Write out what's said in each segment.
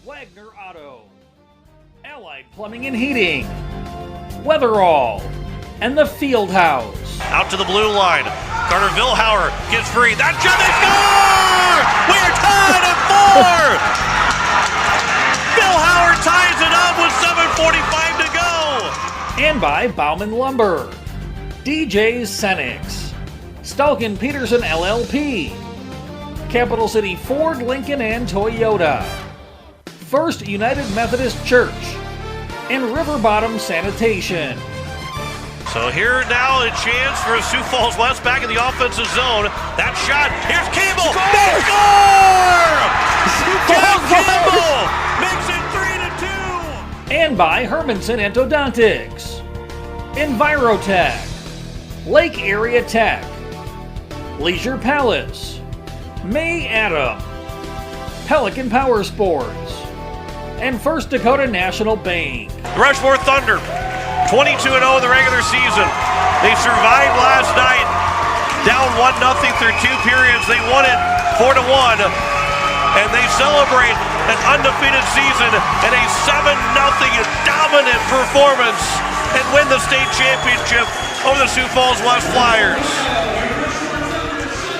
Wagner Auto, Allied Plumbing and Heating, Weatherall, and the Field House. Out to the blue line. Carter Vilhauer gets free. That shot, they score! We're tied at 4! Vilhauer ties it up with 7:45 to go. And by Bauman Lumber, DJ's Cenix, Stalkin Peterson LLP, Capital City Ford, Lincoln, and Toyota, First United Methodist Church, and River Bottom Sanitation. So here now a chance for Sioux Falls West back in the offensive zone. That shot, here's Campbell. They score! Jeff Campbell makes it 3-2. And by Hermanson Endodontics, Envirotech, Lake Area Tech, Leisure Palace, May Adam, Pelican Power Sports, and First Dakota National Bank. The Rushmore Thunder, 22-0 in the regular season. They survived last night, down 1-0 through 2 periods. They won it 4-1, and they celebrate an undefeated season and a 7-0 dominant performance and win the state championship over the Sioux Falls West Flyers.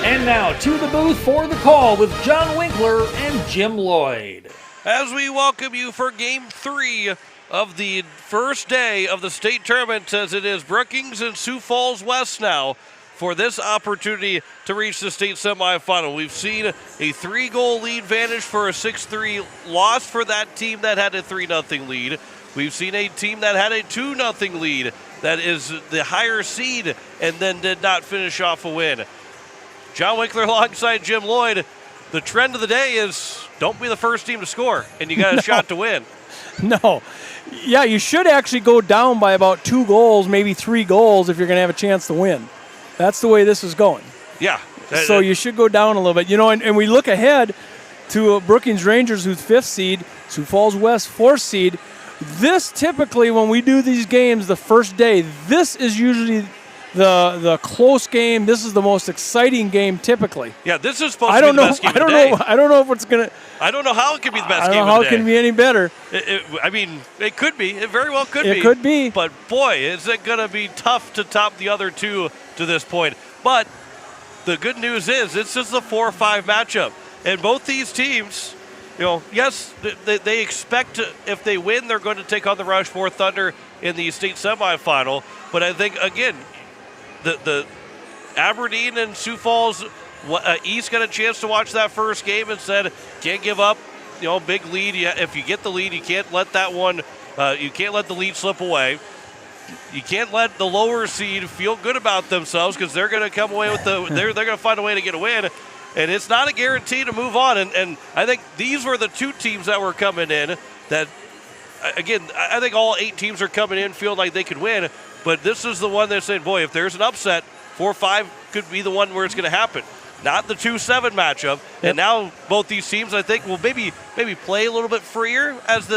And now to the booth for the call with John Winkler and Jim Lloyd. As we welcome you for Game 3 of the first day of the state tournament, as it is Brookings and Sioux Falls West now for this opportunity to reach the state semifinal. We've seen a 3-goal lead vanish for a 6-3 loss for that team that had a 3-0 lead. We've seen a team that had a 2-0 lead that is the higher seed and then did not finish off a win. John Winkler alongside Jim Lloyd. The trend of the day is don't be the first team to score, and you got a shot to win. No. Yeah, you should actually go down by about 2 goals, maybe 3 goals if you're going to have a chance to win. That's the way this is going. Yeah. So you should go down a little bit. You know, and we look ahead to Brookings Rangers, who's 5th seed, Sioux Falls West, 4th seed. This typically, when we do these games the first day, this is usually the close game. This is the most exciting game typically. Yeah, this is supposed to be the best game of the day. I don't know if it's going to. I don't know how it could be the best game of the day. I don't know how it can be any better. I mean, it could be. It very well could be. It could be. But boy, is it going to be tough to top the other two to this point. But the good news is it's just a 4-5 matchup. And both these teams, you know, yes, they expect to, if they win, they're going to take on the Rushmore Thunder in the state semifinal. But I think, again, the Aberdeen and Sioux Falls East got a chance to watch that first game and said, can't give up, you know, big lead. If you get the lead, you can't let that one, you can't let the lead slip away. You can't let the lower seed feel good about themselves because they're going to come away with they're going to find a way to get a win. And it's not a guarantee to move on. And I think these were the 2 teams that were coming in that, again, I think all 8 teams are coming in feeling like they could win. But this is the one that's saying, boy, if there's an upset, 4-5 could be the one where it's going to happen. Not the 2-7 matchup. Yep. And now both these teams, I think, will maybe play a little bit freer as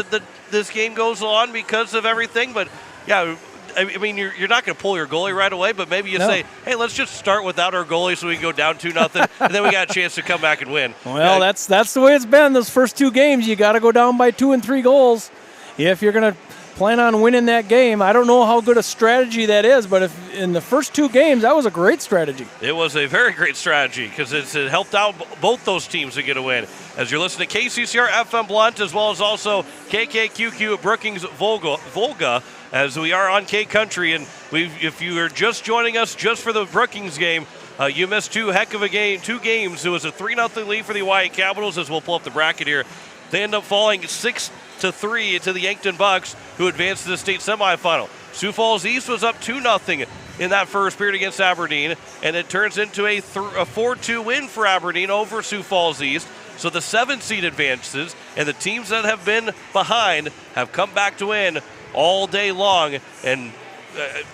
this game goes on because of everything. But, yeah, I mean, you're not going to pull your goalie right away, but maybe you say, hey, let's just start without our goalie so we can go down 2-0, and then we got a chance to come back and win. Well, that's the way it's been. Those first 2 games, you got to go down by 2 and 3 goals if you're going to plan on winning that game. I don't know how good a strategy that is, but if in the first 2 games, that was a great strategy. It was a very great strategy because it helped out both those teams to get a win. As you're listening to KCCR FM Blunt, as well as also KKQQ Brookings Volga, as we are on K Country. And if you are just joining us just for the Brookings game, you missed 2 heck of a game, 2 games. It was a 3-0 lead for the Hawaii Capitals, as we'll pull up the bracket here. They end up falling 6-3 to the Yankton Bucks, who advanced to the state semifinal. Sioux Falls East was up 2-0 in that first period against Aberdeen, and it turns into a 4-2 win for Aberdeen over Sioux Falls East. So the 7 seed advances, and the teams that have been behind have come back to win all day long. And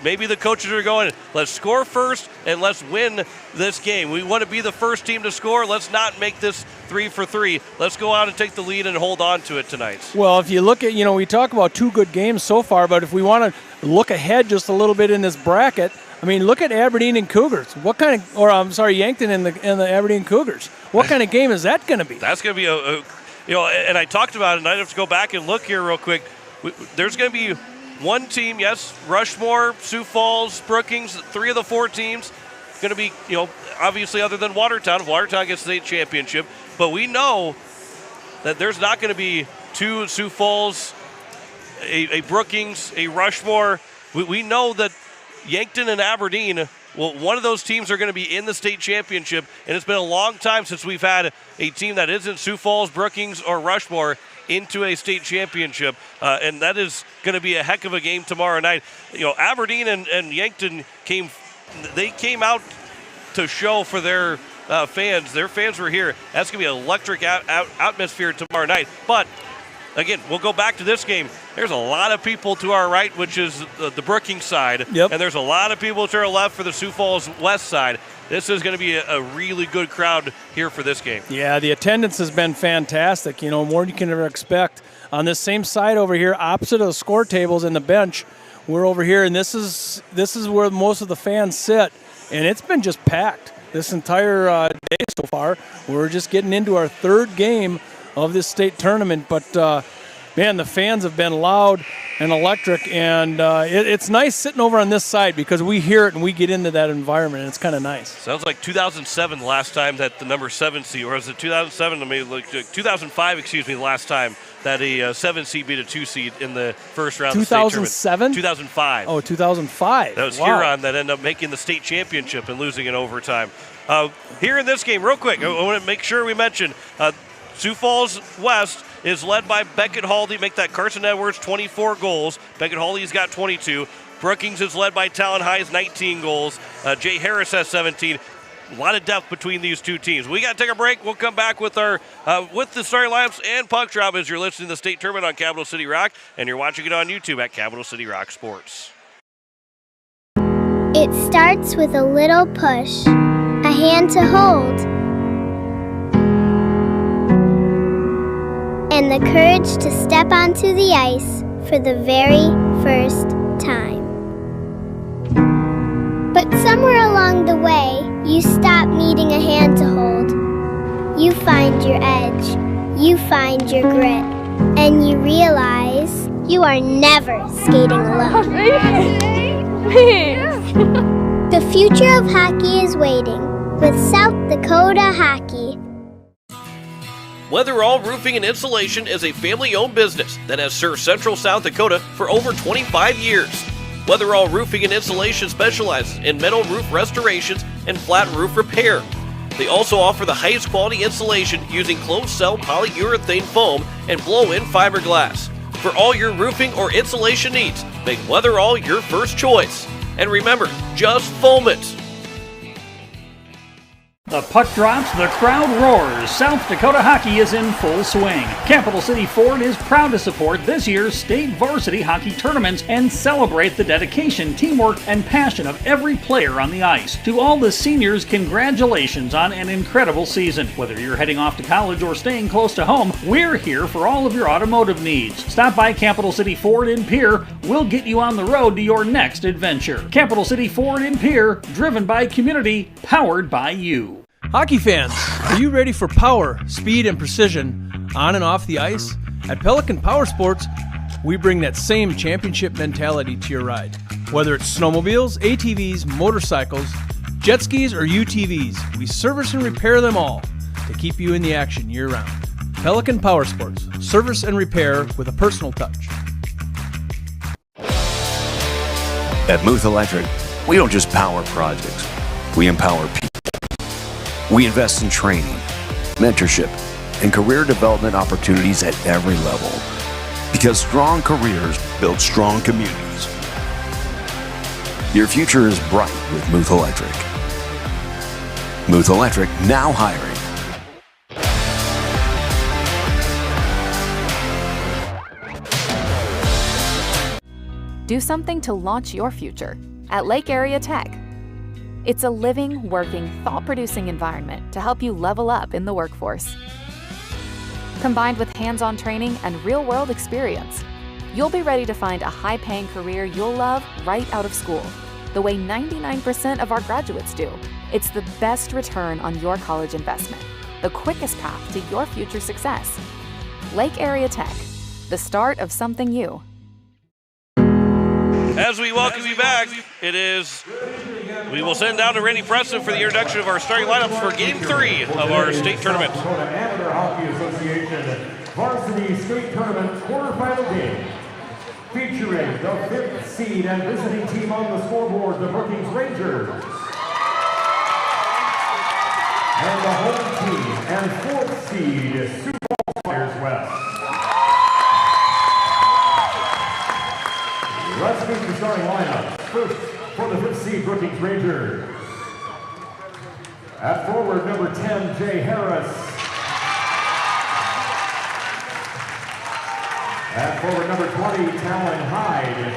maybe the coaches are going, let's score first and let's win this game. We want to be the first team to score. Let's not make this 3 for 3. Let's go out and take the lead and hold on to it tonight. Well, if you look at, we talk about 2 good games so far, but if we want to look ahead just a little bit in this bracket, I mean, look at Aberdeen and Cougars. Yankton and the Aberdeen Cougars. What kind of game is that going to be? That's going to be and I talked about it, and I'd have to go back and look here real quick. There's going to be one team, yes, Rushmore, Sioux Falls, Brookings, 3 of the 4 teams going to be, obviously other than Watertown. If Watertown gets the state championship. But we know that there's not going to be 2 Sioux Falls, a Brookings, a Rushmore. We know that Yankton and Aberdeen, one of those teams are going to be in the state championship, and it's been a long time since we've had a team that isn't Sioux Falls, Brookings, or Rushmore into a state championship, and that is going to be a heck of a game tomorrow night. Aberdeen and Yankton came out to show for their fans. Their fans were here. That's going to be an electric atmosphere tomorrow night. But again, we'll go back to this game. There's a lot of people to our right, which is the Brookings side, yep. And there's a lot of people to our left for the Sioux Falls West side. This is going to be a really good crowd here for this game. Yeah, the attendance has been fantastic. More than you can ever expect. On this same side over here, opposite of the score tables and the bench, we're over here, and this is where most of the fans sit, and it's been just packed this entire day so far. We're just getting into our 3rd game of this state tournament, but man, the fans have been loud and electric, and it's nice sitting over on this side because we hear it and we get into that environment, and it's kind of nice. Sounds like 2007 the last time that the number 7 seed, or was it 2007? 2005, excuse me, the last time that a 7 seed beat a 2 seed in the first round of the state tournament. 2007? 2005. Oh, 2005. That was wow. Huron that ended up making the state championship and losing in overtime. Here in this game, real quick, I want to make sure we mention Sioux Falls West is led by Beckett Haldy. Make that Carson Edwards, 24 goals. Beckett Haldy's got 22. Brookings is led by Talon High's 19 goals. Jay Harris has 17. A lot of depth between these two teams. We got to take a break. We'll come back with our with the starting lineups and puck drop as you're listening to the state tournament on Capital City Rock, and you're watching it on YouTube at Capital City Rock Sports. It starts with a little push, a hand to hold, and the courage to step onto the ice for the very first time. But somewhere along the way, you stop needing a hand to hold. You find your edge, you find your grit, and you realize you are never skating alone. The future of hockey is waiting with South Dakota Hockey. Weatherall Roofing and Insulation is a family-owned business that has served Central South Dakota for over 25 years. Weatherall Roofing and Insulation specializes in metal roof restorations and flat roof repair. They also offer the highest quality insulation using closed-cell polyurethane foam and blow-in fiberglass. For all your roofing or insulation needs, make Weatherall your first choice. And remember, just foam it. The puck drops, the crowd roars. South Dakota hockey is in full swing. Capital City Ford is proud to support this year's state varsity hockey tournaments and celebrate the dedication, teamwork, and passion of every player on the ice. To all the seniors, congratulations on an incredible season. Whether you're heading off to college or staying close to home, we're here for all of your automotive needs. Stop by Capital City Ford in Pierre. We'll get you on the road to your next adventure. Capital City Ford in Pierre, driven by community, powered by you. Hockey fans, are you ready for power, speed, and precision on and off the ice? At Pelican Power Sports, we bring that same championship mentality to your ride. Whether it's snowmobiles, ATVs, motorcycles, jet skis, or UTVs, we service and repair them all to keep you in the action year-round. Pelican Power Sports, service and repair with a personal touch. At Muth Electric, we don't just power projects, we empower people. We invest in training, mentorship, and career development opportunities at every level. Because strong careers build strong communities. Your future is bright with Muth Electric. Muth Electric now hiring. Do something to launch your future at Lake Area Tech. It's a living, working, thought-producing environment to help you level up in the workforce. Combined with hands-on training and real-world experience, you'll be ready to find a high-paying career you'll love right out of school, the way 99% of our graduates do. It's the best return on your college investment, the quickest path to your future success. Lake Area Tech, the start of something new. As we welcome you back, we will send down to Randy Preston for the introduction of our starting lineups for Game 3 of our state tournament. South Dakota Amateur Hockey Association Varsity State Tournament quarterfinal game, featuring the 5th seed and visiting team on the scoreboard, the Brookings Rangers, and the home team and 4th seed, Sioux Flyers West. Let's meet the starting lineup. First, for the 5th seed Brookings Rangers. At forward, number 10, Jay Harris. At forward, number 20, Talon Hyde.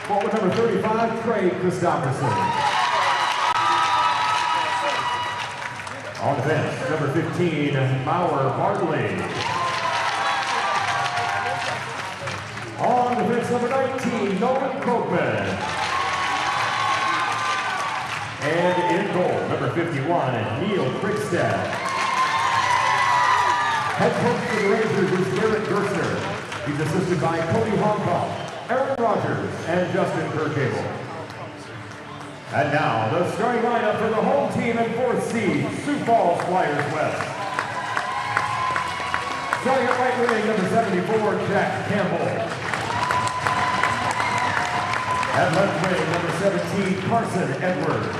Forward, number 35, Trey Christopherson. On defense, number 15, Bauer Bartley. On defense, number 19, Nolan Krogman. And in goal, number 51, Neil Krigstad. Head coach for the Rangers is Garrett Gerstner. He's assisted by Cody Hongkong, Aaron Rogers, and Justin Kercable. And now, the starting lineup for the home team and 4th seed, Sioux Falls Flyers West. Starting at right wing, number 74, Jack Campbell. At left wing, number 17, Carson Edwards.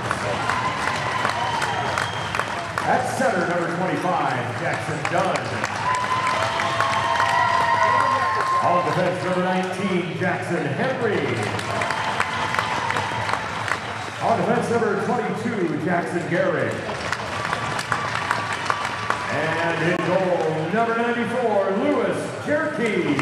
At center, number 25, Jackson Dunn. On defense, number 19, Jackson Henry. On defense, number 22, Jackson Garrett. And in goal, number 94, Lewis Cherokee.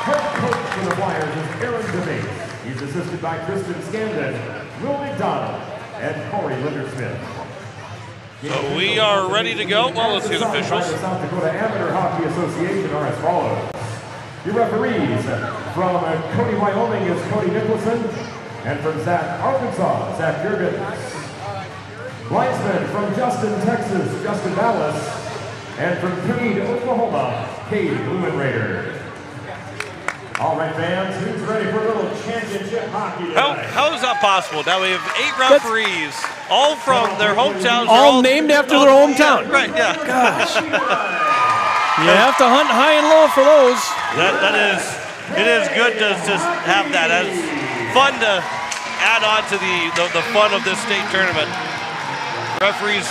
Head coach for the Flyers is Aaron DeBate. He's assisted by Kristen Scandon, Will McDonald, and Corey Lindersmith. So we are ready to go. Well, let's hear the officials. The South Dakota Amateur Hockey Association are as follows. The referees from Cody, Wyoming is Cody Nicholson, and from Zach, Arkansas, Zach Jurgens. Linesman from Justin, Texas, Justin Dallas, and from Cade, Oklahoma, Cade Blumenrader. All right, fans, who's ready for a little championship hockey tonight? How is that possible? Now we have 8 referees, all from their hometowns. All named after their hometown. Right, yeah. Gosh. You have to hunt high and low for those. It is good to just have that. It's fun to add on to the fun of this state tournament. Referees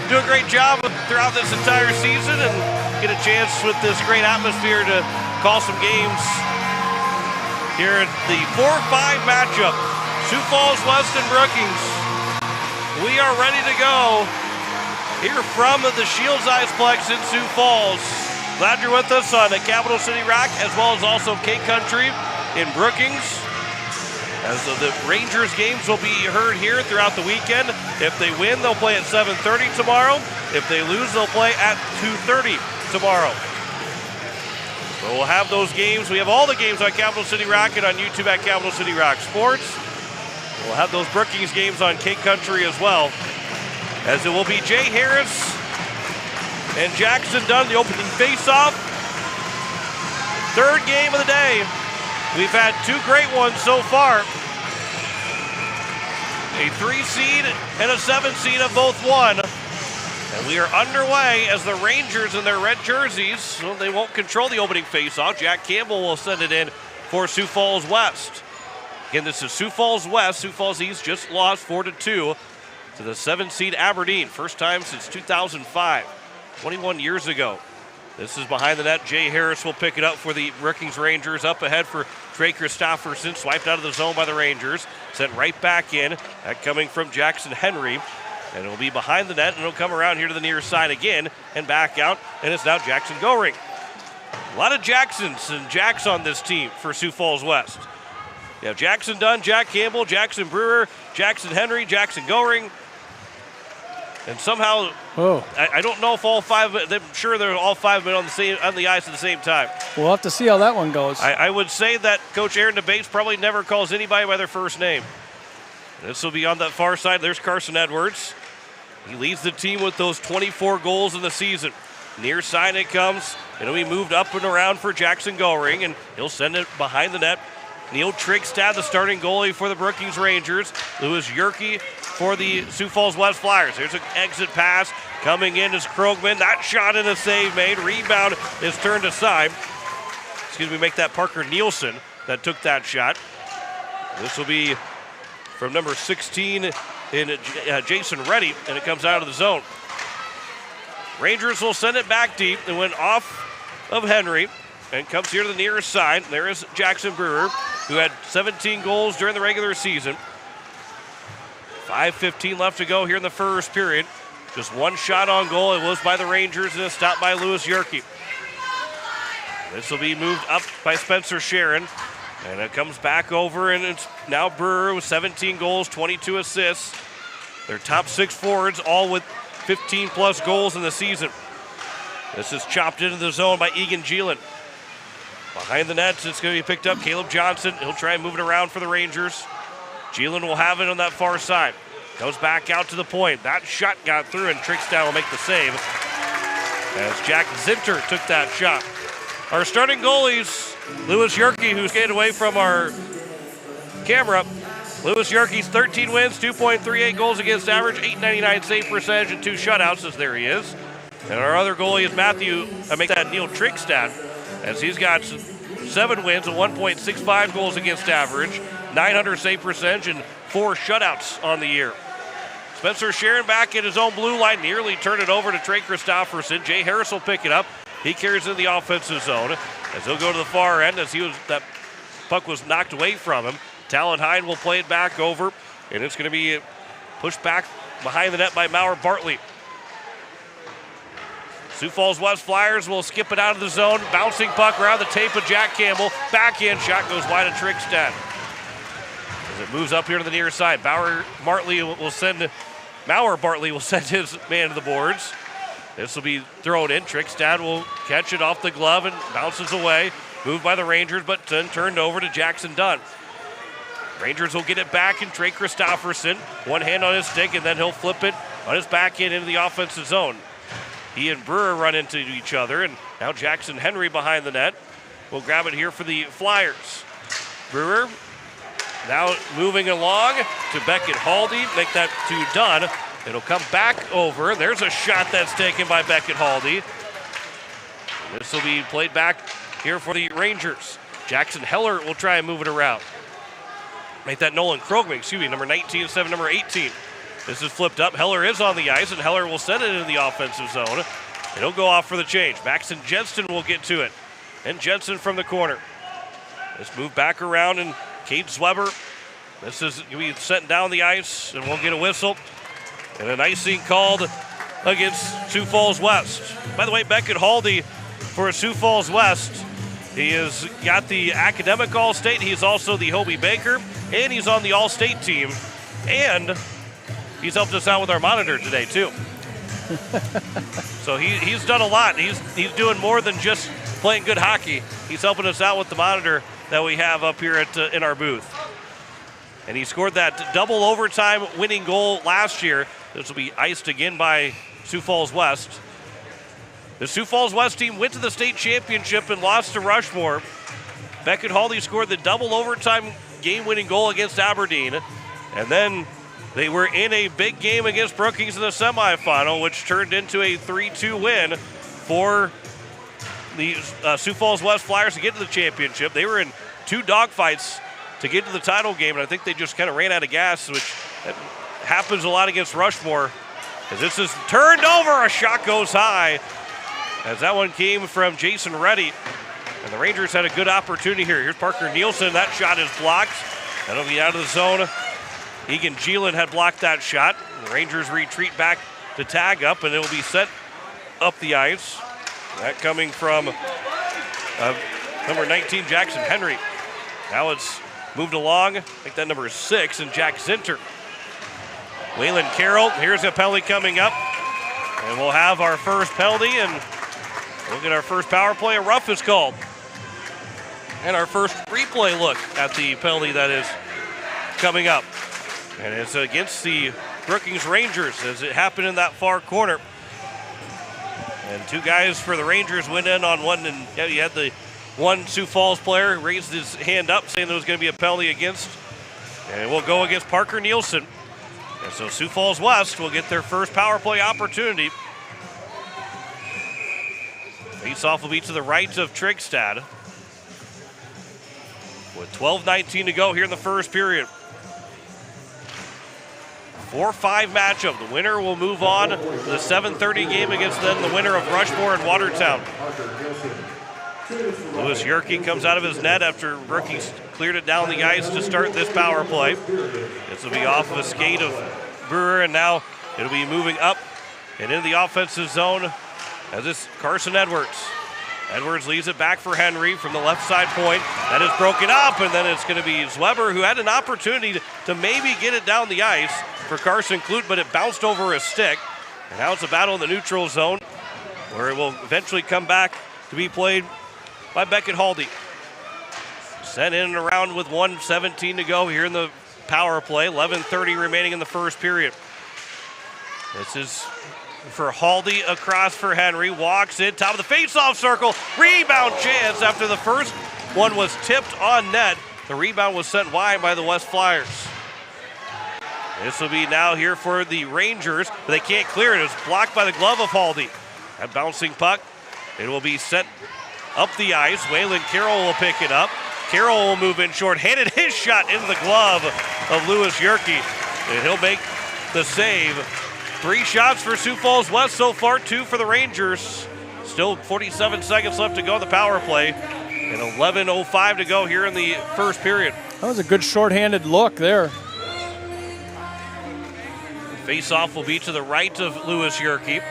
do a great job throughout this entire season and get a chance with this great atmosphere to call some games here at the 4-5 matchup. Sioux Falls West and Brookings. We are ready to go here from the Shields Iceplex in Sioux Falls. Glad you're with us on the Capital City Rock as well as also Cape Country in Brookings. As the Rangers games will be heard here throughout the weekend. If they win, they'll play at 7:30 tomorrow. If they lose, they'll play at 2:30 tomorrow. So we'll have those games. We have all the games on Capital City Rock and on YouTube at Capital City Rock Sports. We'll have those Brookings games on Cape Country as well. As it will be Jay Harris and Jackson Dunn, the opening face-off. 3rd game of the day. We've had 2 great ones so far. A 3 seed and a 7 seed have both won. And we are underway as the Rangers in their red jerseys, so they won't control the opening faceoff. Jack Campbell will send it in for Sioux Falls West. Again, this is Sioux Falls West. Sioux Falls East just lost 4-2 to the 7 seed Aberdeen. First time since 2005, 21 years ago. This is behind the net. Jay Harris will pick it up for the Brookings Rangers. Up ahead for Trey Christopherson. Swiped out of the zone by the Rangers. Sent right back in. That coming from Jackson Henry. And it'll be behind the net, and it'll come around here to the near side again and back out. And it's now Jackson Goring. A lot of Jacksons and Jacks on this team for Sioux Falls West. You have Jackson Dunn, Jack Campbell, Jackson Brewer, Jackson Henry, Jackson Goring. And somehow, I don't know if all 5, I'm sure they're all 5 men on the ice at the same time. We'll have to see how that one goes. I would say that Coach Aaron DeBates probably never calls anybody by their first name. This will be on that far side. There's Carson Edwards. He leads the team with those 24 goals in the season. Near side it comes. It'll be moved up and around for Jackson Goring, and he'll send it behind the net. Neil Trigstad, the starting goalie for the Brookings Rangers. Louis Yerke for the Sioux Falls West Flyers. There's an exit pass. Coming in is Krogman. That shot and a save made. Rebound is turned aside. Make that Parker Nielsen that took that shot. This will be from number 16 in Jason Reddy, and it comes out of the zone. Rangers will send it back deep. It went off of Henry and comes here to the near side. There is Jackson Brewer, who had 17 goals during the regular season. 5:15 left to go here in the first period. Just one shot on goal. It was by the Rangers and a stop by Louis Yerke. This will be moved up by Spencer Sharon. And it comes back over, and it's now Brewer with 17 goals, 22 assists. Their top 6 forwards, all with 15-plus goals in the season. This is chopped into the zone by Egan Geelan. Behind the nets, it's going to be picked up. Caleb Johnson, he'll try and move it around for the Rangers. Geelan will have it on that far side. Goes back out to the point. That shot got through, and Trigstad will make the save as Jack Zinter took that shot. Our starting goalies, Louis Yerke, who skated away from our camera. Louis Yerke's 13 wins, 2.38 goals against average, 899 save percentage, and 2 shutouts, as there he is. And our other goalie is Neil Trigstad, as he's got 7 wins and 1.65 goals against average, 900 save percentage, and 4 shutouts on the year. Spencer Sharon back in his own blue line, nearly turned it over to Trey Christofferson. Jay Harris will pick it up. He carries in the offensive zone as he'll go to the far end as that puck was knocked away from him. Talon Hine will play it back over, and it's going to be pushed back behind the net by Maurer Bartley. Sioux Falls West Flyers will skip it out of the zone. Bouncing puck around the tape of Jack Campbell. Backhand shot goes wide of Trigstad. As it moves up here to the near side, Maurer Bartley will send his man to the boards. This will be thrown in. Trigstad will catch it off the glove and bounces away. Moved by the Rangers, but then turned over to Jackson Dunn. Rangers will get it back, and Trey Christofferson, one hand on his stick, and then he'll flip it on his backhand into the offensive zone. He and Brewer run into each other, and now Jackson Henry behind the net will grab it here for the Flyers. Brewer now moving along to Beckett Haldy, make that to Dunn. It'll come back over. There's a shot that's taken by Beckett Haldy. This will be played back here for the Rangers. Jackson Heller will try and move it around. Make that Nolan Krogman, number 19 instead of number 18. This is flipped up. Heller is on the ice, and Heller will send it into the offensive zone. It'll go off for the change. Maxon Jensen will get to it. And Jensen from the corner. Let's move back around, and Cade Zweber. This is going to be sent down the ice, and we'll get a whistle. And an icing called against Sioux Falls West. By the way, Beckett Haldy for Sioux Falls West. He has got the academic All-State. He's also the Hobie Baker, and he's on the All-State team. And he's helped us out with our monitor today, too. So he's done a lot. He's doing more than just playing good hockey. He's helping us out with the monitor that we have up here in our booth. And he scored that double overtime winning goal last year. This will be iced again by Sioux Falls West. The Sioux Falls West team went to the state championship and lost to Rushmore. Beckett Haldy scored the double overtime game-winning goal against Aberdeen. And then they were in a big game against Brookings in the semifinal, which turned into a 3-2 win for the Sioux Falls West Flyers to get to the championship. They were in 2 dogfights to get to the title game, and I think they just kind of ran out of gas, which happens a lot against Rushmore. As this is turned over, a shot goes high, as that one came from Jason Reddy. And the Rangers had a good opportunity here. Here's Parker Nielsen. That shot is blocked. That'll be out of the zone. Egan Geelan had blocked that shot. The Rangers retreat back to tag up, and it will be set up the ice. That coming from number 19, Jackson Henry. Now it's moved along. I think that number is 6, and Jack Zinter. Waylon Carroll, here's a penalty coming up. And we'll have our first penalty, and we'll get our first power play. A rough is called. And our first replay look at the penalty that is coming up. And it's against the Brookings Rangers as it happened in that far corner. And two guys for the Rangers went in on one, and yeah, you had the one Sioux Falls player who raised his hand up saying there was going to be a penalty against. And it will go against Parker Nielsen. And so Sioux Falls West will get their first power play opportunity. Face-off will be to the right of Trigstad. With 12:19 to go here in the first period. 4-5 matchup. The winner will move on to the 7:30 game against then the winner of Rushmore and Watertown. Lewis Yerke comes out of his net after Brookings cleared it down the ice to start this power play. This will be off of a skate of Brewer, and now it'll be moving up and into the offensive zone as it's Carson Edwards. Edwards leaves it back for Henry from the left side point. That is broken up, and then it's going to be Zweber, who had an opportunity to maybe get it down the ice for Carson Clute, but it bounced over his stick. And now it's a battle in the neutral zone where it will eventually come back to be played by Beckett Haldy. Sent in and around with 1:17 to go here in the power play. 11:30 remaining in the first period. This is for Haldy across for Henry. Walks in, top of the face-off circle. Rebound chance after the first one was tipped on net. The rebound was sent wide by the West Flyers. This will be now here for the Rangers, but they can't clear it. It's blocked by the glove of Haldy. That bouncing puck, it will be sent up the ice. Waylon Carroll will pick it up. Carroll will move in short-handed. His shot into the glove of Lewis Yerke, and he'll make the save. 3 shots for Sioux Falls West so far, 2 for the Rangers. Still 47 seconds left to go in the power play, and 11:05 to go here in the first period. That was a good shorthanded look there. Face-off will be to the right of Lewis Yerke.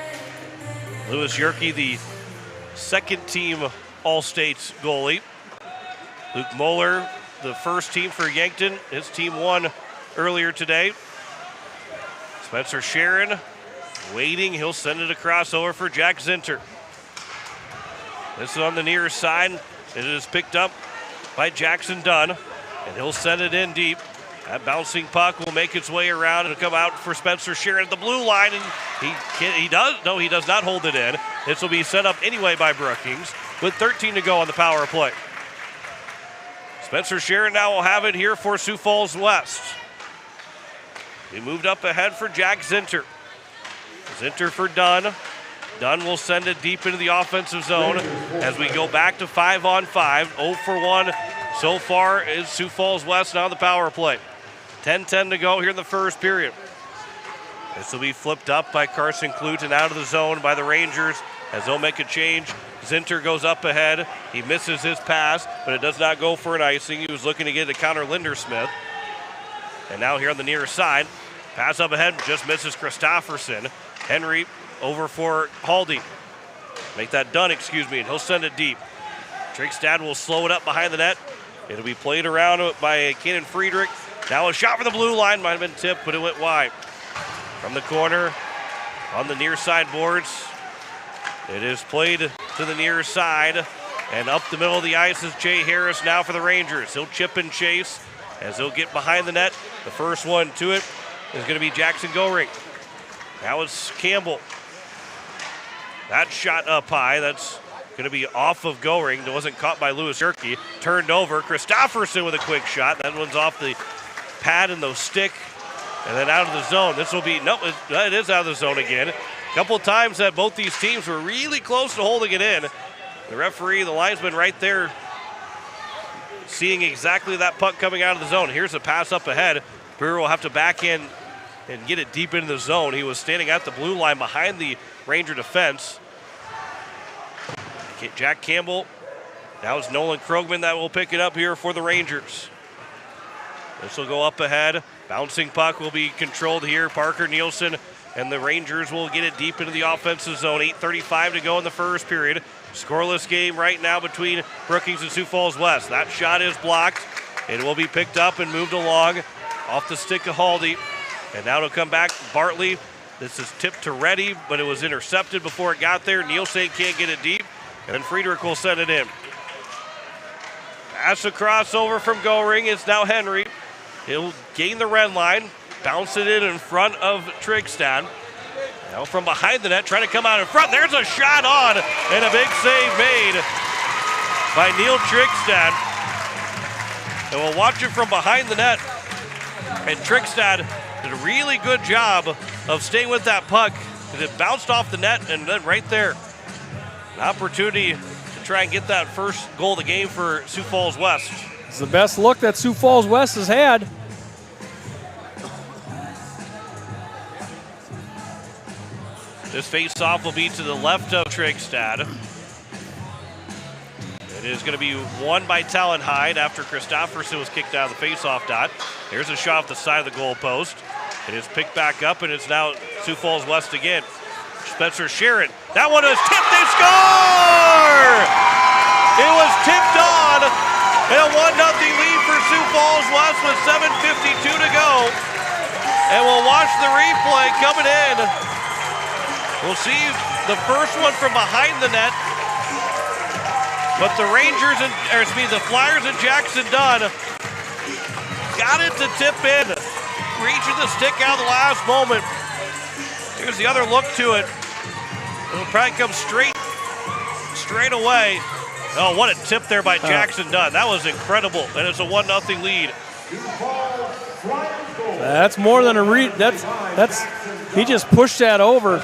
Lewis Yerke, the second-team All-States goalie. Luke Moeller, the first team for Yankton. His team won earlier today. Spencer Sharon waiting. He'll send it across over for Jack Zinter. This is on the near side. It is picked up by Jackson Dunn, and he'll send it in deep. That bouncing puck will make its way around and come out for Spencer Sharon at the blue line, and he does not hold it in. This will be set up anyway by Brookings with 13 to go on the power play. Spencer Sharon now will have it here for Sioux Falls West. He moved up ahead for Jack Zinter. Zinter for Dunn. Dunn will send it deep into the offensive zone as we go back to 5-on-5. 0 for 1 so far is Sioux Falls West now the power play. 10:10 to go here in the first period. This will be flipped up by Carson Clute and out of the zone by the Rangers as they'll make a change. Zinter goes up ahead. He misses his pass, but it does not go for an icing. He was looking to get it to counter Lindersmith. And now here on the near side, pass up ahead, just misses Christofferson. Henry over for Haldy. Make that Dunn, and he'll send it deep. Trigstad will slow it up behind the net. It'll be played around by Cannon Friedrich. Now a shot for the blue line, might have been tipped, but it went wide. From the corner, on the near side boards, it is played to the near side, and up the middle of the ice is Jay Harris now for the Rangers. He'll chip and chase as he'll get behind the net. The first one to it is going to be Jackson Goring. Now it's Campbell. That shot up high. That's going to be off of Goring. It wasn't caught by Lewis Yerke. Turned over. Christofferson with a quick shot. That one's off the pad and the stick. And then out of the zone. This will be, it is out of the zone again. A couple of times that both these teams were really close to holding it in. The referee, the linesman right there, seeing exactly that puck coming out of the zone. Here's a pass up ahead. Brewer will have to back in and get it deep into the zone. He was standing at the blue line behind the Ranger defense. Jack Campbell. Now it's Nolan Krogman that will pick it up here for the Rangers. This will go up ahead. Bouncing puck will be controlled here. Parker Nielsen and the Rangers will get it deep into the offensive zone. 8:35 to go in the first period. Scoreless game right now between Brookings and Sioux Falls West. That shot is blocked. It will be picked up and moved along off the stick of Haldy. And now it'll come back. Bartley. This is tipped to Reddy, but it was intercepted before it got there. Nielsen can't get it deep. And then Friedrich will send it in. Pass across over from Goring. It's now Henry. He'll gain the red line. bounce it in front of Trigstad. Now from behind the net, trying to come out in front. There's a shot on, and a big save made by Neil Trigstad. And we'll watch it from behind the net. And Trigstad did a really good job of staying with that puck. It bounced off the net, and then right there, an opportunity to try and get that first goal of the game for Sioux Falls West. It's the best look that Sioux Falls West has had. This face-off will be to the left of Trigstad. It is going to be won by Talon Hyde after Christofferson was kicked out of the face-off dot. Here's a shot off the side of the goal post. It is picked back up, and it's now Sioux Falls West again. Spencer Sharon. That one is tipped. They score! It was tipped on, and a 1-0 lead for Sioux Falls West with 7:52 to go. And we'll watch the replay coming in. We'll see the first one from behind the net. But the the Flyers and Jackson Dunn got it to tip in. Reaching the stick out of the last moment. Here's the other look to it. It'll probably come straight away. Oh, what a tip there by Jackson Dunn. That was incredible. And it's a 1-0 lead. That's more than a read. He just pushed that over.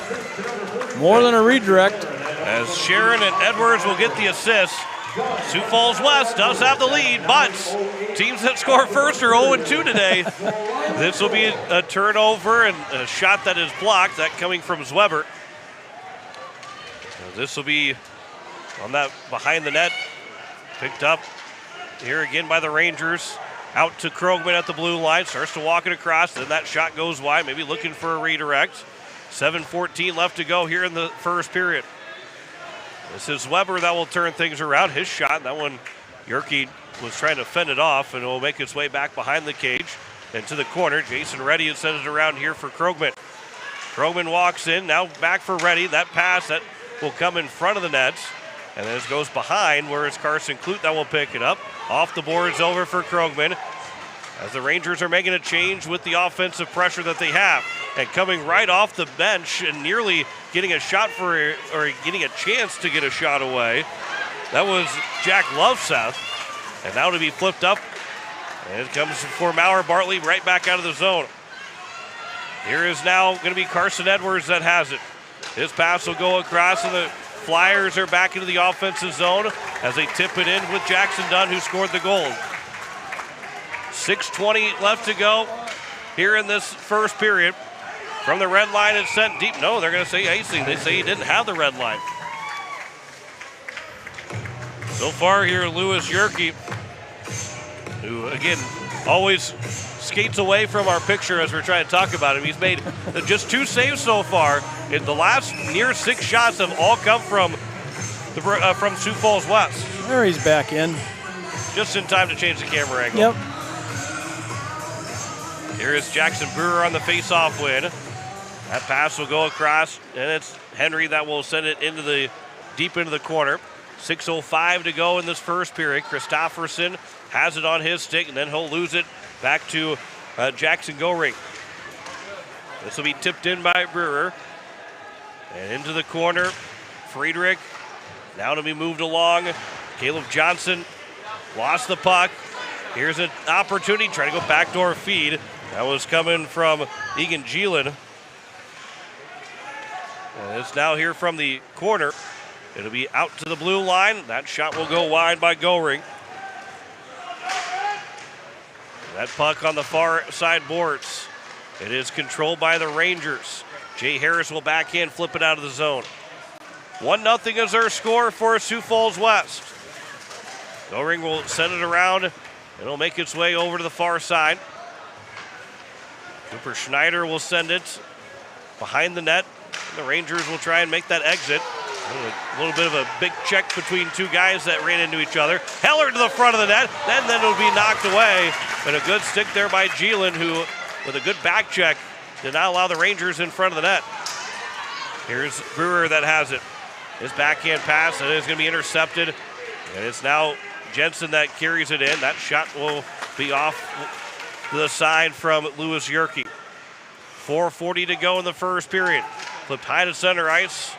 More than a redirect. As Sharon and Edwards will get the assist. Sioux Falls West does have the lead, but teams that score first are 0-2 today. This will be a turnover and a shot that is blocked, that coming from Zweber. This will be on that behind the net, picked up here again by the Rangers. Out to Krogman at the blue line, starts to walk it across, then that shot goes wide, maybe looking for a redirect. 7:14 left to go here in the first period. This is Weber that will turn things around. His shot, that one, Yerke was trying to fend it off, and it will make its way back behind the cage and to the corner. Jason Reddy sends it around here for Krogman. Krogman walks in, now back for Reddy. That pass that will come in front of the nets, and then it goes behind where it's Carson Clute that will pick it up. Off the boards over for Krogman as the Rangers are making a change with the offensive pressure that they have. And coming right off the bench and nearly getting a shot or getting a chance to get a shot away. That was Jack Loveseth. And now to be flipped up. And it comes for Maurer Bartley right back out of the zone. Here is now going to be Carson Edwards that has it. His pass will go across, and the Flyers are back into the offensive zone as they tip it in with Jackson Dunn, who scored the goal. 6:20 left to go here in this first period. From the red line, it's sent deep. No, they're going to say icing. They say he didn't have the red line. So far here, Lewis Yerke, who, again, always skates away from our picture as we're trying to talk about him. He's made just 2 saves so far. In the last near 6 shots have all come from Sioux Falls West. There he's back in. Just in time to change the camera angle. Yep. Here is Jackson Brewer on the face-off win. That pass will go across, and it's Henry that will send it deep into the corner. 6:05 to go in this first period. Christofferson has it on his stick, and then he'll lose it back to Jackson Goring. This will be tipped in by Brewer. And into the corner, Friedrich now to be moved along. Caleb Johnson lost the puck. Here's an opportunity, trying to go backdoor feed. That was coming from Egan Gielen. And it's now here from the corner. It'll be out to the blue line. That shot will go wide by Goring. That puck on the far side boards. It is controlled by the Rangers. Jay Harris will back in, flip it out of the zone. 1-0 is our score for Sioux Falls West. Goring will send it around. It'll make its way over to the far side. Cooper Schneider will send it behind the net. The Rangers will try and make that exit. A little bit of a big check between 2 guys that ran into each other. Heller to the front of the net, then it'll be knocked away. And a good stick there by Gielen, who, with a good back check, did not allow the Rangers in front of the net. Here's Brewer that has it. His backhand pass, and it's going to be intercepted. And it's now Jensen that carries it in. That shot will be off to the side from Lewis Yerke. 4:40 to go in the first period. Flipped high to center ice.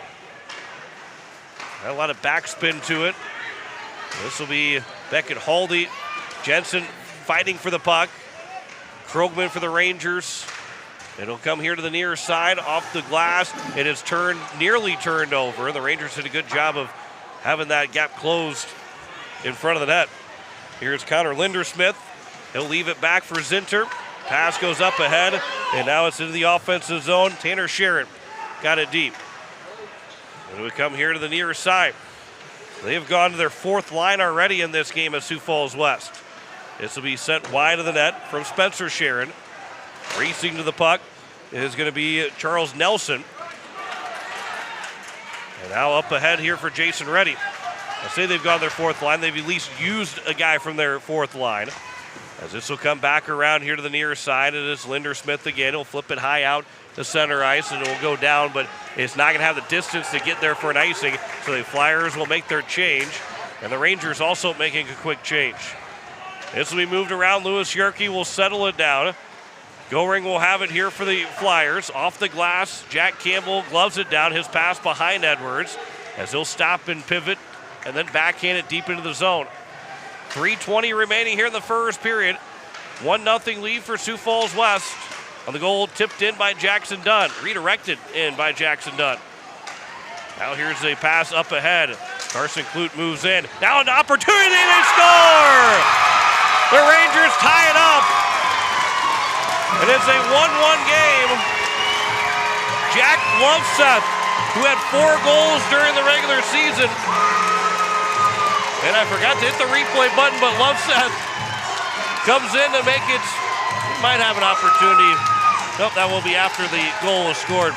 Got a lot of backspin to it. This will be Beckett Haldy. Jensen fighting for the puck. Krogman for the Rangers. It'll come here to the near side, off the glass. It is nearly turned over. The Rangers did a good job of having that gap closed in front of the net. Here's Connor Lindersmith. He'll leave it back for Zinter. Pass goes up ahead, and now it's into the offensive zone. Tanner Sharon got it deep. And we come here to the near side. They've gone to their fourth line already in this game at Sioux Falls West. This will be sent wide of the net from Spencer Sharon. Racing to the puck is going to be Charles Nelson. And now up ahead here for Jason Reddy. I say they've gone their fourth line. They've at least used a guy from their fourth line. As this will come back around here to the near side, it is Lindersmith again. He'll flip it high out to center ice, and it will go down, but it's not going to have the distance to get there for an icing, so the Flyers will make their change, and the Rangers also making a quick change. This will be moved around. Lewis Yerke will settle it down. Goring will have it here for the Flyers. Off the glass, Jack Campbell gloves it down. His pass behind Edwards as he'll stop and pivot and then backhand it deep into the zone. 3:20 remaining here in the first period. 1-0 lead for Sioux Falls West. On the goal, tipped in by Jackson Dunn. Redirected in by Jackson Dunn. Now here's a pass up ahead. Carson Clute moves in. Now an opportunity, they score! The Rangers tie it up. And it's a 1-1 game. Jack Loveseth, who had 4 goals during the regular season. And I forgot to hit the replay button, but Loveseth comes in to make it. He might have an opportunity. Nope, that will be after the goal is scored.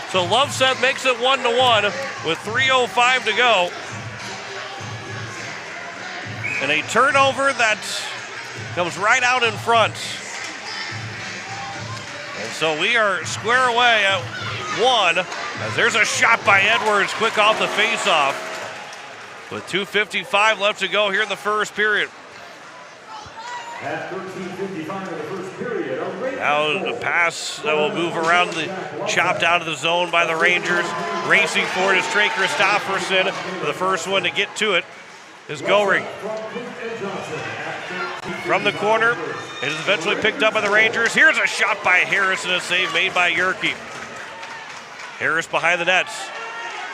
So Loveseth makes it 1-1 with 3:05 to go. And a turnover that comes right out in front. And so we are square away at 1. As there's a shot by Edwards, quick off the faceoff. With 2:55 left to go here in the first period. At 13:55 of the first period, now a pass that will move around, chopped out of the zone by the Rangers. Racing for it is Trey Christopherson. For the first one to get to it is Goring. From the corner, it is eventually picked up by the Rangers. Here's a shot by Harris and a save made by Yerke. Harris behind the nets,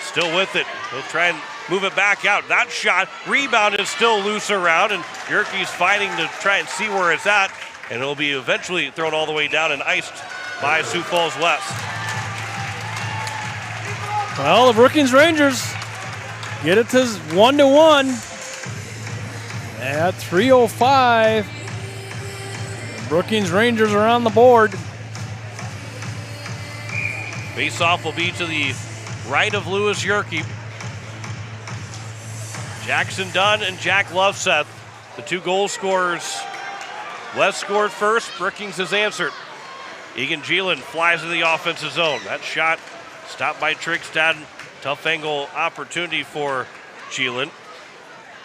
still with it. He'll try and move it back out. That shot, rebound is still loose around, and Yerke's fighting to try and see where it's at, and it'll be eventually thrown all the way down and iced by Sioux Falls West. Well, the Brookings Rangers get it to 1-1 at 3:05. Brookings Rangers are on the board. Face-off will be to the right of Lewis Yerke. Jackson Dunn and Jack Loveseth, the 2 goal scorers. West scored first, Brookings has answered. Egan Gielan flies to the offensive zone. That shot stopped by Trigstad. Tough angle opportunity for Gielan.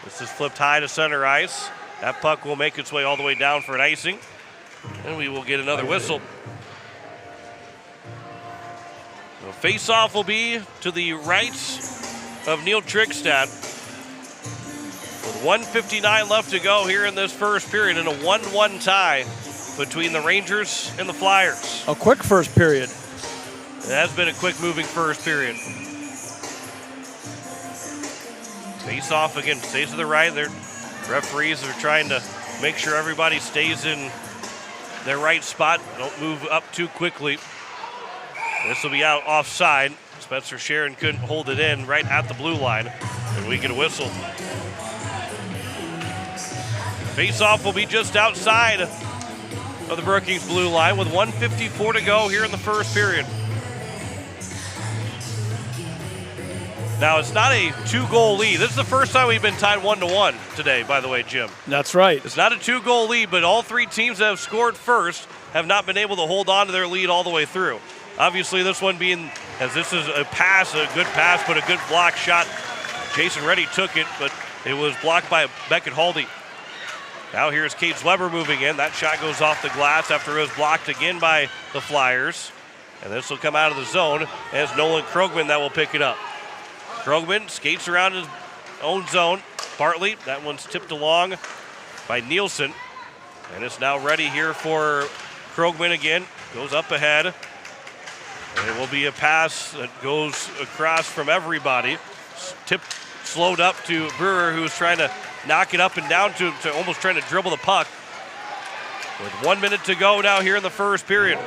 This is flipped high to center ice. That puck will make its way all the way down for an icing. And we will get another whistle. The face-off will be to the right of Neil Trigstad. With 1:59 left to go here in this first period, and a 1-1 tie between the Rangers and the Flyers. A quick first period. It has been a quick moving first period. Face off again, stays to the right. Their referees are trying to make sure everybody stays in their right spot. Don't move up too quickly. This will be out offside. Spencer Sharon couldn't hold it in right at the blue line, and we get a whistle. Face-off will be just outside of the Brookings blue line with 1:54 to go here in the first period. Now, it's not a 2-goal lead. This is the first time we've been tied 1-1 today, by the way, Jim. That's right. It's not a 2-goal lead, but all 3 teams that have scored first have not been able to hold on to their lead all the way through. Obviously, this one being, as this is a pass, a good pass, but a good block shot. Jason Reddy took it, but it was blocked by Beckett Haldy. Now here's Cade Weber moving in. That shot goes off the glass after it was blocked again by the Flyers. And this will come out of the zone as Nolan Krogman that will pick it up. Krogman skates around his own zone. Bartley, that one's tipped along by Nielsen. And it's now ready here for Krogman again. Goes up ahead. And it will be a pass that goes across from everybody. Tipped, slowed up to Brewer, who's trying to knock it up and down to almost trying to dribble the puck. With 1 minute to go now here in the first period.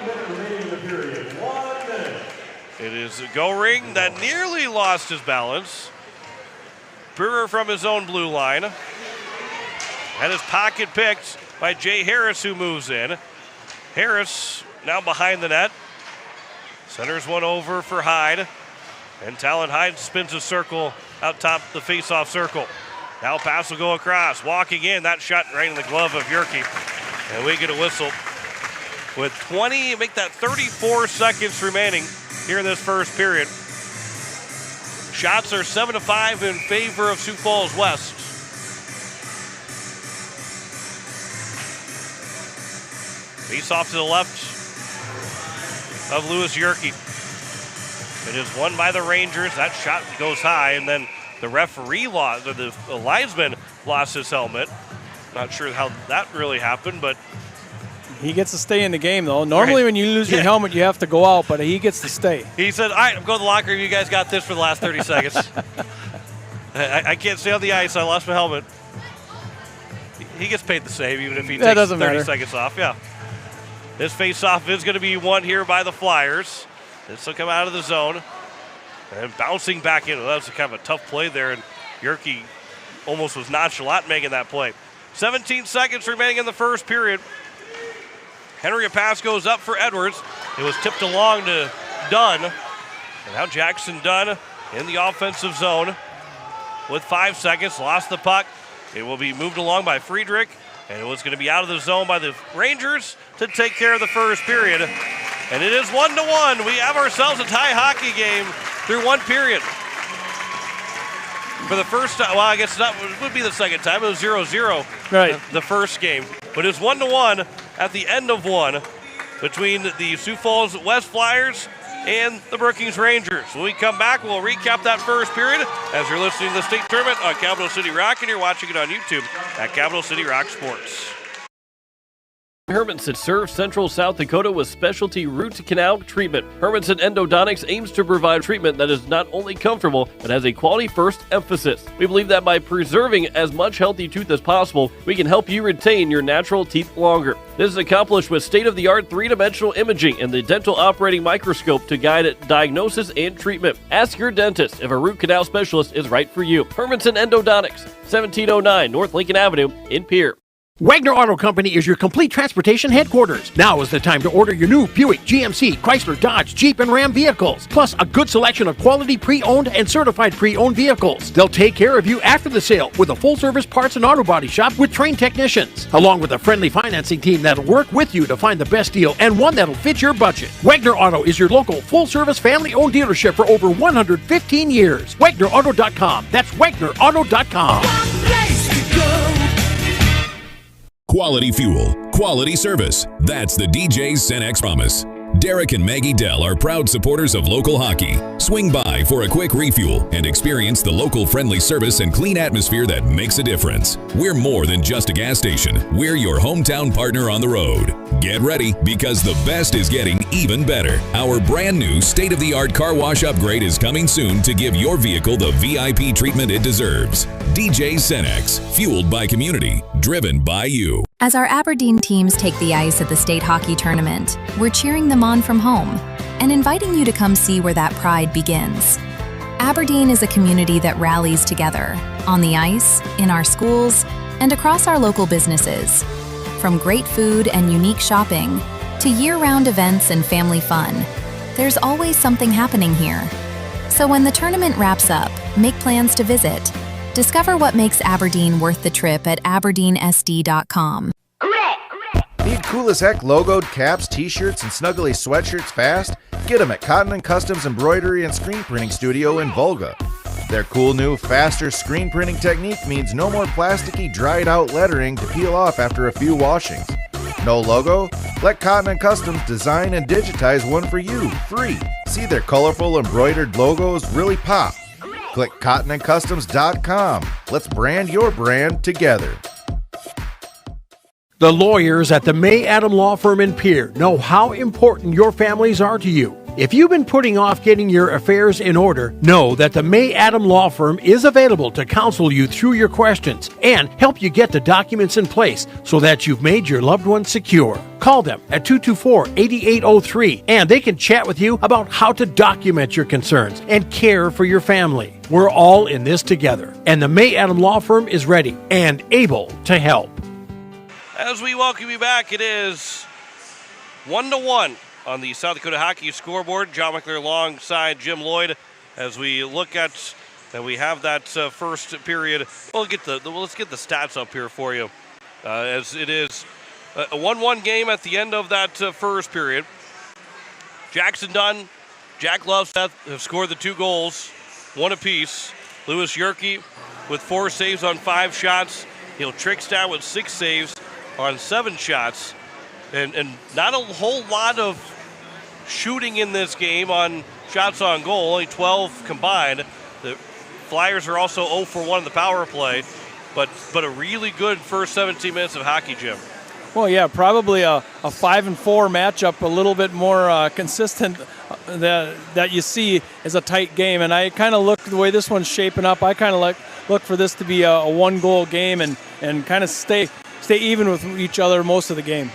It is a go ring that nearly lost his balance. Brewer from his own blue line. Had his pocket picked by Jay Harris, who moves in. Harris now behind the net. Centers one over for Hyde. And Talon Hyde spins a circle out top the face-off circle. Now pass will go across. Walking in, that shot right in the glove of Yerke. And we get a whistle. With 20, make that 34 seconds remaining here in this first period. Shots are 7-5 in favor of Sioux Falls West. Face off to the left of Lewis Yerke. It is won by the Rangers. That shot goes high, and then the referee lost, or the linesman lost his helmet. Not sure how that really happened, but he gets to stay in the game, though. Normally when you lose your helmet, you have to go out, but he gets to stay. He said, all right, I'm going to the locker room. You guys got this for the last 30 seconds. I can't stay on the ice. I lost my helmet. He gets paid the same, even if he takes 30 seconds off. Yeah. This face-off is going to be won here by the Flyers. This will come out of the zone. And bouncing back in. Well, that was kind of a tough play there, and Yerke almost was nonchalant making that play. 17 seconds remaining in the first period. Henry, a pass goes up for Edwards. It was tipped along to Dunn. And now Jackson Dunn in the offensive zone with 5 seconds. Lost the puck. It will be moved along by Friedrich. And it was going to be out of the zone by the Rangers to take care of the first period. And it is 1-1. We have ourselves a tie hockey game through one period. For the first time, well, I guess that would be the second time. It was 0-0 right. The first game. But it's 1-1 at the end of one between the Sioux Falls West Flyers and the Brookings Rangers. When we come back, we'll recap that first period as you're listening to the state tournament on Capital City Rock, and you're watching it on YouTube at Capital City Rock Sports. Hermanson serves Central South Dakota with specialty root canal treatment. Hermanson Endodontics aims to provide treatment that is not only comfortable, but has a quality-first emphasis. We believe that by preserving as much healthy tooth as possible, we can help you retain your natural teeth longer. This is accomplished with state-of-the-art three-dimensional imaging and the dental operating microscope to guide diagnosis and treatment. Ask your dentist if a root canal specialist is right for you. Hermanson Endodontics, 1709 North Lincoln Avenue in Pierre. Wagner Auto Company is your complete transportation headquarters. Now is the time to order your new Buick, GMC, Chrysler, Dodge, Jeep, and Ram vehicles, plus a good selection of quality pre-owned and certified pre-owned vehicles. They'll take care of you after the sale with a full-service parts and auto body shop with trained technicians, along with a friendly financing team that'll work with you to find the best deal and one that'll fit your budget. Wagner Auto is your local full-service family-owned dealership for over 115 years. WagnerAuto.com. That's WagnerAuto.com. Quality fuel, quality service. That's the DJ's Cenex promise. Derek and Maggie Dell are proud supporters of local hockey. Swing by for a quick refuel and experience the local friendly service and clean atmosphere that makes a difference. We're more than just a gas station. We're your hometown partner on the road. Get ready, because the best is getting even better. Our brand new state-of-the-art car wash upgrade is coming soon to give your vehicle the VIP treatment it deserves. DJ Cenex, fueled by community, driven by you. As our Aberdeen teams take the ice at the state hockey tournament, we're cheering them on from home and inviting you to come see where that pride begins. Aberdeen is a community that rallies together, on the ice, in our schools, and across our local businesses. From great food and unique shopping, to year-round events and family fun, there's always something happening here. So when the tournament wraps up, make plans to visit. Discover what makes Aberdeen worth the trip at aberdeensd.com. Need cool as heck logoed caps, t-shirts, and snuggly sweatshirts fast? Get them at Cotton & Customs Embroidery and Screen Printing Studio in Volga. Their cool new, faster screen printing technique means no more plasticky, dried-out lettering to peel off after a few washings. No logo? Let Cotton & Customs design and digitize one for you, free. See their colorful embroidered logos really pop. Click cottonandcustoms.com. Let's brand your brand together. The lawyers at the May Adam Law Firm in Pierre know how important your families are to you. If you've been putting off getting your affairs in order, know that the May Adam Law Firm is available to counsel you through your questions and help you get the documents in place so that you've made your loved ones secure. Call them at 224-8803 and they can chat with you about how to document your concerns and care for your family. We're all in this together, and the May Adam Law Firm is ready and able to help. As we welcome you back, it is 1-1 on the South Dakota Hockey scoreboard. John McClure alongside Jim Lloyd as we look at and we have that first period. Let's get the stats up here for you, as it is a 1-1 game at the end of that first period. Jackson Dunn, Jack Loveseth have scored the 2 goals, 1 apiece. Lewis Yerke with 4 saves on 5 shots. Trickstad with 6 saves on 7 shots, and not a whole lot of shooting in this game on shots on goal, only 12 combined. The Flyers are also 0 for 1 in the power play, but a really good first 17 minutes of hockey, Jim. Well, yeah, probably a 5-4 matchup, a little bit more consistent that you see as a tight game. And I kind of look the way this one's shaping up. I kind of look for this to be a 1-goal game and kind of stay even with each other most of the game.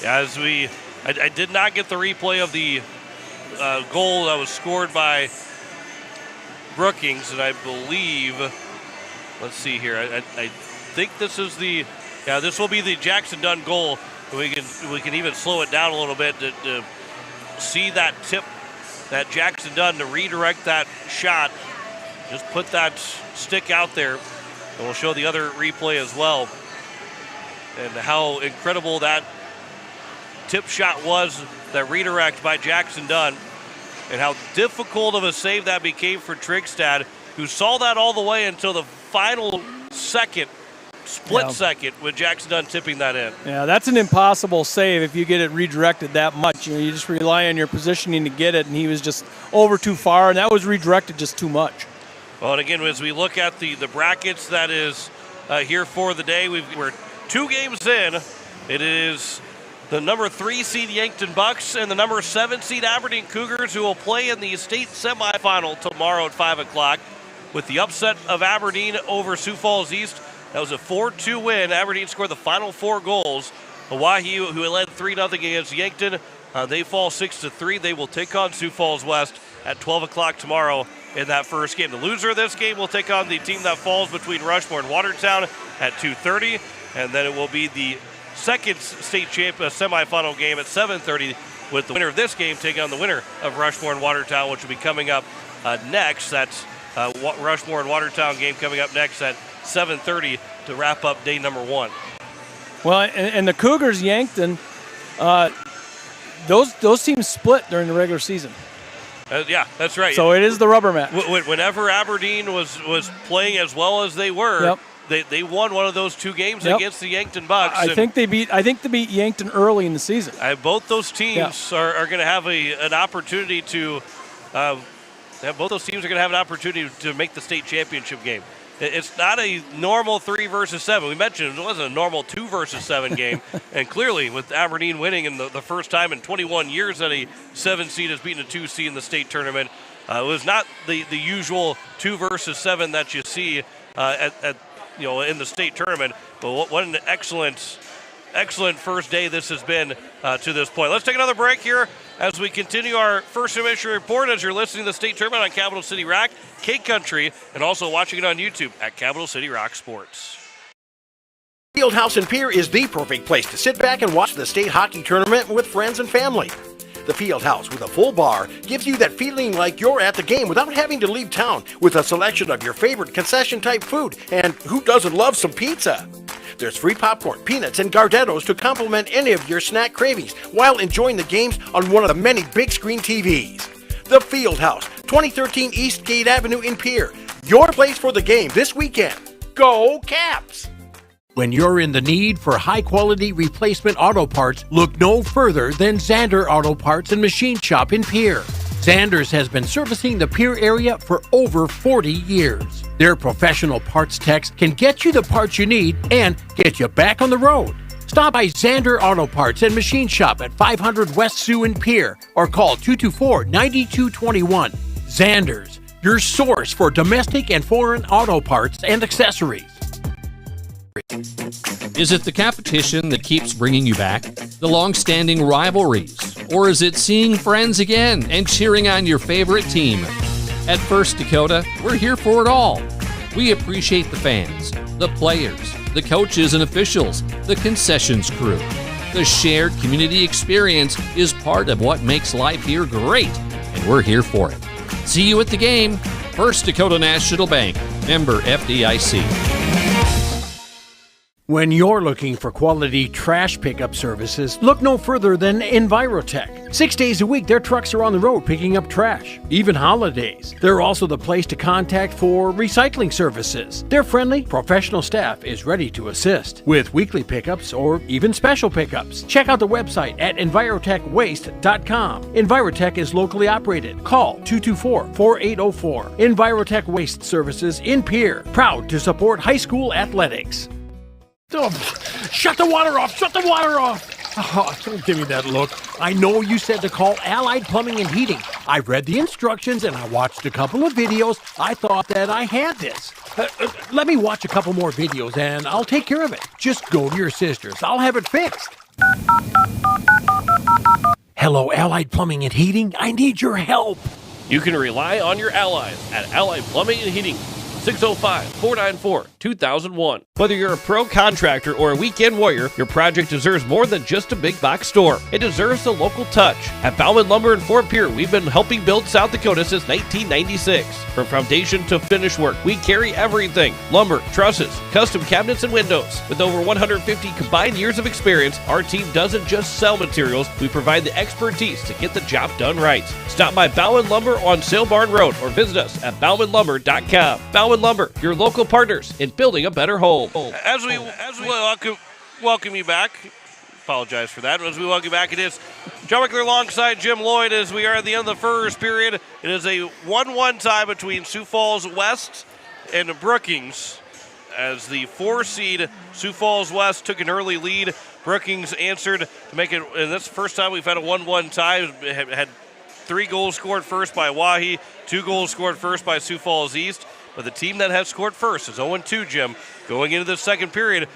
Yeah, I did not get the replay of the goal that was scored by Brookings, and I believe, let's see here, I think this is this will be the Jackson Dunn goal. We can even slow it down a little bit to see that tip, that Jackson Dunn to redirect that shot. Just put that stick out there, and we'll show the other replay as well. And how incredible that tip shot was, that redirect by Jackson Dunn, and how difficult of a save that became for Trigstad, who saw that all the way until the final second, second, with Jackson Dunn tipping that in. Yeah, that's an impossible save if you get it redirected that much. You just rely on your positioning to get it, and he was just over too far, and that was redirected just too much. Well, and again, as we look at the brackets that is here for the day, we're 2 games in. It is the number 3 seed Yankton Bucks and the number 7 seed Aberdeen Cougars, who will play in the state semifinal tomorrow at 5 o'clock with the upset of Aberdeen over Sioux Falls East. That was a 4-2 win. Aberdeen scored the final 4 goals. Hawaii, who led 3-0 against Yankton, they fall 6-3. They will take on Sioux Falls West at 12 o'clock tomorrow in that first game. The loser of this game will take on the team that falls between Rushmore and Watertown at 2:30. And then it will be the second state semifinal game at 7:30, with the winner of this game taking on the winner of Rushmore and Watertown, which will be coming up next. That's Rushmore and Watertown game coming up next at 7:30 to wrap up day number 1. Well, and the Cougars, Yankton, those teams split during the regular season. Yeah, that's right. So it is the rubber match. Whenever Aberdeen was playing as well as they were, yep, they won one of those 2 games against the Yankton Bucks. I think they beat Yankton early in the season. Both those teams are going to have an opportunity to. Both those teams are going to have an opportunity to make the state championship game. It's not a normal 3 versus 7. We mentioned it wasn't a normal 2 versus 7 game, and clearly with Aberdeen winning in the first time in 21 years that a 7 seed has beaten a 2 seed in the state tournament, it was not the usual 2 versus 7 that you see in the state tournament. But what an excellent first day this has been to this point. Let's take another break here as we continue our first intermission report, as you're listening to the state tournament on Capital City Rock, K Country, and also watching it on YouTube at Capital City Rock Sports. Fieldhouse in Pierre is the perfect place to sit back and watch the state hockey tournament with friends and family. The Fieldhouse with a full bar gives you that feeling like you're at the game without having to leave town, with a selection of your favorite concession-type food, and who doesn't love some pizza? There's free popcorn, peanuts, and Gardettos to complement any of your snack cravings while enjoying the games on one of the many big screen TVs. The Fieldhouse, 2013 East Gate Avenue in Pierre. Your place for the game this weekend. Go Caps! When you're in the need for high-quality replacement auto parts, look no further than Zander Auto Parts and Machine Shop in Pierre. Zanders has been servicing the Pierre area for over 40 years. Their professional parts techs can get you the parts you need and get you back on the road. Stop by Zander Auto Parts and Machine Shop at 500 West Sioux in Pierre or call 224-9221. Zanders, your source for domestic and foreign auto parts and accessories. Is it the competition that keeps bringing you back? The long-standing rivalries? Or is it seeing friends again and cheering on your favorite team? At First Dakota, we're here for it all. We appreciate the fans, the players, the coaches and officials, the concessions crew. The shared community experience is part of what makes life here great, and we're here for it. See you at the game. First Dakota National Bank, member FDIC. When you're looking for quality trash pickup services, look no further than Envirotech. 6 days a week, their trucks are on the road picking up trash, even holidays. They're also the place to contact for recycling services. Their friendly, professional staff is ready to assist with weekly pickups or even special pickups. Check out the website at envirotechwaste.com. Envirotech is locally operated. Call 224-4804. Envirotech Waste Services in Pierre, proud to support high school athletics. Oh, shut the water off! Shut the water off! Oh, don't give me that look. I know you said to call Allied Plumbing and Heating. I read the instructions and I watched a couple of videos. I thought that I had this. Let me watch a couple more videos and I'll take care of it. Just go to your sister's. I'll have it fixed. Hello, Allied Plumbing and Heating. I need your help. You can rely on your allies at Allied Plumbing and Heating. 605-494-2001. Whether you're a pro contractor or a weekend warrior, your project deserves more than just a big box store. It deserves a local touch. At Bauman Lumber in Fort Pierre, we've been helping build South Dakota since 1996. From foundation to finish work, we carry everything. Lumber, trusses, custom cabinets, and windows. With over 150 combined years of experience, our team doesn't just sell materials, we provide the expertise to get the job done right. Stop by Bauman Lumber on Sail Barn Road or visit us at baumanlumber.com. Bauman Lumber, your local partners in building a better home. As we welcome you back, apologize for that. As we welcome you back, it is John Wickler alongside Jim Lloyd as we are at the end of the first period. It is a 1-1 tie between Sioux Falls West and Brookings. As the 4 seed, Sioux Falls West took an early lead. Brookings answered to make it, and that's the first time we've had a 1-1 tie. Had 3 goals scored first by Wahi, 2 goals scored first by Sioux Falls East. But the team that has scored first is 0-2, Jim. Going into the second period,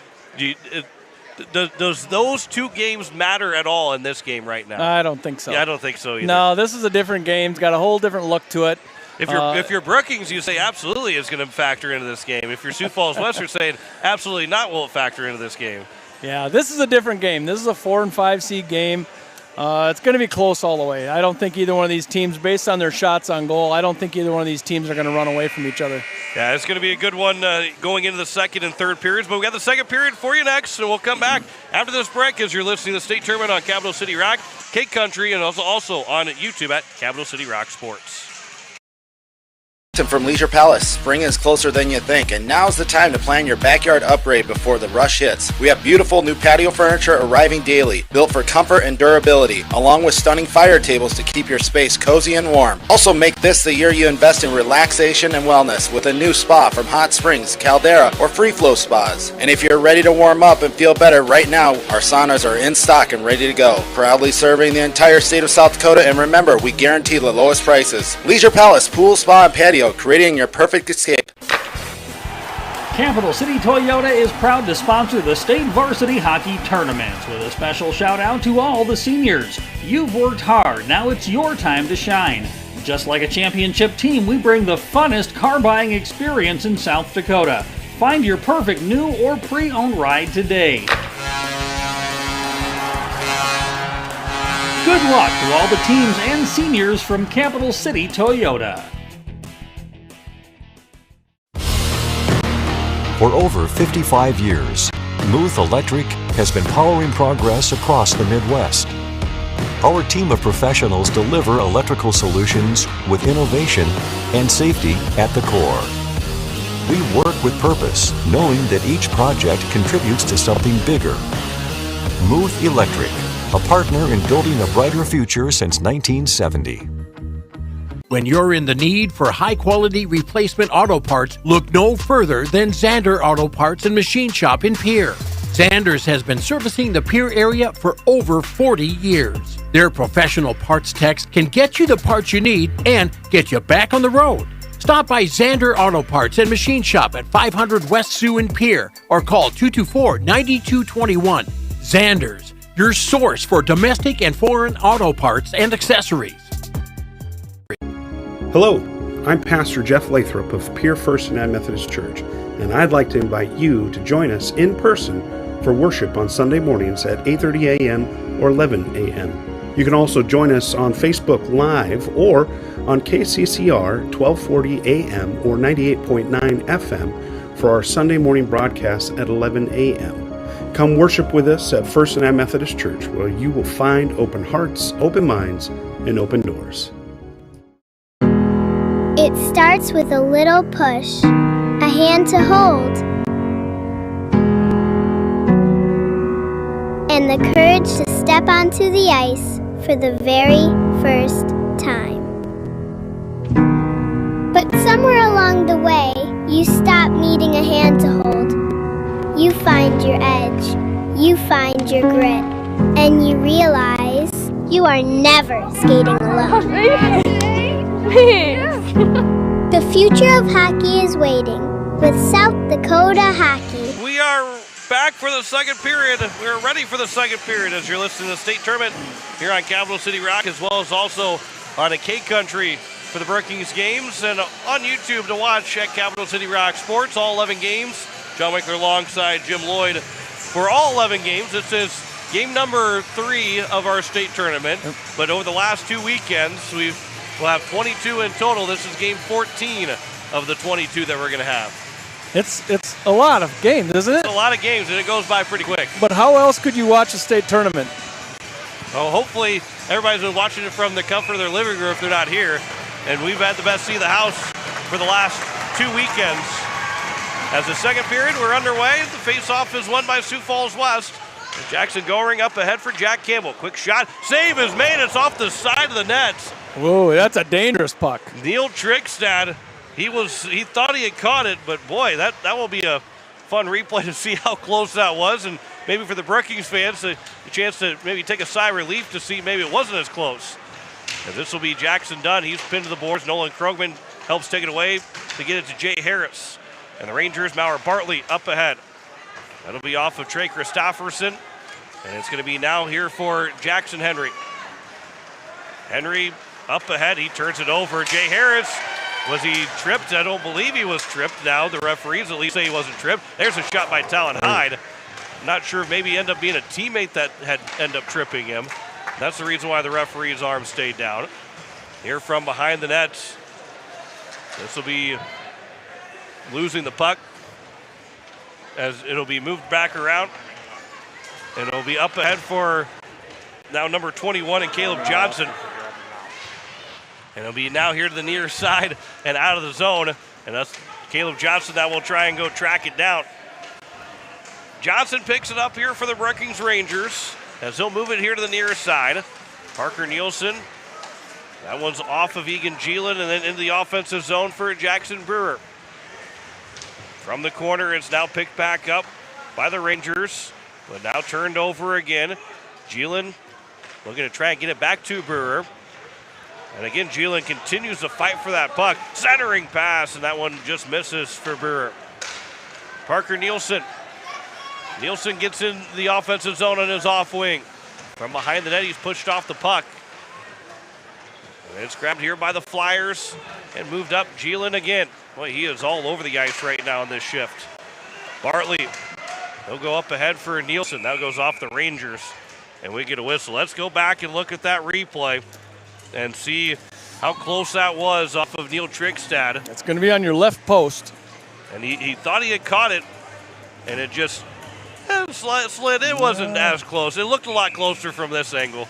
does those 2 games matter at all in this game right now? I don't think so. Yeah, I don't think so either. No, this is a different game. It's got a whole different look to it. If you're Brookings, you say absolutely it's going to factor into this game. If you're Sioux Falls West, you're saying absolutely not will it factor into this game. Yeah, this is a different game. This is a 4 and 5 seed game. It's going to be close all the way. I don't think either one of these teams, based on their shots on goal, I don't think either one of these teams are going to run away from each other. Yeah, it's going to be a good one going into the second and third periods. But we got the second period for you next, and we'll come back after this break as you're listening to the state tournament on Capital City Rock, Cake Country, and also on YouTube at Capital City Rock Sports. From Leisure Palace, spring is closer than you think, and now's the time to plan your backyard upgrade before the rush hits. We have beautiful new patio furniture arriving daily, built for comfort and durability, along with stunning fire tables to keep your space cozy and warm. Also make this the year you invest in relaxation and wellness with a new spa from Hot Springs, Caldera, or Free Flow Spas. And if you're ready to warm up and feel better right now, our saunas are in stock and ready to go. Proudly serving the entire state of South Dakota, and remember, we guarantee the lowest prices. Leisure Palace, pool, spa, and patio, creating your perfect escape. Capital City Toyota is proud to sponsor the state varsity hockey tournaments with a special shout out to all the seniors. You've worked hard, now it's your time to shine. Just like a championship team, we bring the funnest car buying experience in South Dakota. Find your perfect new or pre-owned ride today. Good luck to all the teams and seniors from Capital City Toyota. For over 55 years, Muth Electric has been powering progress across the Midwest. Our team of professionals deliver electrical solutions with innovation and safety at the core. We work with purpose, knowing that each project contributes to something bigger. Muth Electric, a partner in building a brighter future since 1970. When you're in the need for high-quality replacement auto parts, look no further than Zander Auto Parts and Machine Shop in Pierre. Zanders has been servicing the Pierre area for over 40 years. Their professional parts techs can get you the parts you need and get you back on the road. Stop by Zander Auto Parts and Machine Shop at 500 West Sioux in Pierre or call 224-9221. Zanders, your source for domestic and foreign auto parts and accessories. Hello, I'm Pastor Jeff Lathrop of Pierre First United Methodist Church, and I'd like to invite you to join us in person for worship on Sunday mornings at 8:30 a.m. or 11 a.m. You can also join us on Facebook Live or on KCCR 1240 a.m. or 98.9 FM for our Sunday morning broadcast at 11 a.m. Come worship with us at First United Methodist Church, where you will find open hearts, open minds, and open doors. It starts with a little push, a hand to hold, and the courage to step onto the ice for the very first time. But somewhere along the way, you stop needing a hand to hold. You find your edge, you find your grit, and you realize you are never skating alone. The future of hockey is waiting with South Dakota Hockey. We are back for the second period. We're ready for the second period as you're listening to the state tournament here on Capital City Rock, as well as also on a K-Country for the Brookings games, and on YouTube to watch at Capital City Rock Sports, all 11 games. John Winkler alongside Jim Lloyd for all 11 games. This is game number 3 of our state tournament, but over the last 2 weekends, we'll have 22 in total. This is game 14 of the 22 that we're going to have. It's a lot of games, isn't it? It's a lot of games, and it goes by pretty quick. But how else could you watch a state tournament? Well, hopefully everybody's been watching it from the comfort of their living room if they're not here. And we've had the best seat of the house for the last 2 weekends. As the second period, we're underway. The face-off is won by Sioux Falls West. Jackson Goring up ahead for Jack Campbell. Quick shot. Save is made. It's off the side of the net. Whoa, that's a dangerous puck. Neil Trickstad, he thought he had caught it, but boy, that will be a fun replay to see how close that was, and maybe for the Brookings fans, a chance to maybe take a sigh of relief to see maybe it wasn't as close. And this will be Jackson Dunn. He's pinned to the boards. Nolan Krogman helps take it away to get it to Jay Harris. And the Rangers, Maurer Bartley up ahead. That'll be off of Trey Christofferson. And it's going to be now here for Jackson Henry. Henry up ahead. He turns it over. Jay Harris, was he tripped? I don't believe he was tripped. Now the referees at least say he wasn't tripped. There's a shot by Talon Hyde. Not sure, maybe end up being a teammate that had end up tripping him. That's the reason why the referee's arm stayed down. Here from behind the net. This will be losing the puck as it'll be moved back around. And it'll be up ahead for now number 21 and Caleb Johnson. And it'll be now here to the near side and out of the zone. And that's Caleb Johnson that will try and go track it down. Johnson picks it up here for the Brookings Rangers as he'll move it here to the near side. Parker Nielsen. That one's off of Egan Geelan and then into the offensive zone for Jackson Brewer. From the corner, it's now picked back up by the Rangers, but now turned over again. Geelan looking to try and get it back to Brewer. And again, Geelan continues to fight for that puck. Centering pass, and that one just misses for Brewer. Parker Nielsen. Nielsen gets in the offensive zone on his off wing. From behind the net, he's pushed off the puck. And it's grabbed here by the Flyers and moved up. Geelan again. Boy, he is all over the ice right now in this shift. Bartley, he'll go up ahead for Nielsen. That goes off the Rangers, and we get a whistle. Let's go back and look at that replay and see how close that was off of Neil Trickstad. It's going to be on your left post. And he thought he had caught it, and it just slid. It wasn't as close. It looked a lot closer from this angle.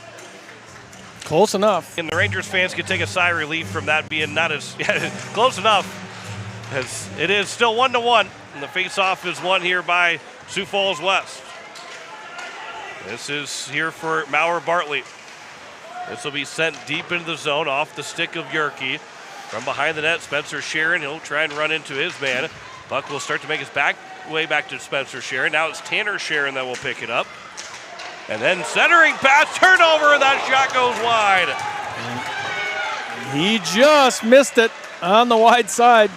Close enough. And the Rangers fans could take a sigh of relief from that being not as close enough. As it is still 1-1, and the face-off is won here by Sioux Falls West. This is here for Maurer Bartley. This will be sent deep into the zone off the stick of Yerke. From behind the net, Spencer Sharon. He'll try and run into his man. Buck will start to make his way back to Spencer Sharon. Now it's Tanner Sharon that will pick it up. And then centering pass, turnover, and that shot goes wide. He just missed it on the wide side.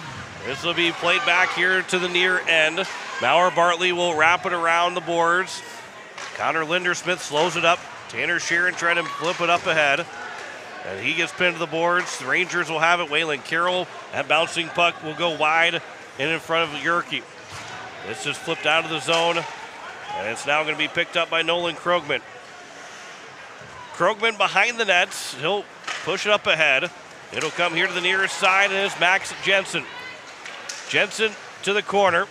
This will be played back here to the near end. Maurer Bartley will wrap it around the boards. Connor Lindersmith slows it up. Tanner Sharon trying to flip it up ahead. And he gets pinned to the boards. The Rangers will have it. Waylon Carroll, that bouncing puck will go wide and in front of Yerke. This is flipped out of the zone. And it's now going to be picked up by Nolan Krogman. Krogman behind the nets. He'll push it up ahead. It'll come here to the nearest side, and it's Max Jensen. Jensen to the corner.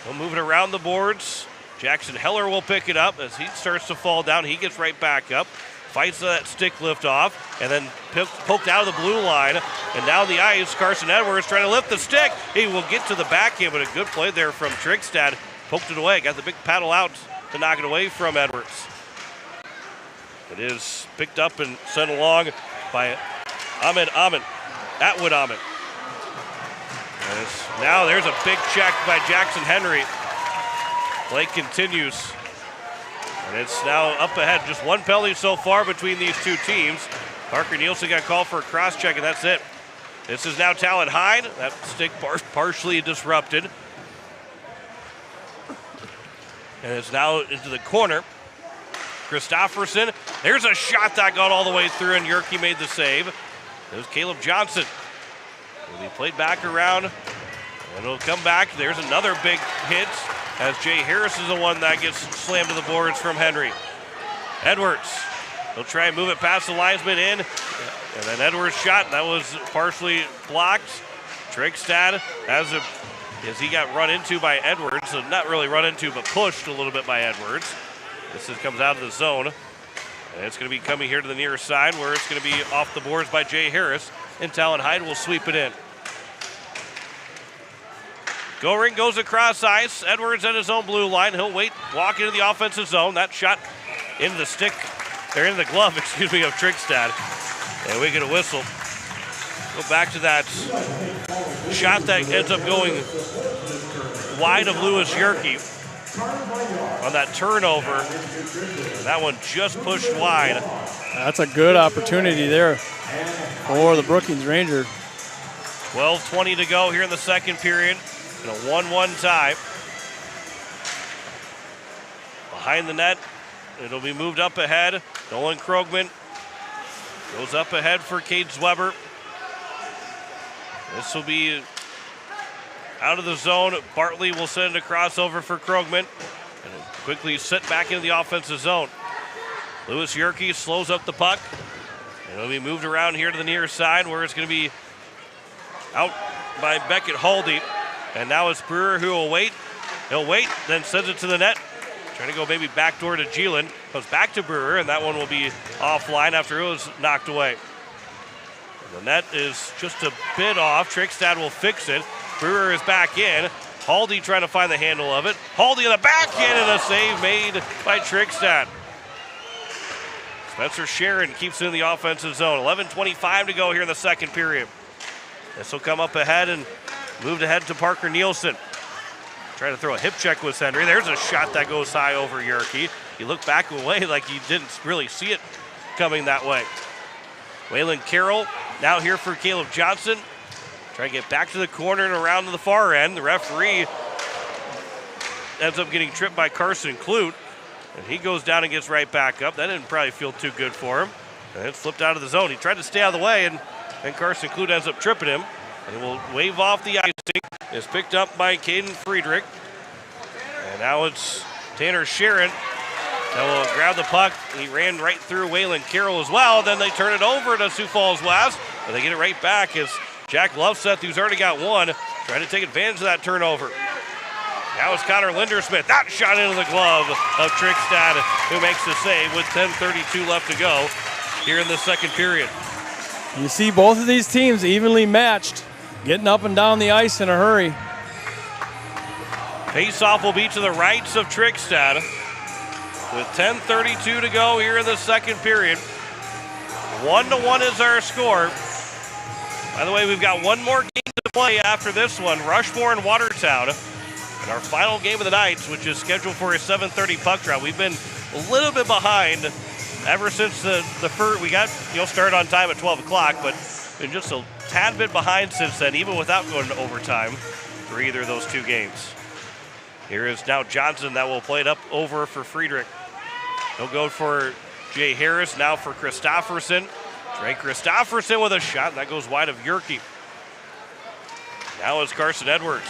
He'll move it around the boards. Jackson Heller will pick it up as he starts to fall down. He gets right back up. Fights that stick lift off, and then poked out of the blue line. And down the ice, Carson Edwards trying to lift the stick. He will get to the backhand, but a good play there from Trigstad. Poked it away, got the big paddle out to knock it away from Edwards. It is picked up and sent along by Atwood Ahmed. Now there's a big check by Jackson Henry. Play continues. And it's now up ahead. Just one penalty so far between these two teams. Parker Nielsen got called for a cross check, and that's it. This is now Talon Hyde. That stick partially disrupted. And it's now into the corner. Christofferson. There's a shot that got all the way through, and Yerke made the save. It was Caleb Johnson. It'll be played back around, and it'll come back. There's another big hit, as Jay Harris is the one that gets slammed to the boards from Henry. Edwards. He'll try and move it past the linesman in, and then Edwards' shot, that was partially blocked. Trigstad as he got run into by Edwards, so not really run into, but pushed a little bit by Edwards. This comes out of the zone, and it's going to be coming here to the near side, where it's going to be off the boards by Jay Harris, and Talon Hyde will sweep it in. Goring goes across ice. Edwards at his own blue line. He'll walk into the offensive zone. That shot into the stick, or into the glove, of Trigstad, and we get a whistle. Go back to that shot that ends up going wide of Lewis Yerke on that turnover. That one just pushed wide. That's a good opportunity there for the Brookings Rangers. 12:20 to go here in the second period. In a 1-1 tie. Behind the net, it'll be moved up ahead. Nolan Krogman goes up ahead for Cade Weber. This will be out of the zone. Bartley will send a crossover for Krogman and quickly sit back into the offensive zone. Lewis Yerke slows up the puck. And it'll be moved around here to the near side, where it's going to be out by Beckett Haldy. And now it's Brewer who will wait. He'll wait, then sends it to the net. Trying to go maybe backdoor to Geelan. Goes back to Brewer, and that one will be offline after it was knocked away. The net is just a bit off. Trigstad will fix it. Brewer is back in. Haldy trying to find the handle of it. Haldy in the backhand, and a save made by Trigstad. Spencer Sharon keeps it in the offensive zone. 11:25 to go here in the second period. This will come up ahead and moved ahead to Parker Nielsen. Trying to throw a hip check with Henry. There's a shot that goes high over Yerke. He looked back away like he didn't really see it coming that way. Waylon Carroll now here for Caleb Johnson. Trying to get back to the corner and around to the far end. The referee ends up getting tripped by Carson Clute. And he goes down and gets right back up. That didn't probably feel too good for him. And it flipped out of the zone. He tried to stay out of the way, and Carson Clute ends up tripping him. And he will wave off the icing. It's picked up by Caden Friedrich. And now it's Tanner Sharon that will grab the puck. He ran right through Waylon Carroll as well. Then they turn it over to Sioux Falls West. And they get it right back as Jack Loveseth, who's already got one, trying to take advantage of that turnover. Now it's Connor Lindersmith. That shot into the glove of Trigstad, who makes the save with 10:32 left to go here in the second period. You see both of these teams evenly matched Getting up and down the ice in a hurry. Face-off will be to the rights of Trigstad. With 10:32 to go here in the second period. 1-1 is our score. By the way, we've got one more game to play after this one. Rushmore and Watertown. And our final game of the night, which is scheduled for a 7:30 puck drop. We've been a little bit behind ever since the first. We got started on time at 12 o'clock, but been just a tad bit behind since then, even without going to overtime for either of those two games. Here is now Johnson that will play it up over for Friedrich. He'll go for Jay Harris, now for Christofferson. Trey Christofferson with a shot, and that goes wide of Yerke. Now is Carson Edwards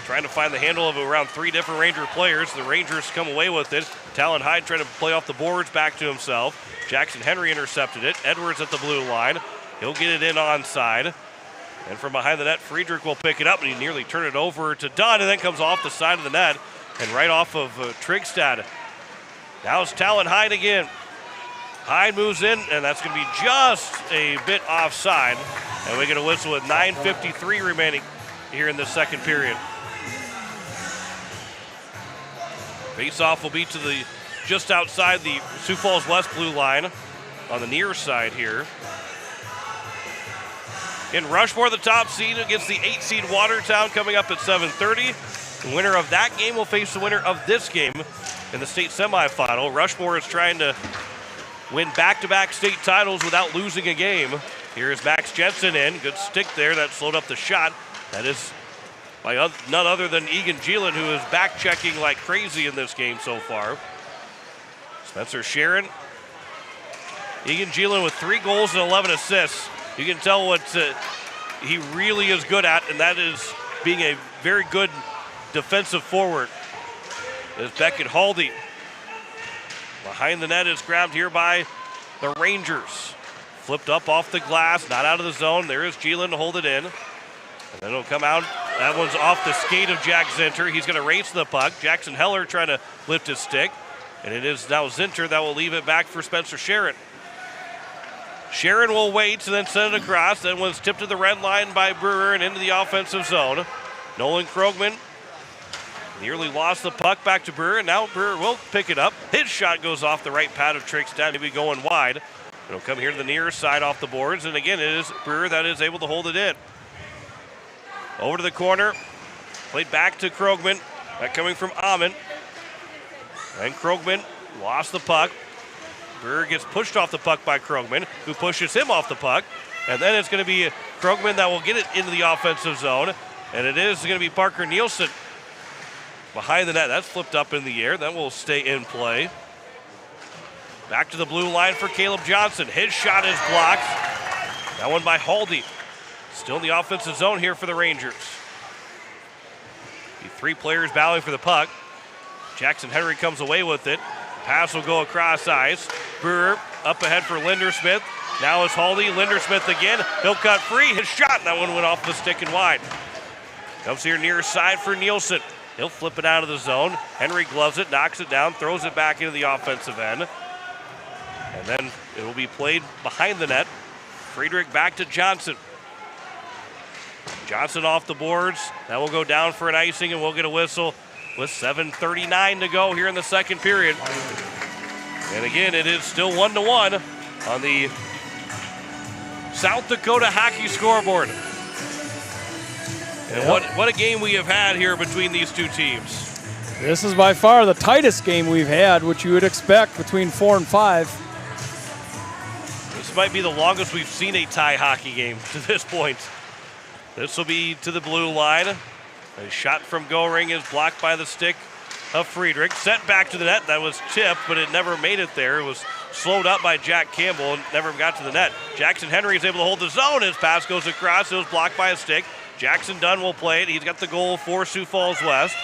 trying to find the handle of around three different Ranger players. The Rangers come away with it. Talon Hyde trying to play off the boards back to himself. Jackson Henry intercepted it. Edwards at the blue line. He'll get it in onside. And from behind the net, Friedrich will pick it up, and he nearly turned it over to Dunn, and then comes off the side of the net and right off of Trigstad. Now it's Talon Hyde again. Hyde moves in, and that's going to be just a bit offside. And we get a whistle with 9:53 remaining here in the second period. Face-off will be to the just outside the Sioux Falls West blue line on the near side here. In Rushmore, the top seed against the 8 seed Watertown coming up at 7:30. The winner of that game will face the winner of this game in the state semifinal. Rushmore is trying to win back-to-back state titles without losing a game. Here's Max Jensen in. Good stick there. That slowed up the shot. That is by none other than Egan Geelan, who is back-checking like crazy in this game so far. Spencer Sharon. Egan Geelan with 3 goals and 11 assists. You can tell what he really is good at, and that is being a very good defensive forward. Is Beckett Haldy. Behind the net is grabbed here by the Rangers. Flipped up off the glass, not out of the zone. There is Geelan to hold it in. And then it'll come out. That one's off the skate of Jack Zinter. He's going to race the puck. Jackson Heller trying to lift his stick. And it is now Zinter that will leave it back for Spencer Sharon. Sharon will wait and then send it across. Then was tipped to the red line by Brewer and into the offensive zone. Nolan Krogman nearly lost the puck back to Brewer, and now Brewer will pick it up. His shot goes off the right pad of Trigstad, maybe going wide. It'll come here to the near side off the boards, and again, it is Brewer that is able to hold it in. Over to the corner, played back to Krogman. That coming from Amon. And Krogman lost the puck. Brewer gets pushed off the puck by Krogman, who pushes him off the puck. And then it's going to be Krogman that will get it into the offensive zone. And it is going to be Parker Nielsen behind the net. That's flipped up in the air. That will stay in play. Back to the blue line for Caleb Johnson. His shot is blocked. That one by Haldy. Still in the offensive zone here for the Rangers. The 3 players battling for the puck. Jackson Henry comes away with it. Pass will go across ice. Brewer up ahead for Lindersmith. Now is Haldy. Lindersmith again. He'll cut free. His shot. And that one went off the stick and wide. Comes here near side for Nielsen. He'll flip it out of the zone. Henry gloves it, knocks it down, throws it back into the offensive end. And then it will be played behind the net. Friedrich back to Johnson. Johnson off the boards. That will go down for an icing, and we'll get a whistle with 7:39 to go here in the second period. And again, it is still 1-1 on the South Dakota hockey scoreboard. And what a game we have had here between these two teams. This is by far the tightest game we've had, which you would expect between 4 and 5. This might be the longest we've seen a tie hockey game to this point. This will be to the blue line. A shot from Goring is blocked by the stick of Friedrich. Sent back to the net. That was tipped, but it never made it there. It was slowed up by Jack Campbell and never got to the net. Jackson Henry is able to hold the zone. His pass goes across. It was blocked by a stick. Jackson Dunn will play it. He's got the goal for Sioux Falls West.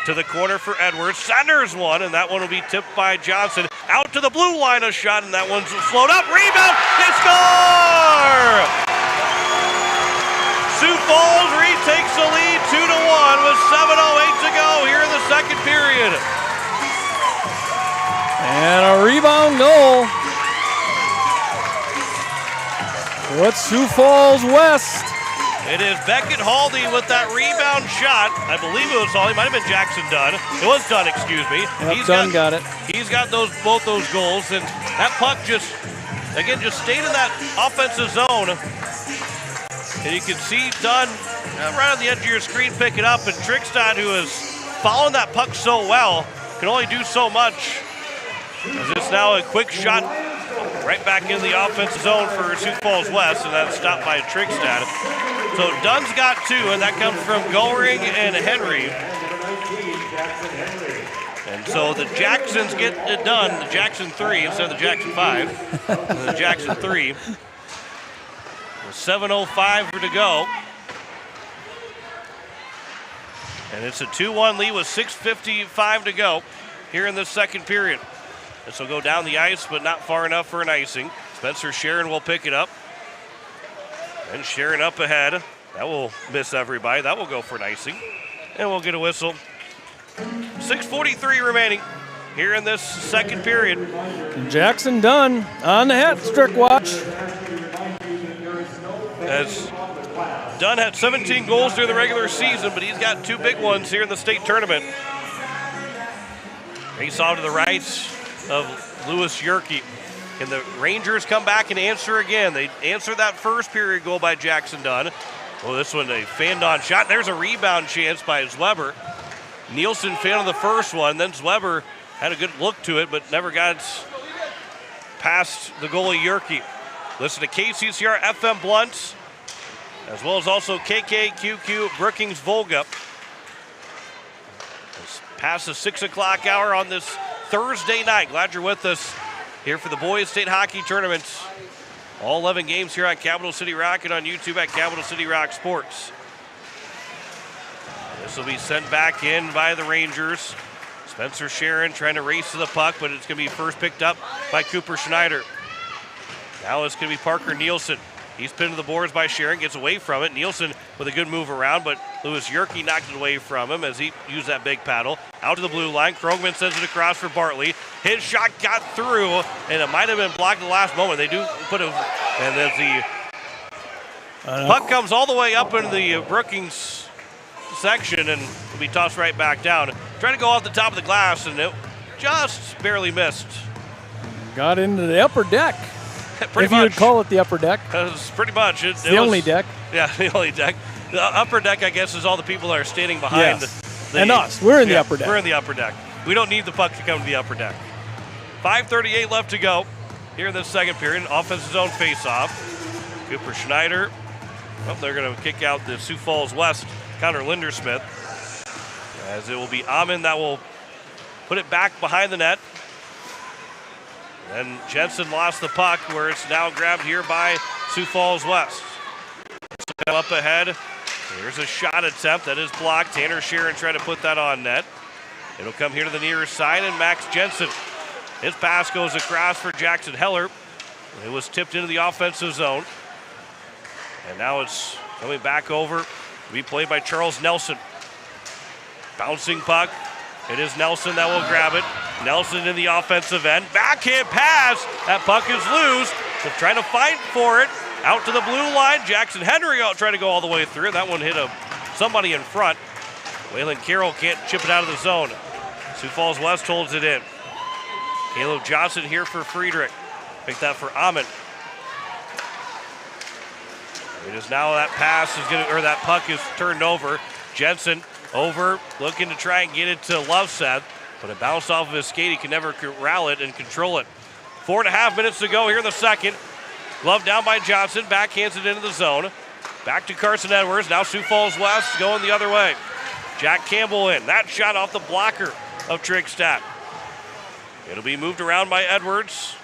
To the corner for Edwards. Centers one, and that one will be tipped by Johnson. Out to the blue line, a shot, and that one's slowed up. Rebound, they score! Sioux Falls retakes the lead 2-1 with 7:08 to go here in the second period. And a rebound goal. With Sioux Falls West It is Beckett Haldy with that rebound shot. I believe it was Haldy. Might have been Jackson Dunn. It was Dunn, excuse me. Yep, Dunn got it. He's got both those goals, and that puck just stayed in that offensive zone. And you can see Dunn right on the edge of your screen pick it up, and Trickstad, who is following that puck so well, can only do so much. As it's now a quick shot right back in the offensive zone for Sioux Falls West, and that's stopped by Trickstad. So Dunn's got 2, and that comes from Goring and Henry. And so the Jacksons get it done, the Jackson 3 instead of the Jackson 5. The Jackson 3. 7:05 to go. And it's a 2-1 lead with 6:55 to go here in this second period. This will go down the ice, but not far enough for an icing. Spencer Sharon will pick it up. And Sharon up ahead. That will miss everybody. That will go for an icing. And we'll get a whistle. 6:43 remaining here in this second period. Jackson Dunn on the hat trick watch. As Dunn had 17 goals during the regular season, but he's got 2 big ones here in the state tournament. Face off to the right of Lewis Yerke. And the Rangers come back and answer again. They answer that first period goal by Jackson Dunn. Oh, this one a fanned-on shot. There's a rebound chance by Zweber. Nielsen fanned on the first one. Then Zweber had a good look to it, but never got past the goalie Yerke. Listen to KCCR FM Blunt, as well as also KKQQ Brookings Volga. It's past the 6 o'clock hour on this Thursday night. Glad you're with us here for the Boys State Hockey Tournament. All 11 games here on Capital City Rock and on YouTube at Capital City Rock Sports. This will be sent back in by the Rangers. Spencer Sharon trying to race to the puck, but it's going to be first picked up by Cooper Schneider. Now it's going to be Parker Nielsen. He's pinned to the boards by Sharon, gets away from it. Nielsen with a good move around, but Lewis Yerke knocked it away from him as he used that big paddle. Out to the blue line, Krogman sends it across for Bartley. His shot got through, and it might have been blocked at the last moment. They do put a, and as the puck comes all the way up into the Brookings section and will be tossed right back down. Trying to go off the top of the glass, and it just barely missed. Got into the upper deck. Pretty if much. you would call it the upper deck. It's pretty much. It's the only deck. Yeah, the only deck. The upper deck, I guess, is all the people that are standing behind. Yes. And us. We're in the upper deck. We're in the upper deck. We don't need the puck to come to the upper deck. 5:38 left to go here in this second period. Offensive zone face-off. Cooper Schneider. Well, they're going to kick out the Sioux Falls West, Connor Lindersmith. As it will be Amon that will put it back behind the net. And Jensen lost the puck, where it's now grabbed here by Sioux Falls West. So up ahead. Here's a shot attempt that is blocked. Tanner Sharon tried to put that on net. It'll come here to the near side, and Max Jensen. His pass goes across for Jackson Heller. It was tipped into the offensive zone. And now it's coming back over to be played by Charles Nelson. Bouncing puck. It is Nelson that will grab it. Nelson in the offensive end. Backhand pass. That puck is loose. They're trying to fight for it. Out to the blue line. Jackson Henry out trying to go all the way through. That one hit somebody in front. Waylon Carroll can't chip it out of the zone. Sioux Falls West holds it in. Caleb Johnson here for Friedrich. Pick that for Amon. It is now that pass is going to, or that puck is turned over. Jensen over, looking to try and get it to Loveseth, but it bounced off of his skate. He can never corral it and control it. 4.5 minutes to go here in the second. Glove down by Johnson, backhands it into the zone. Back to Carson Edwards. Now Sioux Falls West going the other way. Jack Campbell in. That shot off the blocker of Trickstad. It'll be moved around by Edwards.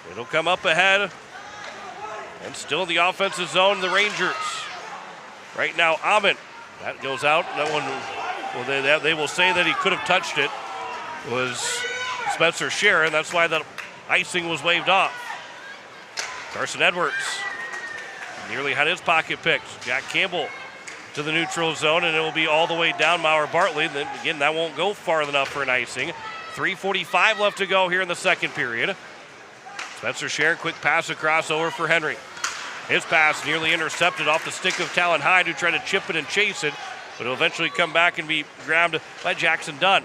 It'll come up ahead. And still in the offensive zone, the Rangers. Right now, Amon. That goes out. That one, well, they will say that he could have touched it. It was Spencer Sharon. That's why the icing was waved off. Carson Edwards nearly had his pocket picked. Jack Campbell to the neutral zone, and it will be all the way down Maurer Bartley. Then again, that won't go far enough for an icing. 3:45 left to go here in the second period. Spencer Sharon, quick pass across over for Henry. His pass nearly intercepted off the stick of Talon Hyde, who tried to chip it and chase it, but it'll eventually come back and be grabbed by Jackson Dunn.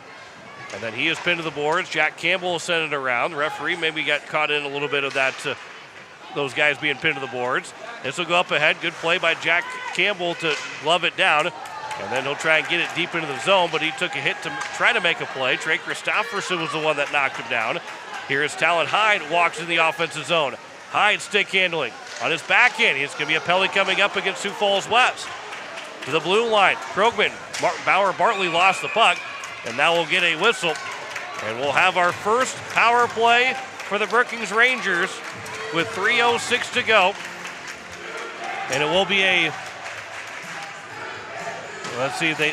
And then he is pinned to the boards. Jack Campbell will send it around. The referee maybe got caught in a little bit of that, those guys being pinned to the boards. This will go up ahead. Good play by Jack Campbell to glove it down. And then he'll try and get it deep into the zone, but he took a hit to try to make a play. Trey Christopherson was the one that knocked him down. Here is Talon Hyde, walks in the offensive zone. Hyde stick handling on his back end. It's going to be a penalty coming up against Sioux Falls West. To the blue line, Krogman, Bauer Bartley lost the puck, and now we'll get a whistle. And we'll have our first power play for the Brookings Rangers with 3:06 to go. And it will be a, let's see if they,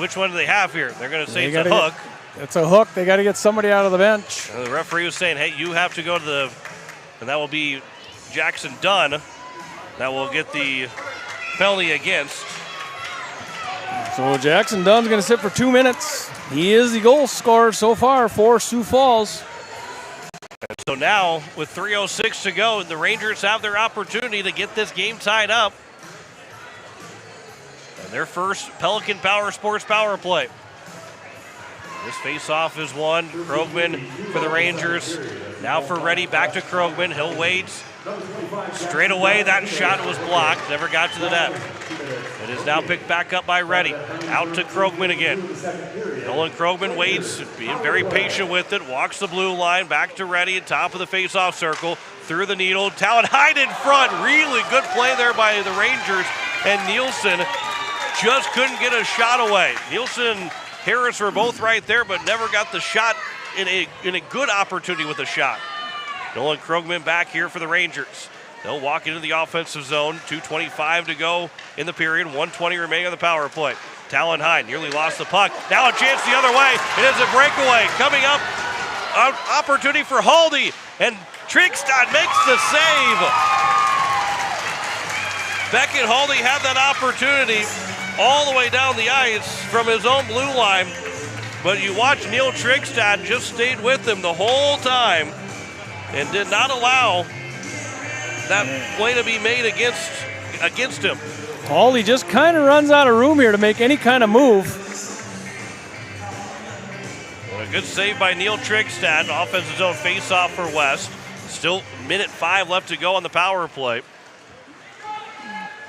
which one do they have here? They're going to say it's a hook. It's a hook. They got to get somebody out of the bench. And the referee was saying, hey, you have to go to the, and that will be Jackson Dunn. That will get the penalty against. So Jackson Dunn's going to sit for 2 minutes. He is the goal scorer so far for Sioux Falls. And so now, with 3:06 to go, the Rangers have their opportunity to get this game tied up. And their first Pelican Power Sports power play. This faceoff is won. Krogman for the Rangers. Now for Reddy, back to Krogman. He'll wait. Straight away, that shot was blocked. Never got to the net. It is now picked back up by Reddy. Out to Krogman again. Nolan Krogman waits, being very patient with it. Walks the blue line, back to Reddy at top of the faceoff circle. Through the needle. Talon Hyde in front. Really good play there by the Rangers. And Nielsen just couldn't get a shot away. Nielsen and Harris were both right there, but never got the shot in a good opportunity with a shot. Nolan Krogman back here for the Rangers. They'll walk into the offensive zone. 2:25 to go in the period. 1:20 remaining on the power play. Talon Hyde nearly lost the puck. Now a chance the other way. It is a breakaway. Coming up, an opportunity for Haldy. And Trickstad makes the save. Beckett Haldy had that opportunity all the way down the ice from his own blue line. But you watch Neil Trickstad just stayed with him the whole time and did not allow that play to be made against him. Haldy just kind of runs out of room here to make any kind of move. And a good save by Neil Trickstad. Offensive zone face-off for West. Still minute 5 left to go on the power play.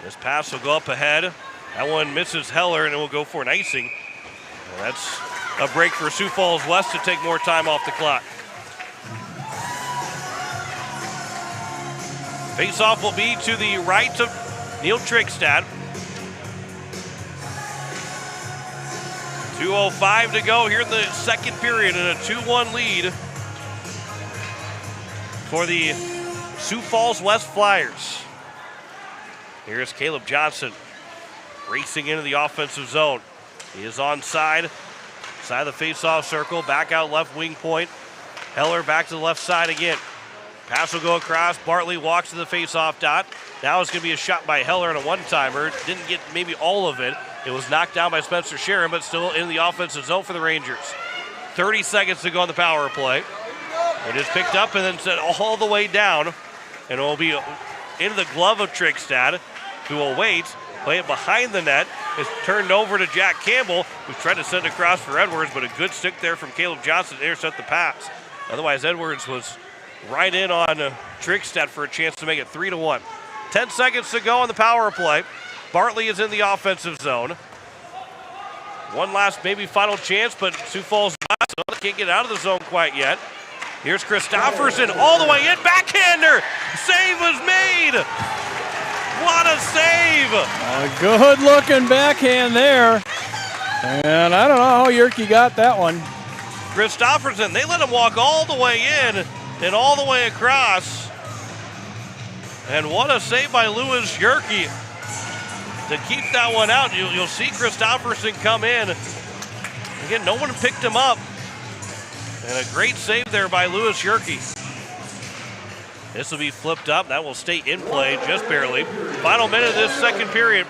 This pass will go up ahead. That one misses Heller, and it will go for an icing. And that's a break for Sioux Falls West to take more time off the clock. Face-off will be to the right of Neil Trickstad. 2:05 to go here in the second period, and a 2-1 lead for the Sioux Falls West Flyers. Here's Caleb Johnson racing into the offensive zone. He is onside, side of the face-off circle, back out left wing point. Heller back to the left side again. Pass will go across. Bartley walks to the face-off dot. Now it's going to be a shot by Heller and a one-timer. Didn't get maybe all of it. It was knocked down by Spencer Sharon, but still in the offensive zone for the Rangers. 30 seconds to go on the power play. It is picked up and then sent all the way down. And it will be into the glove of Trickstad, who will wait, play it behind the net. It's turned over to Jack Campbell, who tried to send it across for Edwards, but a good stick there from Caleb Johnson to intercept the pass. Otherwise, Edwards was right in on Trickstad for a chance to make it 3-1. 10 seconds to go on the power play. Bartley is in the offensive zone. One last maybe final chance, but Sioux Falls can't get out of the zone quite yet. Here's Christopherson all the way in. Backhander. Save was made. What a save. A good looking backhand there. And I don't know how Yerke got that one. Christopherson, they let him walk all the way in and all the way across. And what a save by Lewis Yerke to keep that one out. You'll see Christopherson come in. Again, no one picked him up. And a great save there by Lewis Yerke. This will be flipped up. That will stay in play just barely. Final minute of this second period.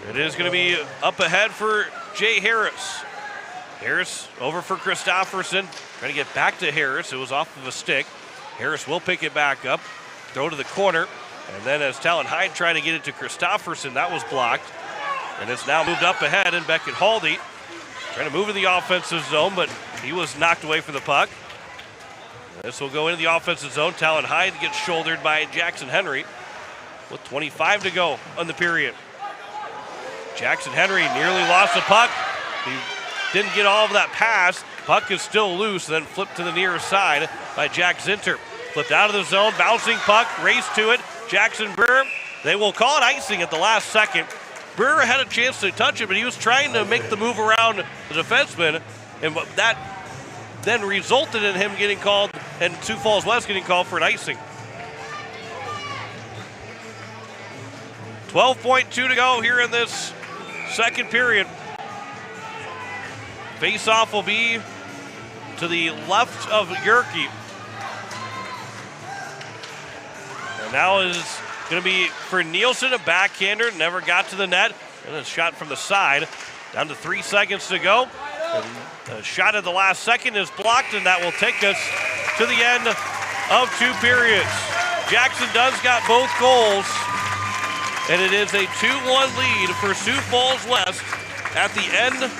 It is going to be up ahead for Jay Harris. Harris over for Christopherson. Trying to get back to Harris. It was off of a stick. Harris will pick it back up, throw to the corner, and then as Talon Hyde tried to get it to Christofferson, that was blocked. And it's now moved up ahead, and Beckett Haldy trying to move in the offensive zone, but he was knocked away from the puck. This will go into the offensive zone. Talon Hyde gets shouldered by Jackson Henry with 25 to go on the period. Jackson Henry nearly lost the puck. He didn't get all of that pass. Puck is still loose, then flipped to the near side by Jack Zinter. Flipped out of the zone, bouncing puck, race to it. Jackson Brewer, they will call it icing at the last second. Brewer had a chance to touch it, but he was trying to make the move around the defenseman, and that then resulted in him getting called, and Sioux Falls West getting called for an icing. 12.2 to go here in this second period. Face-off will be to the left of Yerke. And now is going to be for Nielsen, a backhander, never got to the net, and a shot from the side. Down to 3 seconds to go. And a shot at the last second is blocked, and that will take us to the end of 2 periods. Jackson Dunn's got both goals, and it is a 2-1 lead for Sioux Falls West at the end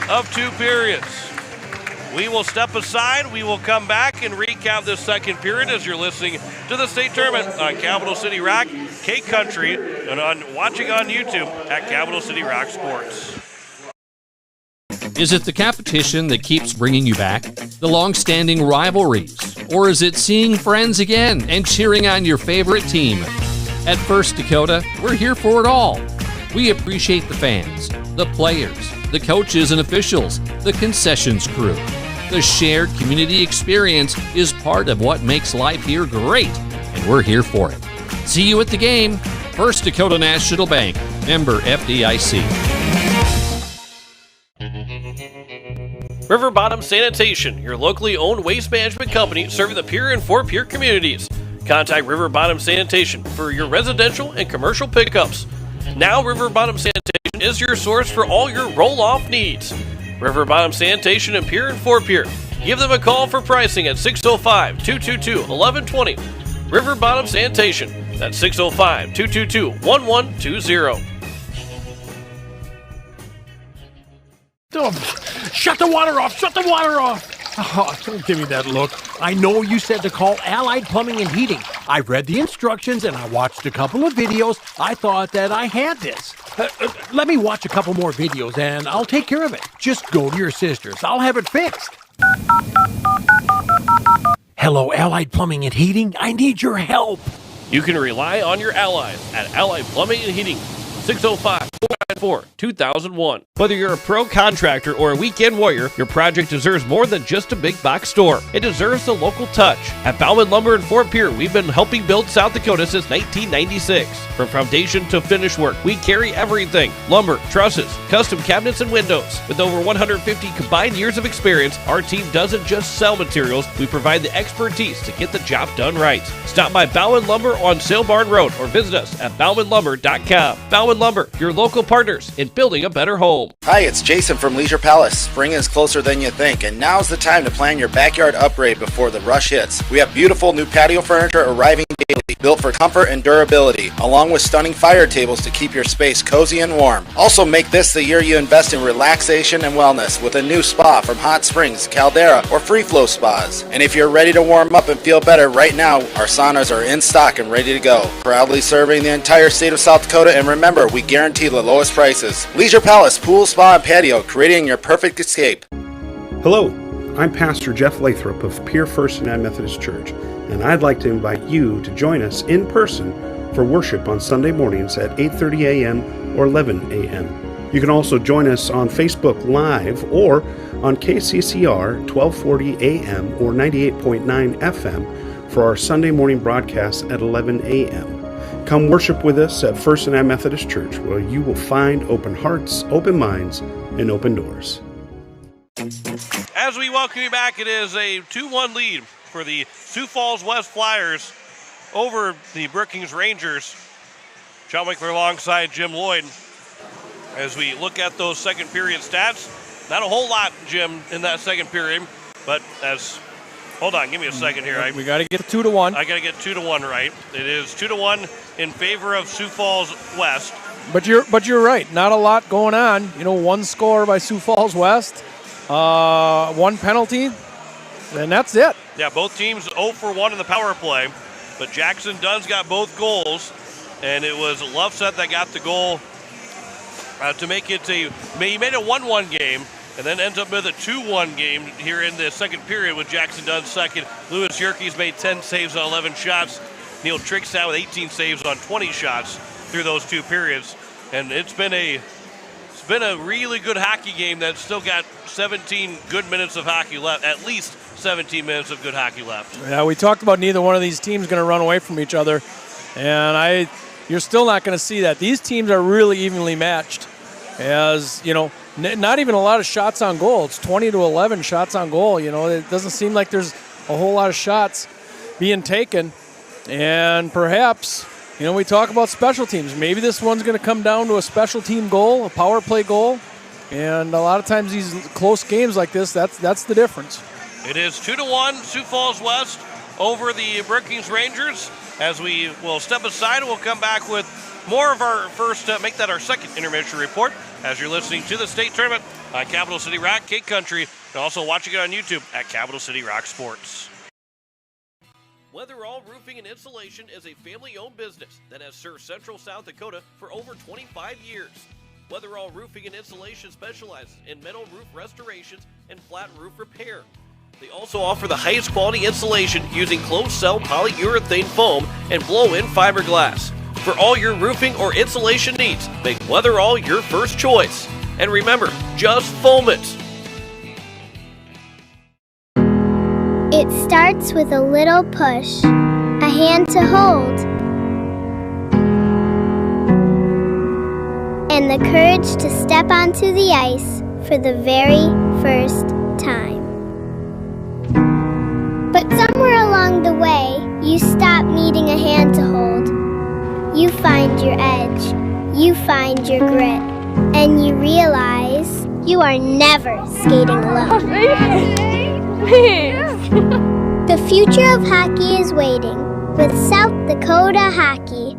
of 2 periods. We will step aside. We will come back and recap this second period as you're listening to the state tournament on Capital City Rock, K-Country, and watching on YouTube at Capital City Rock Sports. Is it the competition that keeps bringing you back? The long-standing rivalries? Or is it seeing friends again and cheering on your favorite team? At First Dakota, we're here for it all. We appreciate the fans, the players, the coaches and officials, the concessions crew. The shared community experience is part of what makes life here great, and we're here for it. See you at the game. First Dakota National Bank, member FDIC. River Bottom Sanitation, your locally owned waste management company serving the Pierre and Fort Pierre communities. Contact River Bottom Sanitation for your residential and commercial pickups. Now River Bottom Sanitation is your source for all your roll-off needs. River Bottom Sanitation in Pierre and Fort Pierre. Give them a call for pricing at 605-222-1120. River Bottom Sanitation. That's 605-222-1120. Oh, shut the water off! Shut the water off! Oh, don't give me that look. I know you said to call Allied Plumbing and Heating. I read the instructions and I watched a couple of videos. I thought that I had this. Let me watch a couple more videos and I'll take care of it. Just go to your sister's. I'll have it fixed. Hello, Allied Plumbing and Heating. I need your help. You can rely on your allies at Allied Plumbing and Heating. 605-494-2001. Whether you're a pro contractor or a weekend warrior, your project deserves more than just a big box store. It deserves the local touch. At Bauman Lumber in Fort Pierre, we've been helping build South Dakota since 1996. From foundation to finish work, we carry everything. Lumber, trusses, custom cabinets, and windows. With over 150 combined years of experience, our team doesn't just sell materials, we provide the expertise to get the job done right. Stop by Bauman Lumber on Sale Barn Road or visit us at baumanlumber.com. Bauman Lumber, your local partners in building a better home. Hi, it's Jason from Leisure Palace. Spring is closer than you think, and now's the time to plan your backyard upgrade before the rush hits. We have beautiful new patio furniture arriving daily, built for comfort and durability, along with stunning fire tables to keep your space cozy and warm. Also make this the year you invest in relaxation and wellness with a new spa from Hot Springs, Caldera, or Free Flow Spas. And if you're ready to warm up and feel better right now, our saunas are in stock and ready to go. Proudly serving the entire state of South Dakota, and remember, we guarantee the lowest prices. Leisure Palace Pool, Spa, and Patio, creating your perfect escape. Hello, I'm Pastor Jeff Lathrop of Pierre First United Methodist Church, and I'd like to invite you to join us in person for worship on Sunday mornings at 8:30 a.m. or 11 a.m. You can also join us on Facebook Live or on KCCR 1240 a.m. or 98.9 FM for our Sunday morning broadcast at 11 a.m. Come worship with us at First United Methodist Church, where you will find open hearts, open minds, and open doors. As we welcome you back, it is a 2-1 lead for the Sioux Falls West Flyers over the Brookings Rangers. John Winkler alongside Jim Lloyd. As we look at those second period stats, not a whole lot, Jim, in that second period, but as Hold on, give me a second here. We got to get 2-1. I got to get 2-1 right. It is 2-1 in favor of Sioux Falls West. But you're right. Not a lot going on. One score by Sioux Falls West, one penalty, and that's it. Yeah, both teams 0 for 1 in the power play, but Jackson Dunn's got both goals, and it was Loveset that got the goal to make it he made a 1-1 game, and then ends up with a 2-1 game here in the second period with Jackson Dunn second. Lewis Yerkes made 10 saves on 11 shots. Neil Trickstow with 18 saves on 20 shots through those two periods. And it's been a really good hockey game that's still got 17 good minutes of hockey left, at least 17 minutes of good hockey left. Yeah, we talked about neither one of these teams going to run away from each other, and you're still not going to see that. These teams are really evenly matched. As not even a lot of shots on goal. It's 20-11 shots on goal. It doesn't seem like there's a whole lot of shots being taken. And perhaps, we talk about special teams. Maybe this one's going to come down to a special team goal, a power play goal. And a lot of times these close games like this, that's the difference. It is 2-1 Sioux Falls West over the Brookings Rangers. As we will step aside, we'll come back with more of our first, make that our second intermission report, as you're listening to the state tournament on Capital City Rock, Cape Country, and also watching it on YouTube at Capital City Rock Sports. Weatherall Roofing and Insulation is a family-owned business that has served Central South Dakota for over 25 years. Weatherall Roofing and Insulation specializes in metal roof restorations and flat roof repair. They also offer the highest quality insulation using closed-cell polyurethane foam and blow-in fiberglass. For all your roofing or insulation needs, make Weatherall your first choice. And remember, just foam it. It starts with a little push, a hand to hold, and the courage to step onto the ice for the very first time. But somewhere along the way, you stop needing a hand to hold. You find your edge, you find your grit, and you realize you are never skating alone. The future of hockey is waiting with South Dakota Hockey.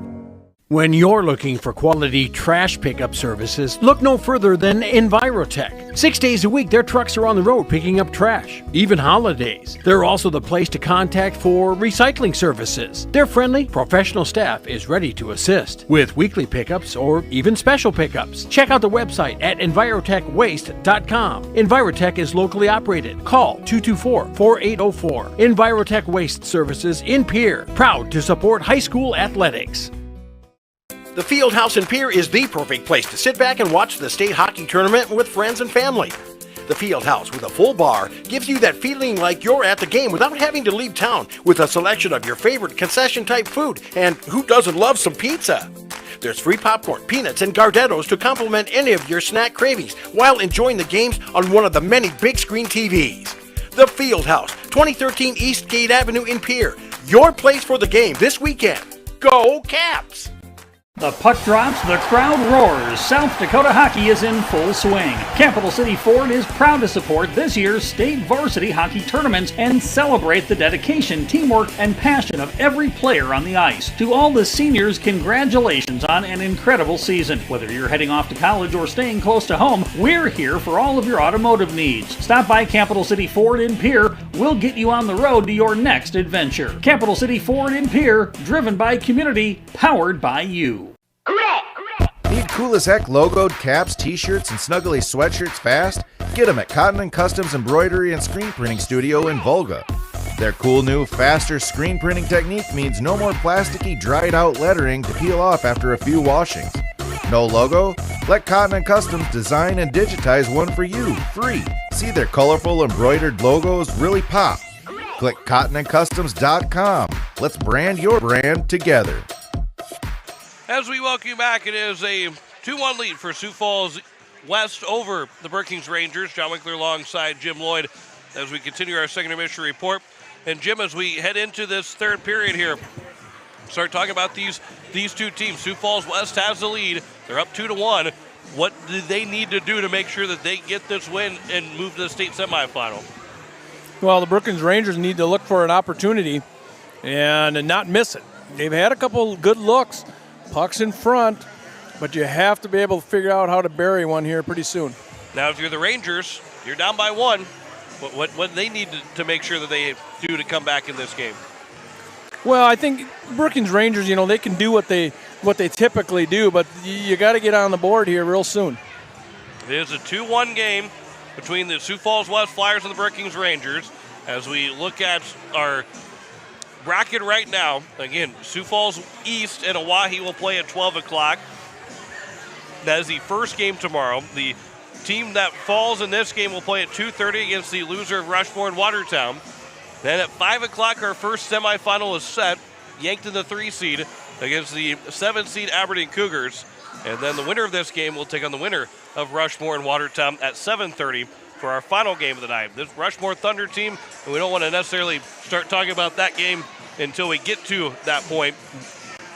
When you're looking for quality trash pickup services, look no further than Envirotech. 6 days a week, their trucks are on the road picking up trash, even holidays. They're also the place to contact for recycling services. Their friendly, professional staff is ready to assist with weekly pickups or even special pickups. Check out the website at envirotechwaste.com. Envirotech is locally operated. Call 224-4804. Envirotech Waste Services in Pierre, proud to support high school athletics. The Fieldhouse in Pierre is the perfect place to sit back and watch the state hockey tournament with friends and family. The Fieldhouse with a full bar gives you that feeling like you're at the game without having to leave town, with a selection of your favorite concession-type food, and who doesn't love some pizza? There's free popcorn, peanuts, and Gardettos to complement any of your snack cravings while enjoying the games on one of the many big screen TVs. The Fieldhouse, 2013 East Gate Avenue in Pierre. Your place for the game this weekend. Go Caps! The puck drops, the crowd roars. South Dakota hockey is in full swing. Capital City Ford is proud to support this year's state varsity hockey tournaments and celebrate the dedication, teamwork, and passion of every player on the ice. To all the seniors, congratulations on an incredible season. Whether you're heading off to college or staying close to home, we're here for all of your automotive needs. Stop by Capital City Ford in Pierre. We'll get you on the road to your next adventure. Capital City Ford in Pierre, driven by community, powered by you. Need cool as heck logoed caps, t-shirts, and snuggly sweatshirts fast? Get them at Cotton & Customs Embroidery and Screen Printing Studio in Volga. Their cool new, faster screen printing technique means no more plasticky, dried-out lettering to peel off after a few washings. No logo? Let Cotton & Customs design and digitize one for you, free. See their colorful embroidered logos really pop. Click cottonandcustoms.com. Let's brand your brand together. As we welcome you back, it is a 2-1 lead for Sioux Falls West over the Brookings Rangers. John Winkler alongside Jim Lloyd as we continue our second intermission report. And Jim, as we head into this third period here, start talking about these two teams. Sioux Falls West has the lead. They're up 2-1. What do they need to do to make sure that they get this win and move to the state semifinal? Well, the Brookings Rangers need to look for an opportunity and not miss it. They've had a couple good looks, pucks in front, but you have to be able to figure out how to bury one here pretty soon. Now, if you're the Rangers, you're down by one. What do they need to make sure that they do to come back in this game? Well, I think Brookings Rangers, they can do what they typically do, but you got to get on the board here real soon. It is a 2-1 game between the Sioux Falls West Flyers and the Brookings Rangers. As we look at our bracket right now, again, Sioux Falls East and Oahe will play at 12 o'clock. That is the first game tomorrow. The team that falls in this game will play at 2:30 against the loser of Rushmore and Watertown. Then at 5 o'clock, our first semifinal is set. Yankton, the 3 seed, against the 7 seed Aberdeen Cougars. And then the winner of this game will take on the winner of Rushmore and Watertown at 7:30 for our final game of the night. This Rushmore Thunder team, and we don't want to necessarily start talking about that game until we get to that point.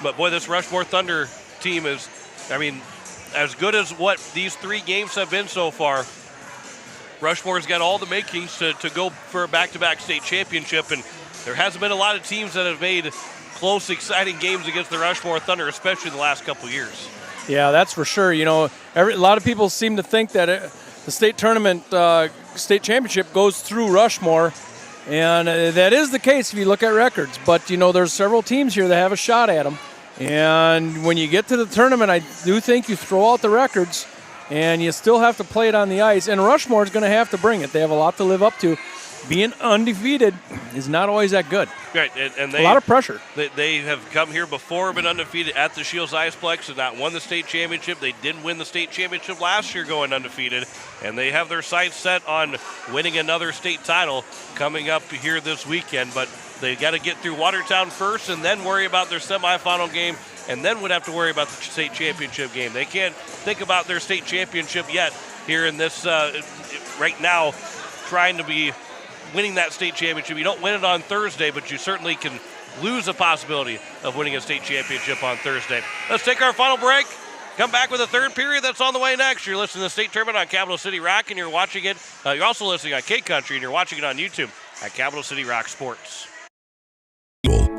But boy, this Rushmore Thunder team is, as good as what these 3 games have been so far. Rushmore's got all the makings to go for a back-to-back state championship, and there hasn't been a lot of teams that have made close, exciting games against the Rushmore Thunder, especially in the last couple years. Yeah, that's for sure. A lot of people seem to think that the state tournament, state championship goes through Rushmore, and that is the case if you look at records. But, there's several teams here that have a shot at them. And when you get to the tournament, I do think you throw out the records, and you still have to play it on the ice. And Rushmore is going to have to bring it. They have a lot to live up to. Being undefeated is not always that good. Right, and they, a lot of pressure. They have come here before, been undefeated at the Shields Iceplex, and not won the state championship. They did win the state championship last year going undefeated, and they have their sights set on winning another state title coming up here this weekend. But they got to get through Watertown first and then worry about their semifinal game, and then would have to worry about the state championship game. They can't think about their state championship yet here in this right now, trying to be winning that state championship. You don't win it on Thursday, but you certainly can lose a possibility of winning a state championship on Thursday. Let's take our final break. Come back with a third period that's on the way next. You're listening to the state tournament on Capital City Rock, and you're watching it. You're also listening on K-Country, and you're watching it on YouTube at Capital City Rock Sports.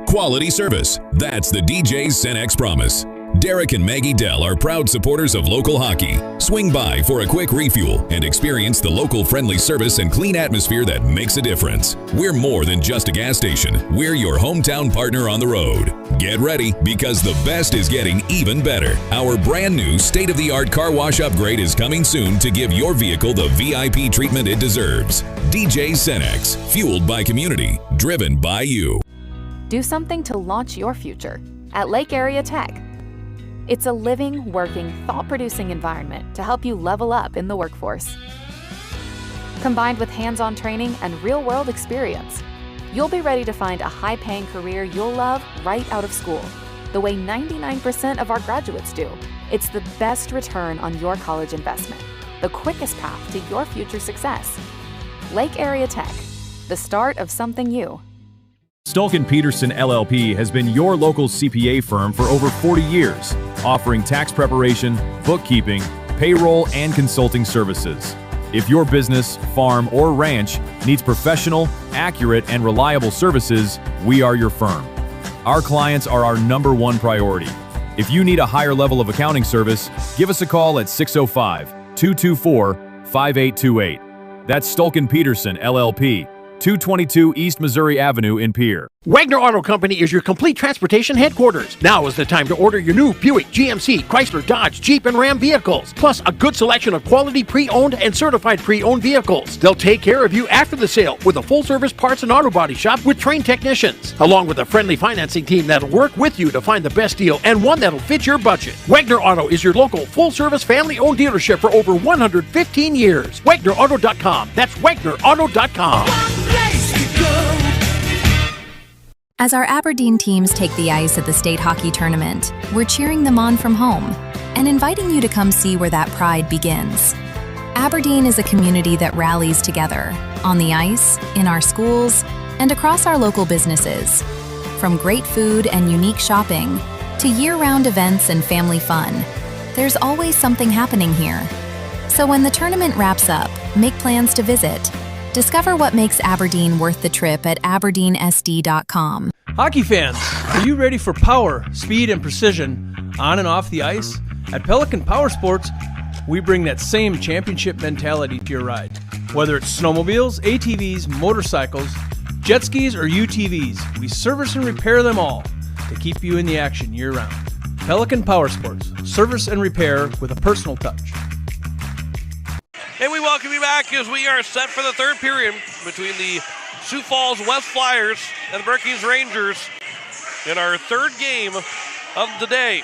Quality service. That's the DJ's Cenex promise. Derek and Maggie Dell are proud supporters of local hockey. Swing by for a quick refuel and experience the local friendly service and clean atmosphere that makes a difference. We're more than just a gas station. We're your hometown partner on the road. Get ready, because the best is getting even better. Our brand new state-of-the-art car wash upgrade is coming soon to give your vehicle the VIP treatment it deserves. DJ Cenex, fueled by community, driven by you. Do something to launch your future at Lake Area Tech. It's a living, working, thought-producing environment to help you level up in the workforce. Combined with hands-on training and real-world experience, you'll be ready to find a high-paying career you'll love right out of school, the way 99% of our graduates do. It's the best return on your college investment, the quickest path to your future success. Lake Area Tech, the start of something new. Stulkin Peterson LLP has been your local CPA firm for over 40 years, offering tax preparation, bookkeeping, payroll, and consulting services. If your business, farm, or ranch needs professional, accurate, and reliable services, we are your firm. Our clients are our #1 priority. If you need a higher level of accounting service, give us a call at 605-224-5828. That's Stulkin Peterson LLP, 222 East Missouri Avenue in Pierre. Wagner Auto Company is your complete transportation headquarters. Now is the time to order your new Buick, GMC, Chrysler, Dodge, Jeep, and Ram vehicles, plus a good selection of quality pre-owned and certified pre-owned vehicles. They'll take care of you after the sale with a full-service parts and auto body shop with trained technicians, along with a friendly financing team that'll work with you to find the best deal and one that'll fit your budget. Wagner Auto is your local full-service family-owned dealership for over 115 years. WagnerAuto.com. That's WagnerAuto.com. As our Aberdeen teams take the ice at the state hockey tournament, we're cheering them on from home and inviting you to come see where that pride begins. Aberdeen is a community that rallies together, on the ice, in our schools, and across our local businesses. From great food and unique shopping, to year-round events and family fun, there's always something happening here. So when the tournament wraps up, make plans to visit. Discover what makes Aberdeen worth the trip at aberdeensd.com. Hockey fans, are you ready for power, speed, and precision on and off the ice? At Pelican Power Sports, we bring that same championship mentality to your ride. Whether it's snowmobiles, ATVs, motorcycles, jet skis, or UTVs, we service and repair them all to keep you in the action year-round. Pelican Power Sports, service and repair with a personal touch. And we welcome you back as we are set for the third period between the Sioux Falls West Flyers and the Brookings Rangers in our third game of the day.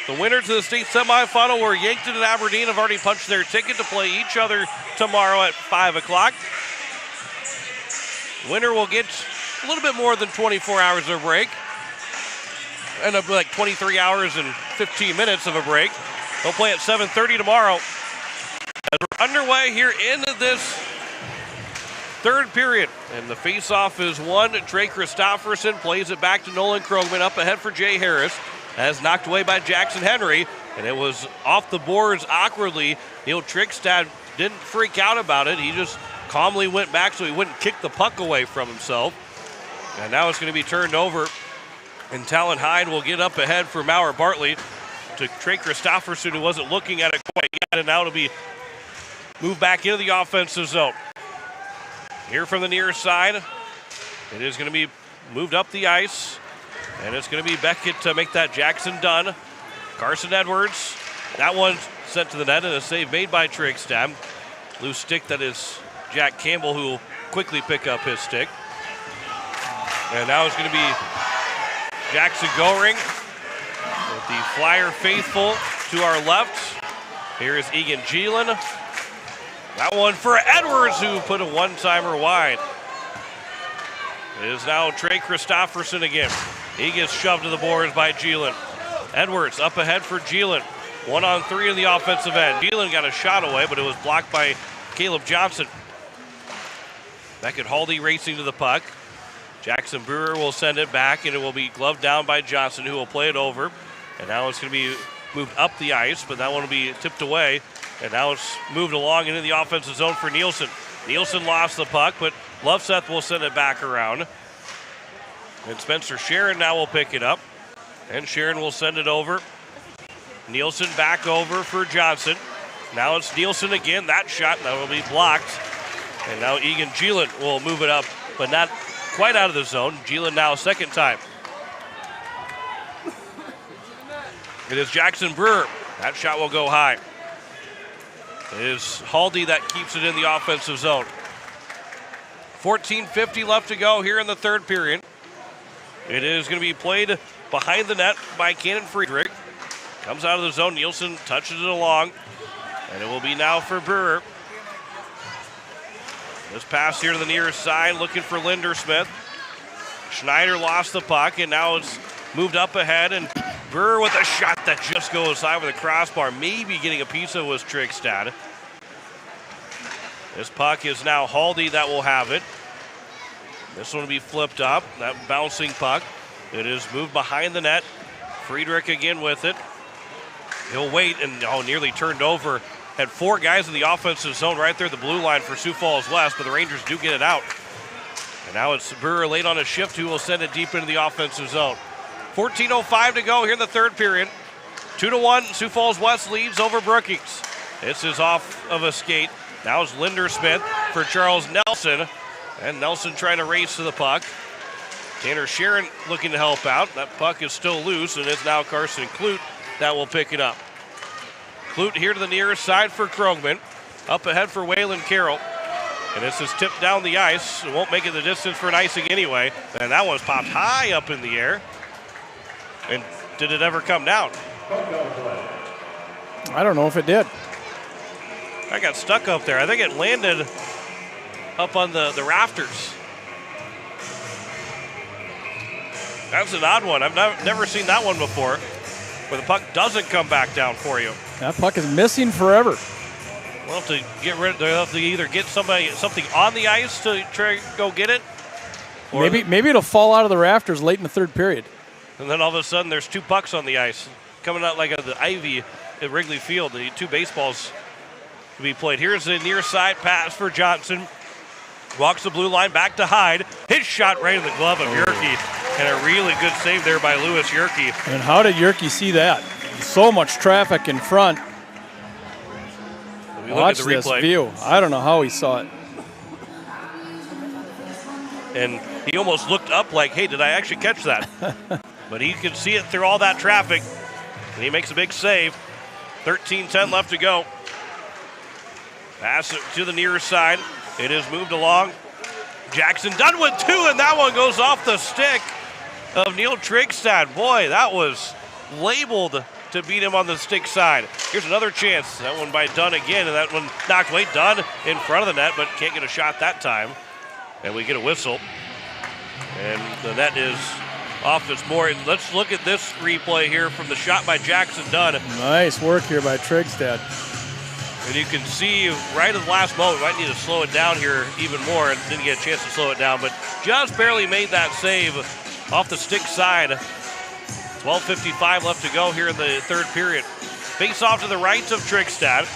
The winners of the state semifinal were Yankton and Aberdeen have already punched their ticket to play each other tomorrow at 5 o'clock. The winner will get a little bit more than 24 hours of break. End up with like 23 hours and 15 minutes of a break. They'll play at 7:30 tomorrow. As we're underway here in this third period, and the face-off is won. Trey Christofferson plays it back to Nolan Krogman, up ahead for Jay Harris, as knocked away by Jackson Henry, and it was off the boards awkwardly. Neil Trickstad didn't freak out about it. He just calmly went back so he wouldn't kick the puck away from himself. And now it's going to be turned over, and Talon Hyde will get up ahead for Maurer Bartley to Trey Christofferson, who wasn't looking at it quite yet, and now it'll be moved back into the offensive zone. Here from the near side, it is going to be moved up the ice, and it's going to be Beckett to make that Jackson done. Carson Edwards, that one sent to the net, and a save made by Trickstad. Loose stick, that is Jack Campbell, who will quickly pick up his stick. And now it's going to be Jackson Goring with the Flyer faithful to our left. Here is Egan Geelan. That one for Edwards, who put a one-timer wide. It is now Trey Christofferson again. He gets shoved to the boards by Geelan. Edwards up ahead for Geelan. 1-on-3 in the offensive end. Geelan got a shot away, but it was blocked by Caleb Johnson. Beckett Haldy racing to the puck. Jackson Brewer will send it back, and it will be gloved down by Johnson, who will play it over. And now it's going to be moved up the ice, but that one will be tipped away. And now it's moved along into the offensive zone for Nielsen. Nielsen lost the puck, but Loveseth will send it back around. And Spencer Sharon now will pick it up. And Sharon will send it over. Nielsen back over for Johnson. Now it's Nielsen again. That shot that will be blocked. And now Egan Geelan will move it up, but not quite out of the zone. Geelan now second time. It is Jackson Brewer. That shot will go high. It is Haldy that keeps it in the offensive zone. 14:50 left to go here in the third period. It is going to be played behind the net by Cannon Friedrich. Comes out of the zone. Nielsen touches it along. And it will be now for Brewer. This pass here to the near side, looking for Lindersmith. Schneider lost the puck, and now it's moved up ahead, and Brewer with a shot that just goes high with a crossbar. Maybe getting a piece of was Trickstad. This puck is now Haldy that will have it. This one will be flipped up, that bouncing puck. It is moved behind the net. Friedrich again with it. He'll wait, and nearly turned over. Had four guys in the offensive zone right there at the blue line for Sioux Falls West, but the Rangers do get it out. And now it's Brewer late on a shift, who will send it deep into the offensive zone. 14:05 to go here in the third period. 2-1, Sioux Falls West leads over Brookings. This is off of a skate. Now it's Lindersmith for Charles Nelson. And Nelson trying to race to the puck. Tanner Sharon looking to help out. That puck is still loose, and it's now Carson Clute that will pick it up. Clute here to the nearest side for Krogman. Up ahead for Waylon Carroll. And this is tipped down the ice. It won't make it the distance for an icing anyway. And that one's popped high up in the air. And did it ever come down? I don't know if it did. I got stuck up there. I think it landed up on the rafters. That's an odd one. I've never seen that one before, where the puck doesn't come back down for you. That puck is missing forever. We'll have to get rid. They'll have to either get something on the ice to try to go get it, or maybe it'll fall out of the rafters late in the third period. And then all of a sudden, there's two pucks on the ice coming out like the ivy at Wrigley Field. The two baseballs to be played. Here's the near side pass for Johnson. Walks the blue line back to Hyde. His shot right in the glove of Yerke. And a really good save there by Lewis Yerke. And how did Yerke see that? So much traffic in front. Watch this view. I don't know how he saw it. And he almost looked up like, hey, did I actually catch that? But he could see it through all that traffic. And he makes a big save. 13-10 left to go. Pass it to the near side. It is moved along. Jackson Dunn with two, and that one goes off the stick of Neil Trigstad. Boy, that was labeled to beat him on the stick side. Here's another chance. That one by Dunn again, and that one knocked away. Dunn in front of the net, but can't get a shot that time. And we get a whistle. And the net is off its board. Let's look at this replay here from the shot by Jackson Dunn. Nice work here by Trigstad. And you can see right at the last moment, we might need to slow it down here even more, and didn't get a chance to slow it down, but just barely made that save off the stick side. 12:55 left to go here in the third period. Face off to the right of Trigstad.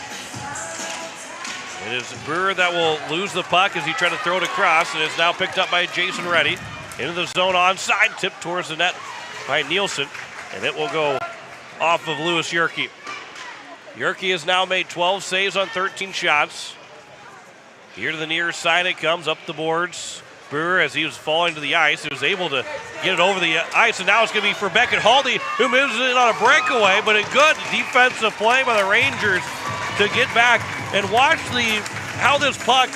It is Brewer that will lose the puck as he tried to throw it across, and it's now picked up by Jason Reddy. Into the zone onside, tipped towards the net by Nielsen, and it will go off of Lewis Yerke. Yerke has now made 12 saves on 13 shots. Here to the near side it comes, up the boards. Brewer, as he was falling to the ice, he was able to get it over the ice, and now it's going to be for Beckett Haldy, who moves in on a breakaway, but a good defensive play by the Rangers to get back. And watch how this puck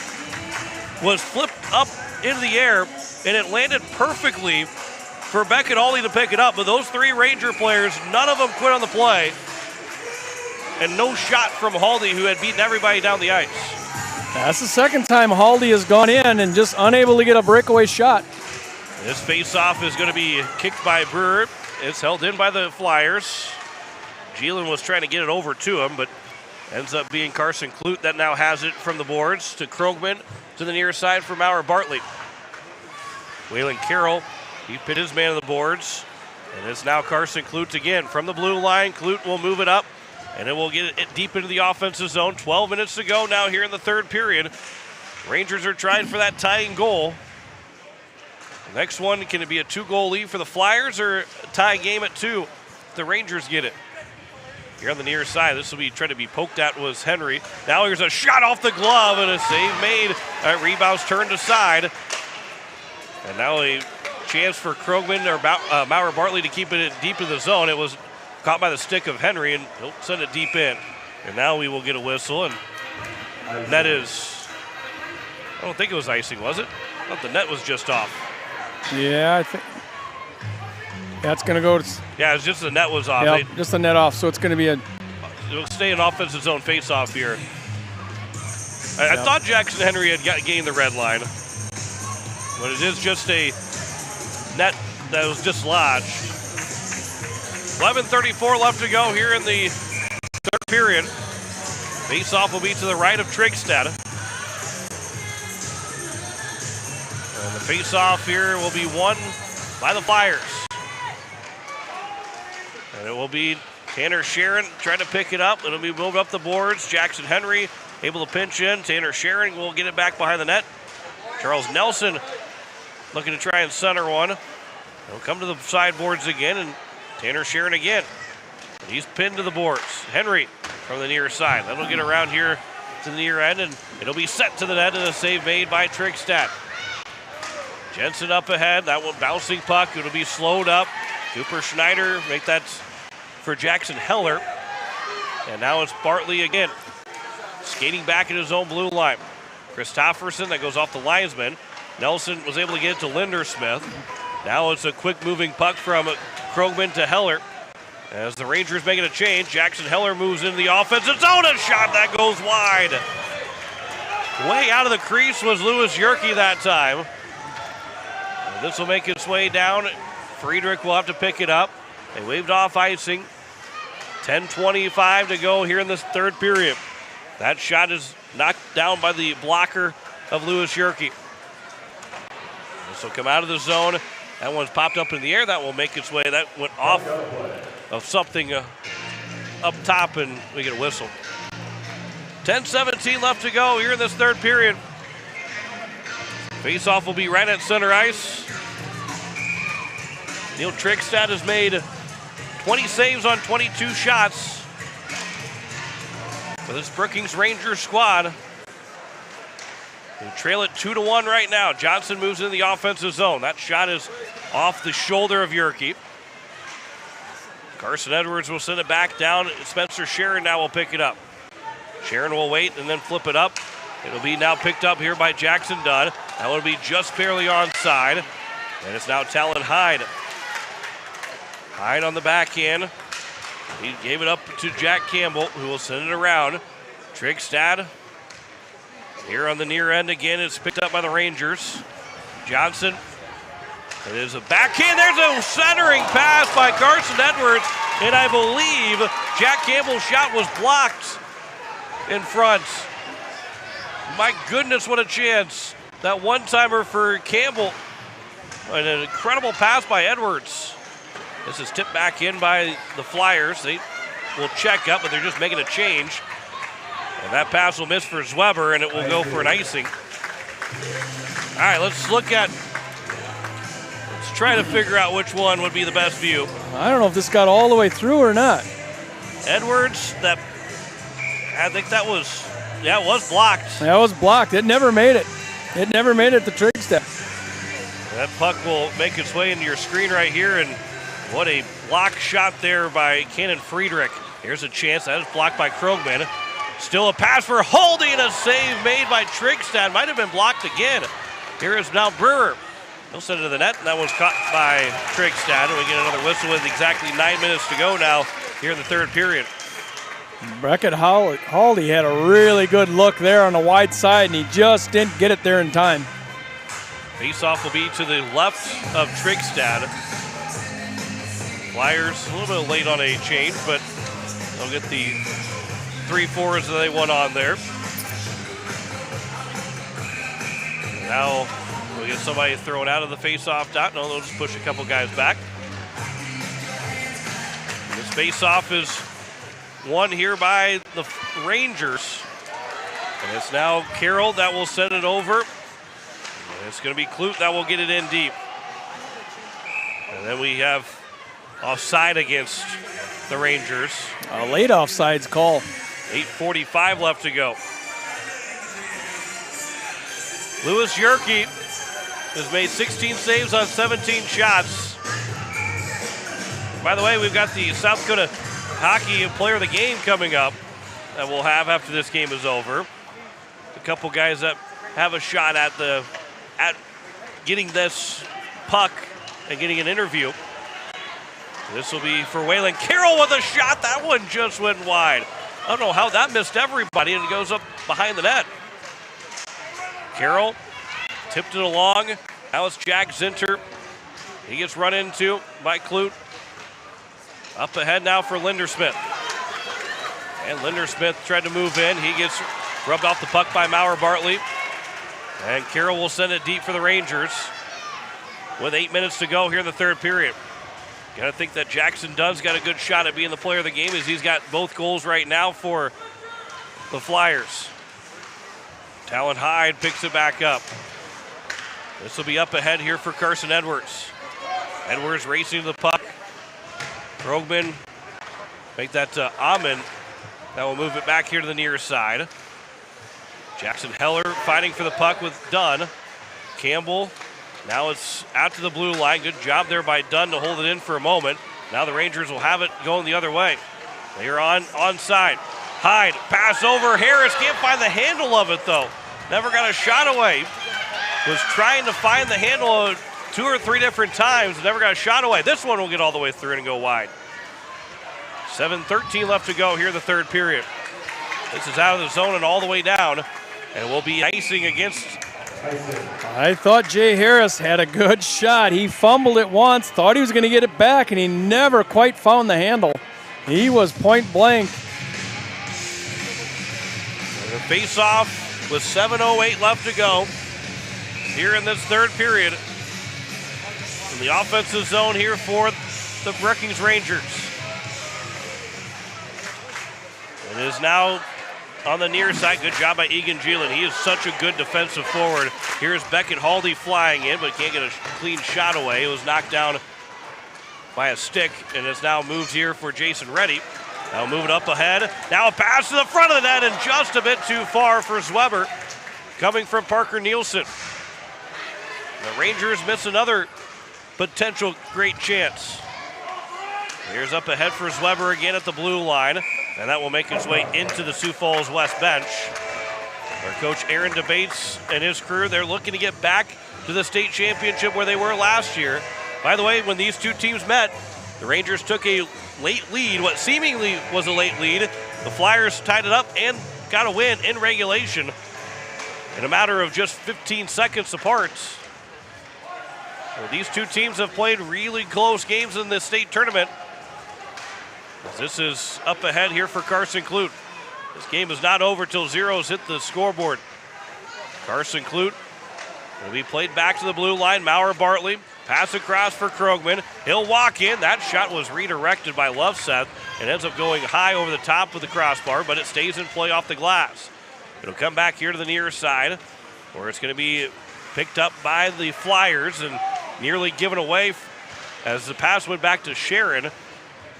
was flipped up into the air, and it landed perfectly for Beckett Haldy to pick it up. But those three Ranger players, none of them quit on the play, and no shot from Haldy, who had beaten everybody down the ice. That's the second time Haldy has gone in and just unable to get a breakaway shot. This face-off is going to be kicked by Brewer. It's held in by the Flyers. Geelan was trying to get it over to him, but ends up being Carson Clute that now has it from the boards to Krogman to the near side for Maurer Bartley. Waylon Carroll, he put his man on the boards, and it's now Carson Clute again from the blue line. Clute will move it up, and it will get it deep into the offensive zone. 12 minutes to go now here in the third period. Rangers are trying for that tying goal. The next one, can it be a 2-goal lead for the Flyers or a tie game at 2? The Rangers get it. Here on the near side, this will be trying to be poked at was Henry. Now here's a shot off the glove and a save made. Rebounds turned aside. And now a chance for Krogman or Maurer Bartley to keep it deep in the zone. It was caught by the stick of Henry, and he'll send it deep in. And now we will get a whistle, and that is, I don't think it was icing, was it? I thought the net was just off. Yeah, I think that's going to go. Yeah, it's just the net was off. Yeah, just the net off, so it's going to be it'll stay an offensive zone face-off here. I thought Jackson Henry had gained the red line, but it is just a net that was dislodged. 11:34 left to go here in the third period. Face-off will be to the right of Trigstad. And the face-off here will be won by the Flyers. And it will be Tanner Sharon trying to pick it up. It'll be moved up the boards. Jackson Henry able to pinch in. Tanner Sharon will get it back behind the net. Charles Nelson looking to try and center one. He'll come to the sideboards again, and Tanner Sharon again. He's pinned to the boards. Henry from the near side. That'll get around here to the near end, and it'll be set to the net, and a save made by Trigstad. Jensen up ahead. That one bouncing puck. It'll be slowed up. Cooper Schneider make that for Jackson Heller. And now it's Bartley again. Skating back in his own blue line. Christofferson, that goes off the linesman. Nelson was able to get it to Lindersmith. Now it's a quick moving puck from Krogman to Heller. As the Rangers making a change, Jackson Heller moves into the offensive zone. A shot that goes wide. Way out of the crease was Lewis Yerke that time. And this will make its way down. Friedrich will have to pick it up. They waved off icing. 10:25 to go here in this third period. That shot is knocked down by the blocker of Lewis Yerke. This will come out of the zone. That one's popped up in the air. That will make its way. That went off of something up top, and we get a whistle. 10:17 left to go here in this third period. Face-off will be right at center ice. Neil Trickstad has made 20 saves on 22 shots for this Brookings Rangers squad. They trail it 2-1 right now. Johnson moves into the offensive zone. That shot is off the shoulder of Yerke. Carson Edwards will send it back down. Spencer Sharon now will pick it up. Sharon will wait and then flip it up. It'll be now picked up here by Jackson Dunn. That will be just barely onside. And it's now Talon Hyde. Hyde on the backhand. He gave it up to Jack Campbell, who will send it around. Trigstad here on the near end again. It's picked up by the Rangers. Johnson. It is a backhand. There's a centering pass by Carson Edwards. And I believe Jack Campbell's shot was blocked in front. My goodness, what a chance. That one-timer for Campbell. And an incredible pass by Edwards. This is tipped back in by the Flyers. They will check up, but they're just making a change. And that pass will miss for Zweber, and it will go for an icing. All right, let's try to figure out which one would be the best view. I don't know if this got all the way through or not. Edwards, I think that was, it was blocked. That was blocked. It never made it. It never made it to Trigstad. That puck will make its way into your screen right here, and what a block shot there by Cannon Friedrich. Here's a chance. That is blocked by Krogman. Still a pass for Holding, a save made by Trigstad. Might have been blocked again. Here is now Brewer. He'll send it to the net, and that was caught by Trigstad. And we get another whistle with exactly 9 minutes to go now here in the third period. Beckett Haldy had a really good look there on the wide side, and he just didn't get it there in time. Face-off will be to the left of Trigstad. Flyers a little bit late on a change, but they'll get the 3-4s that they want on there. Now we'll get somebody thrown out of the face-off dot. No, they'll just push a couple guys back. And this face-off is won here by the Rangers. And it's now Carroll that will send it over. And it's going to be Clute that will get it in deep. And then we have offside against the Rangers. A late offsides call. 8:45 left to go. Lewis Yerke has made 16 saves on 17 shots. By the way, we've got the South Dakota Hockey Player of the Game coming up that we'll have after this game is over. A couple guys that have a shot at getting this puck and getting an interview. This will be for Waylon Carroll with a shot. That one just went wide. I don't know how that missed everybody, and it goes up behind the net. Carroll tipped it along. Now it's Jack Zinter. He gets run into by Clute. Up ahead now for Lindersmith. And Lindersmith tried to move in. He gets rubbed off the puck by Maurer Bartley. And Carroll will send it deep for the Rangers with 8 minutes to go here in the third period. Got to think that Jackson Dunn's got a good shot at being the player of the game, as he's got both goals right now for the Flyers. Talon Hyde picks it back up. This will be up ahead here for Carson Edwards. Edwards racing to the puck. Krogman make that to Amon. That will move it back here to the near side. Jackson Heller fighting for the puck with Dunn. Campbell. Now it's out to the blue line. Good job there by Dunn to hold it in for a moment. Now the Rangers will have it going the other way. They are onside. Hyde, pass over. Harris can't find the handle of it, though. Never got a shot away. Was trying to find the handle 2 or 3 different times. Never got a shot away. This one will get all the way through and go wide. 7:13 left to go here in the third period. This is out of the zone and all the way down. And will be icing against. I thought Jay Harris had a good shot. He fumbled it once, thought he was going to get it back, and he never quite found the handle. He was point blank. The face-off with 7:08 left to go here in this third period. In the offensive zone here for the Brookings Rangers. It is now on the near side. Good job by Egan Geelan. He is such a good defensive forward. Here's Beckett Haldy flying in, but can't get a clean shot away. It was knocked down by a stick, and it's now moved here for Jason Reddy. Now move it up ahead. Now a pass to the front of the net, and just a bit too far for Zweber, coming from Parker Nielsen. The Rangers miss another potential great chance. Here's up ahead for Zweber again at the blue line, and that will make its way into the Sioux Falls West bench. Our coach Aaron DeBates and his crew, they're looking to get back to the state championship where they were last year. By the way, when these two teams met, the Rangers took a late lead, what seemingly was a late lead. The Flyers tied it up and got a win in regulation in a matter of just 15 seconds apart. Well, these two teams have played really close games in this state tournament. This is up ahead here for Carson Clute. This game is not over till zeros hit the scoreboard. Carson Clute will be played back to the blue line. Maurer Bartley, pass across for Krogman. He'll walk in. That shot was redirected by Loveseth and ends up going high over the top of the crossbar, but it stays in play off the glass. It'll come back here to the near side, where it's going to be picked up by the Flyers and nearly given away as the pass went back to Sharon.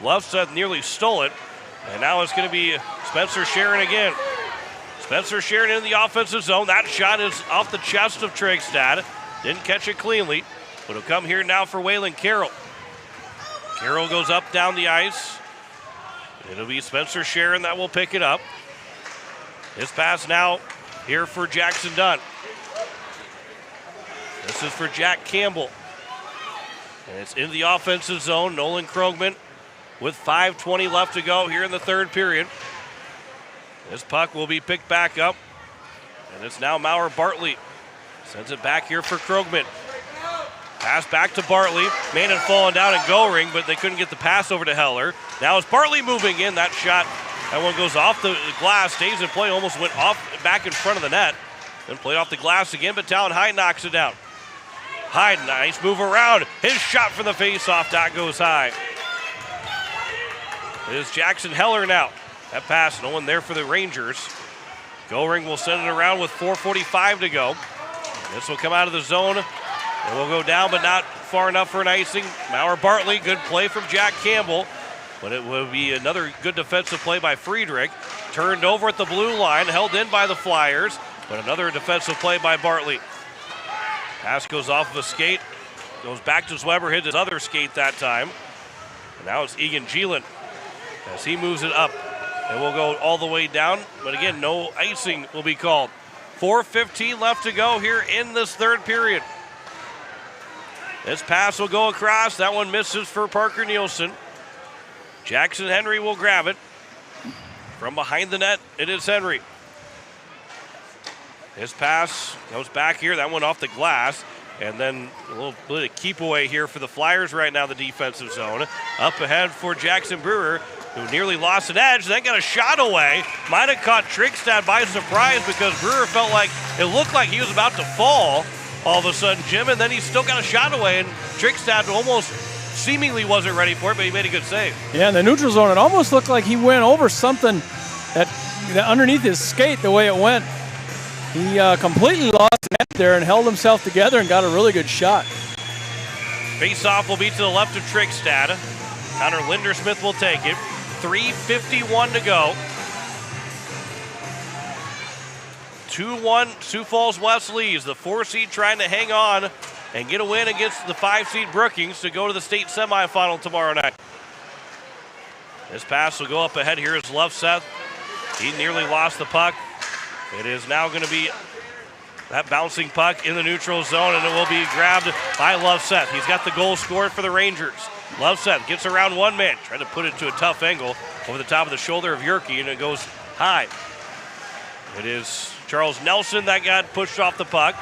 Loveseth nearly stole it, and now it's going to be Spencer Sharon again. Spencer Sharon in the offensive zone. That shot is off the chest of Trigstad. Didn't catch it cleanly, but it'll come here now for Waylon Carroll. Carroll goes up down the ice. It'll be Spencer Sharon that will pick it up. His pass now here for Jackson Dunn. This is for Jack Campbell. And it's in the offensive zone. Nolan Krogman with 5:20 left to go here in the third period. This puck will be picked back up. And it's now Maurer Bartley. Sends it back here for Krogman. Pass back to Bartley. Man had fallen down in Goring, but they couldn't get the pass over to Heller. Now it's Bartley moving in. That shot, that one goes off the glass, stays in play, almost went off back in front of the net. Then played off the glass again, but Talon Hyde knocks it down. Hyde, nice move around. His shot from the faceoff, that goes high. It is Jackson Heller now. That pass, no one there for the Rangers. Goring will send it around with 4:45 to go. This will come out of the zone. It will go down, but not far enough for an icing. Maurer Bartley, good play from Jack Campbell, but it will be another good defensive play by Friedrich. Turned over at the blue line, held in by the Flyers, but another defensive play by Bartley. Pass goes off of a skate, goes back to Zweber, hit his other skate that time. And now it's Egan Geelan as he moves it up. It will go all the way down, but again, no icing will be called. 4:15 left to go here in this third period. This pass will go across. That one misses for Parker Nielsen. Jackson Henry will grab it. From behind the net, it is Henry. His pass goes back here. That one off the glass. And then a little bit of keep away here for the Flyers right now, the defensive zone. Up ahead for Jackson Brewer, who nearly lost an edge, then got a shot away. Might have caught Trigstad by surprise because Brewer felt like it looked like he was about to fall all of a sudden, Jim, and then he still got a shot away, and Trigstad almost seemingly wasn't ready for it, but he made a good save. Yeah, in the neutral zone, it almost looked like he went over something that underneath his skate the way it went. He completely lost the net there and held himself together and got a really good shot. Face-off will be to the left of Trigstad. Connor Lindersmith will take it. 3:51 to go. 2-1 Sioux Falls West leads. The 4 seed trying to hang on and get a win against the 5 seed Brookings to go to the state semifinal tomorrow night. This pass will go up ahead. Here is Loveseth. He nearly lost the puck. It is now going to be that bouncing puck in the neutral zone, and it will be grabbed by Loveseth. He's got the goal scored for the Rangers. Loveseth gets around one man, trying to put it to a tough angle over the top of the shoulder of Yerke, and it goes high. It is Charles Nelson that got pushed off the puck.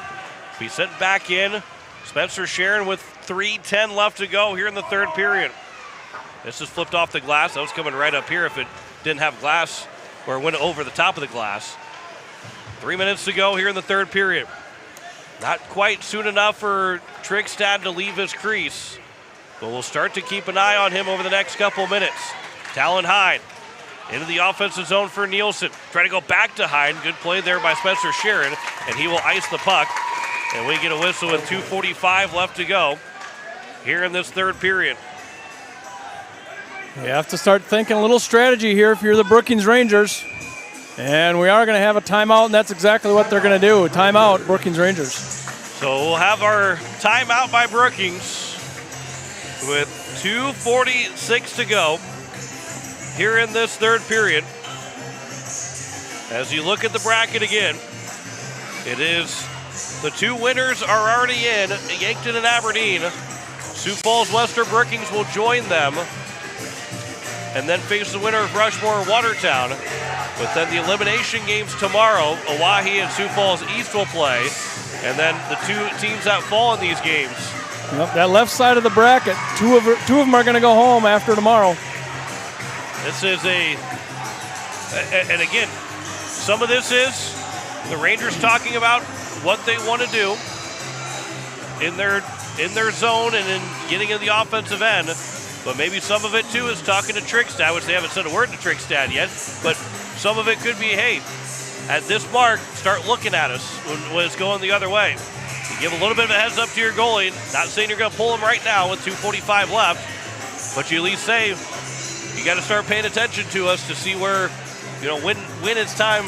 Be sent back in. Spencer Sharon with 3:10 left to go here in the third period. This is flipped off the glass. That was coming right up here if it didn't have glass or went over the top of the glass. 3 minutes to go here in the third period. Not quite soon enough for Trigstad to leave his crease, but we'll start to keep an eye on him over the next couple minutes. Talon Hyde Into the offensive zone for Nielsen. Trying to go back to Hyde. Good play there by Spencer Sharon, and he will ice the puck. And we get a whistle with 2:45 left to go here in this third period. You have to start thinking a little strategy here if you're the Brookings Rangers. And we are going to have a timeout, and that's exactly what they're going to do. Timeout, Brookings Rangers. So we'll have our timeout by Brookings with 2:46 to go here in this third period. As you look at the bracket again, it is the two winners are already in, Yankton and Aberdeen. Sioux Falls West or Brookings will join them and then face the winner of Rushmore or Watertown. But then the elimination games tomorrow, Owyhee and Sioux Falls East will play, and then the two teams that fall in these games. Yep, that left side of the bracket, two of them are going to go home after tomorrow. This is and again, some of this is the Rangers talking about what they want to do in their zone and in getting in the offensive end. But maybe some of it too is talking to Trickstad, which they haven't said a word to Trickstad yet. But some of it could be, hey, at this mark, start looking at us when it's going the other way. You give a little bit of a heads up to your goalie. Not saying you're going to pull him right now with 2:45 left, but you at least say you got to start paying attention to us to see where, when it's time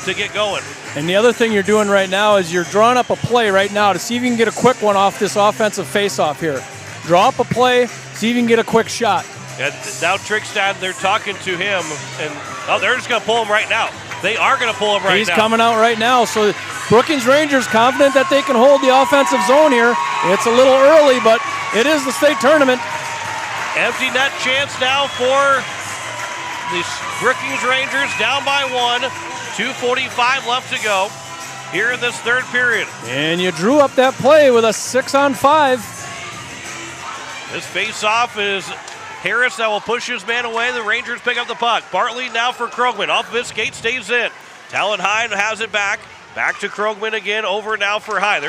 to get going. And the other thing you're doing right now is you're drawing up a play right now to see if you can get a quick one off this offensive faceoff here. Draw up a play, see if you can get a quick shot. And now Trickstad, they're talking to him, and they're just going to pull him right now. They are going to pull him right now. He's coming out right now. So Brookings Rangers confident that they can hold the offensive zone here. It's a little early, but it is the state tournament. Empty net chance now for the Brookings Rangers, down by one. 2:45 left to go here in this third period. And you drew up that play with a 6-on-5. This face-off is Harris that will push his man away. The Rangers pick up the puck. Bartley now for Krogman. Off of his skate, stays in. Talon Hyde has it back. Back to Krogman again. Over now for Hyde.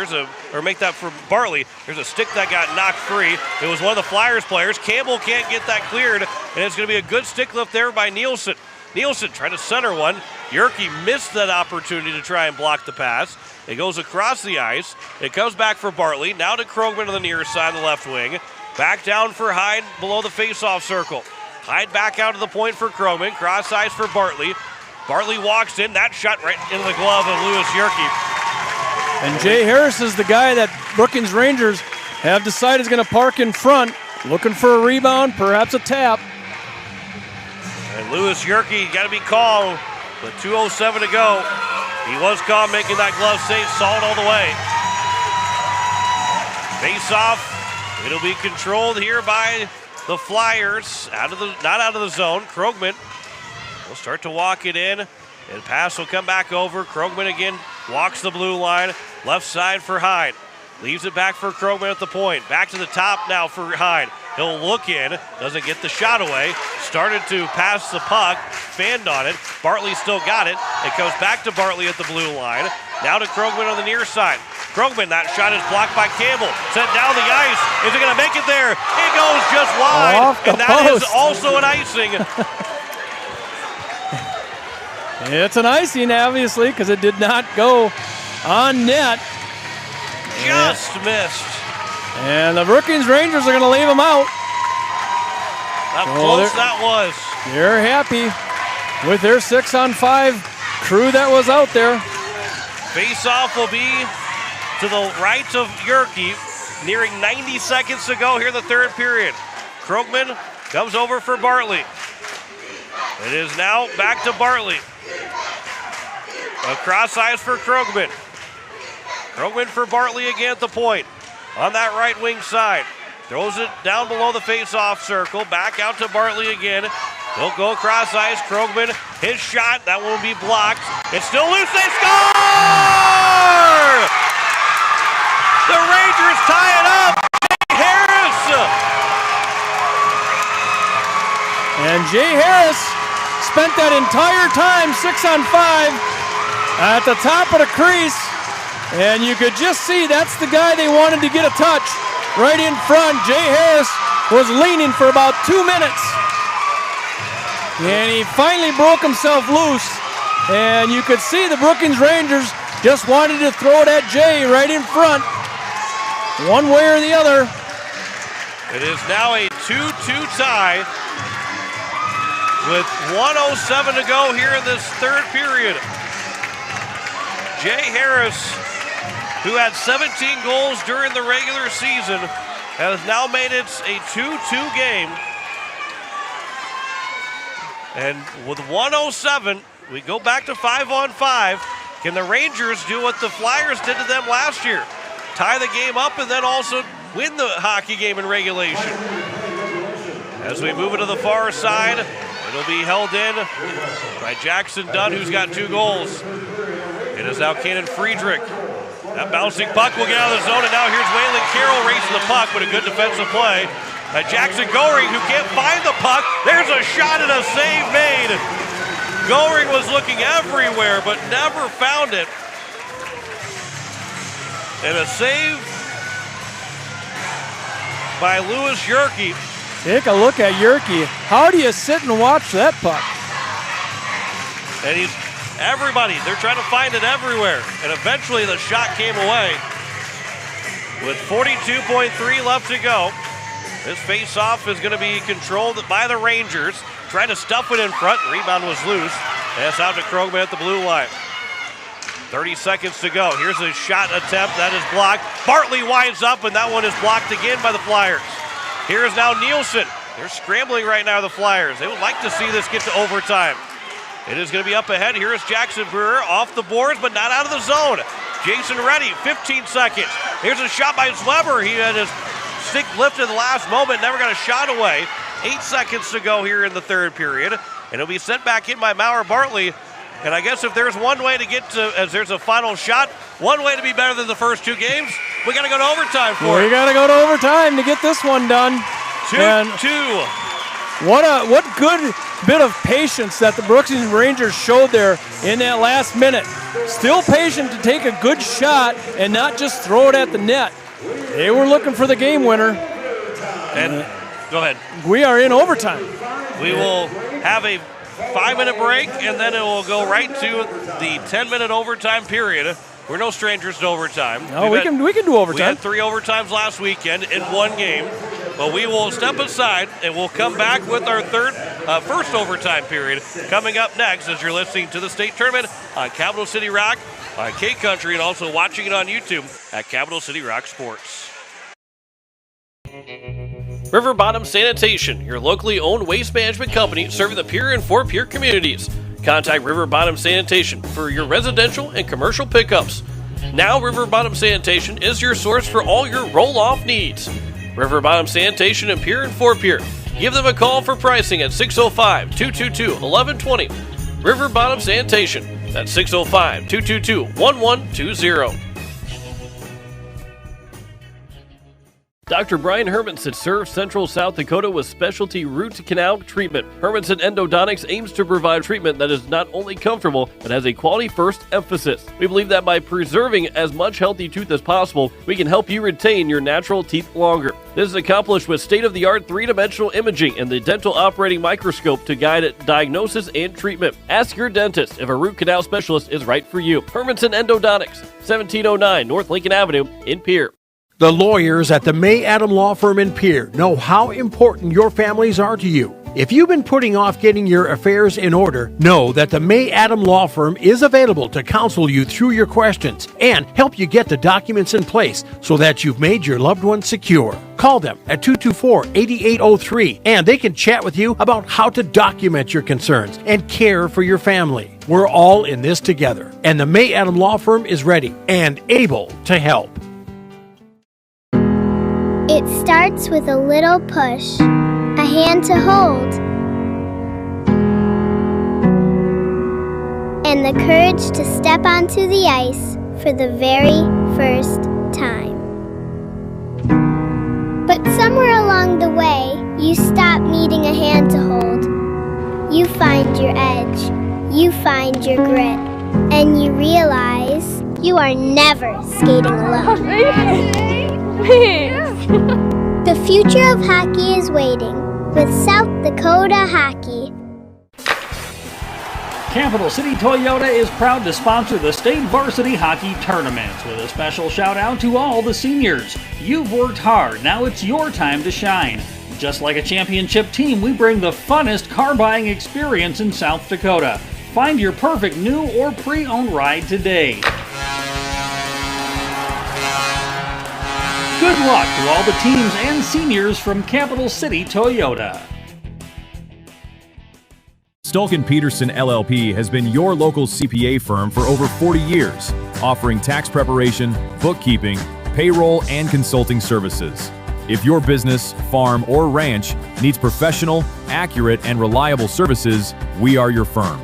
Make that for Bartley. There's a stick that got knocked free. It was one of the Flyers players. Campbell can't get that cleared, and it's going to be a good stick lift there by Nielsen. Nielsen trying to center one. Yerke missed that opportunity to try and block the pass. It goes across the ice. It comes back for Bartley. Now to Krogman on the near side, the left wing. Back down for Hyde below the face-off circle. Hyde back out to the point for Krogman. Cross ice for Bartley. Bartley walks in. That shot right into the glove of Lewis Yerke. And Jay Harris is the guy that Brookings Rangers have decided is going to park in front, looking for a rebound, perhaps a tap. And Lewis Yerke got to be called. With 2:07 to go, he was called, making that glove save, saw it all the way. Face off, it'll be controlled here by the Flyers, not out of the zone. Krogman will start to walk it in, and pass will come back over. Krogman again walks the blue line, left side for Hyde. Leaves it back for Krogman at the point. Back to the top now for Hyde. He'll look in, doesn't get the shot away. Started to pass the puck, fanned on it. Bartley still got it. It comes back to Bartley at the blue line. Now to Krogman on the near side. Krogman, that shot is blocked by Campbell. Sent down the ice. Is it going to make it there? It goes just wide. And that is also an icing. It's an icing, obviously, because it did not go on net. Just missed. And the Brookings Rangers are going to leave him out. How close that was. They're happy with their 6-on-5 crew that was out there. Face-off will be to the right of Yerke. Nearing 90 seconds to go here in the third period. Krogman comes over for Bartley. It is now back to Bartley. Across ice for Krogman. Krogman for Bartley again at the point. On that right wing side. Throws it down below the face-off circle. Back out to Bartley again. He'll go across ice. Krogman, his shot. That will be blocked. It's still loose. They score! The Rangers tie it up. Jay Harris. And Jay Harris spent that entire time 6-on-5 at the top of the crease. And you could just see that's the guy they wanted to get a touch right in front. Jay Harris was leaning for about 2 minutes. And he finally broke himself loose. And you could see the Brookings Rangers just wanted to throw it at Jay right in front, one way or the other. It is now a 2-2 tie with 1:07 to go here in this third period. Jay Harris, who had 17 goals during the regular season, has now made it a 2-2 game. And with 1:07, we go back to 5-on-5. Can the Rangers do what the Flyers did to them last year? Tie the game up and then also win the hockey game in regulation. As we move it to the far side, it'll be held in by Jackson Dunn, who's got 2 goals. It is now Cannon Friedrich. That bouncing puck will get out of the zone, and now here's Waylon Carroll racing the puck with a good defensive play. Jackson Goring, who can't find the puck. There's a shot and a save made. Goring was looking everywhere, but never found it. And a save by Louis Yerke. Take a look at Yerke. How do you sit and watch that puck? And they're trying to find it everywhere. And eventually the shot came away. With 42.3 left to go, this face-off is going to be controlled by the Rangers. Trying to stuff it in front. Rebound was loose. And it's out to Krogman at the blue line. 30 seconds to go. Here's a shot attempt. That is blocked. Bartley winds up, and that one is blocked again by the Flyers. Here's now Nielsen. They're scrambling right now, the Flyers. They would like to see this get to overtime. It is going to be up ahead. Here is Jackson Brewer off the boards, but not out of the zone. Jason Reddy, 15 seconds. Here's a shot by Zweber. He had his stick lifted the last moment, never got a shot away. 8 seconds to go here in the third period. And it'll be sent back in by Maurer Bartley. And I guess if there's one way to get to, as there's a final shot, one way to be better than the first 2 games, we got to go to overtime for it. We got to go to overtime to get this one done. 2-2. What good bit of patience that the Brookings Rangers showed there in that last minute. Still patient to take a good shot and not just throw it at the net. They were looking for the game winner. And go ahead. We are in overtime. We will have a 5-minute break, and then it will go right to the 10-minute overtime period. We're no strangers to overtime. No, we can do overtime. We had 3 overtimes last weekend in one game, but we will step aside and we'll come back with our first overtime period coming up next as you're listening to the state tournament on Capital City Rock, on K-Country, and also watching it on YouTube at Capital City Rock Sports. River Bottom Sanitation, your locally owned waste management company serving the Pierre and Fort Pierre communities. Contact River Bottom Sanitation for your residential and commercial pickups. Now River Bottom Sanitation is your source for all your roll-off needs. River Bottom Sanitation in Pierre and Fort Pierre. Give them a call for pricing at 605-222-1120. River Bottom Sanitation. That's 605-222-1120. Dr. Brian Hermanson serves Central South Dakota with specialty root canal treatment. Hermanson Endodontics aims to provide treatment that is not only comfortable, but has a quality-first emphasis. We believe that by preserving as much healthy tooth as possible, we can help you retain your natural teeth longer. This is accomplished with state-of-the-art 3-dimensional imaging and the dental operating microscope to guide diagnosis and treatment. Ask your dentist if a root canal specialist is right for you. Hermanson Endodontics, 1709 North Lincoln Avenue in Pierre. The lawyers at the May Adam Law Firm in Pierre know how important your families are to you. If you've been putting off getting your affairs in order, know that the May Adam Law Firm is available to counsel you through your questions and help you get the documents in place so that you've made your loved ones secure. Call them at 224-8803 and they can chat with you about how to document your concerns and care for your family. We're all in this together, and the May Adam Law Firm is ready and able to help. It starts with a little push, a hand to hold, and the courage to step onto the ice for the very first time. But somewhere along the way, you stop needing a hand to hold. You find your edge, you find your grit, and you realize you are never skating alone. The future of hockey is waiting with South Dakota Hockey. Capital City Toyota is proud to sponsor the state varsity hockey tournaments with a special shout out to all the seniors. You've worked hard, now it's your time to shine. Just like a championship team, we bring the funnest car buying experience in South Dakota. Find your perfect new or pre-owned ride today. Good luck to all the teams and seniors from Capital City Toyota. Stolken Peterson LLP has been your local CPA firm for over 40 years, offering tax preparation, bookkeeping, payroll, and consulting services. If your business, farm, or ranch needs professional, accurate, and reliable services, we are your firm.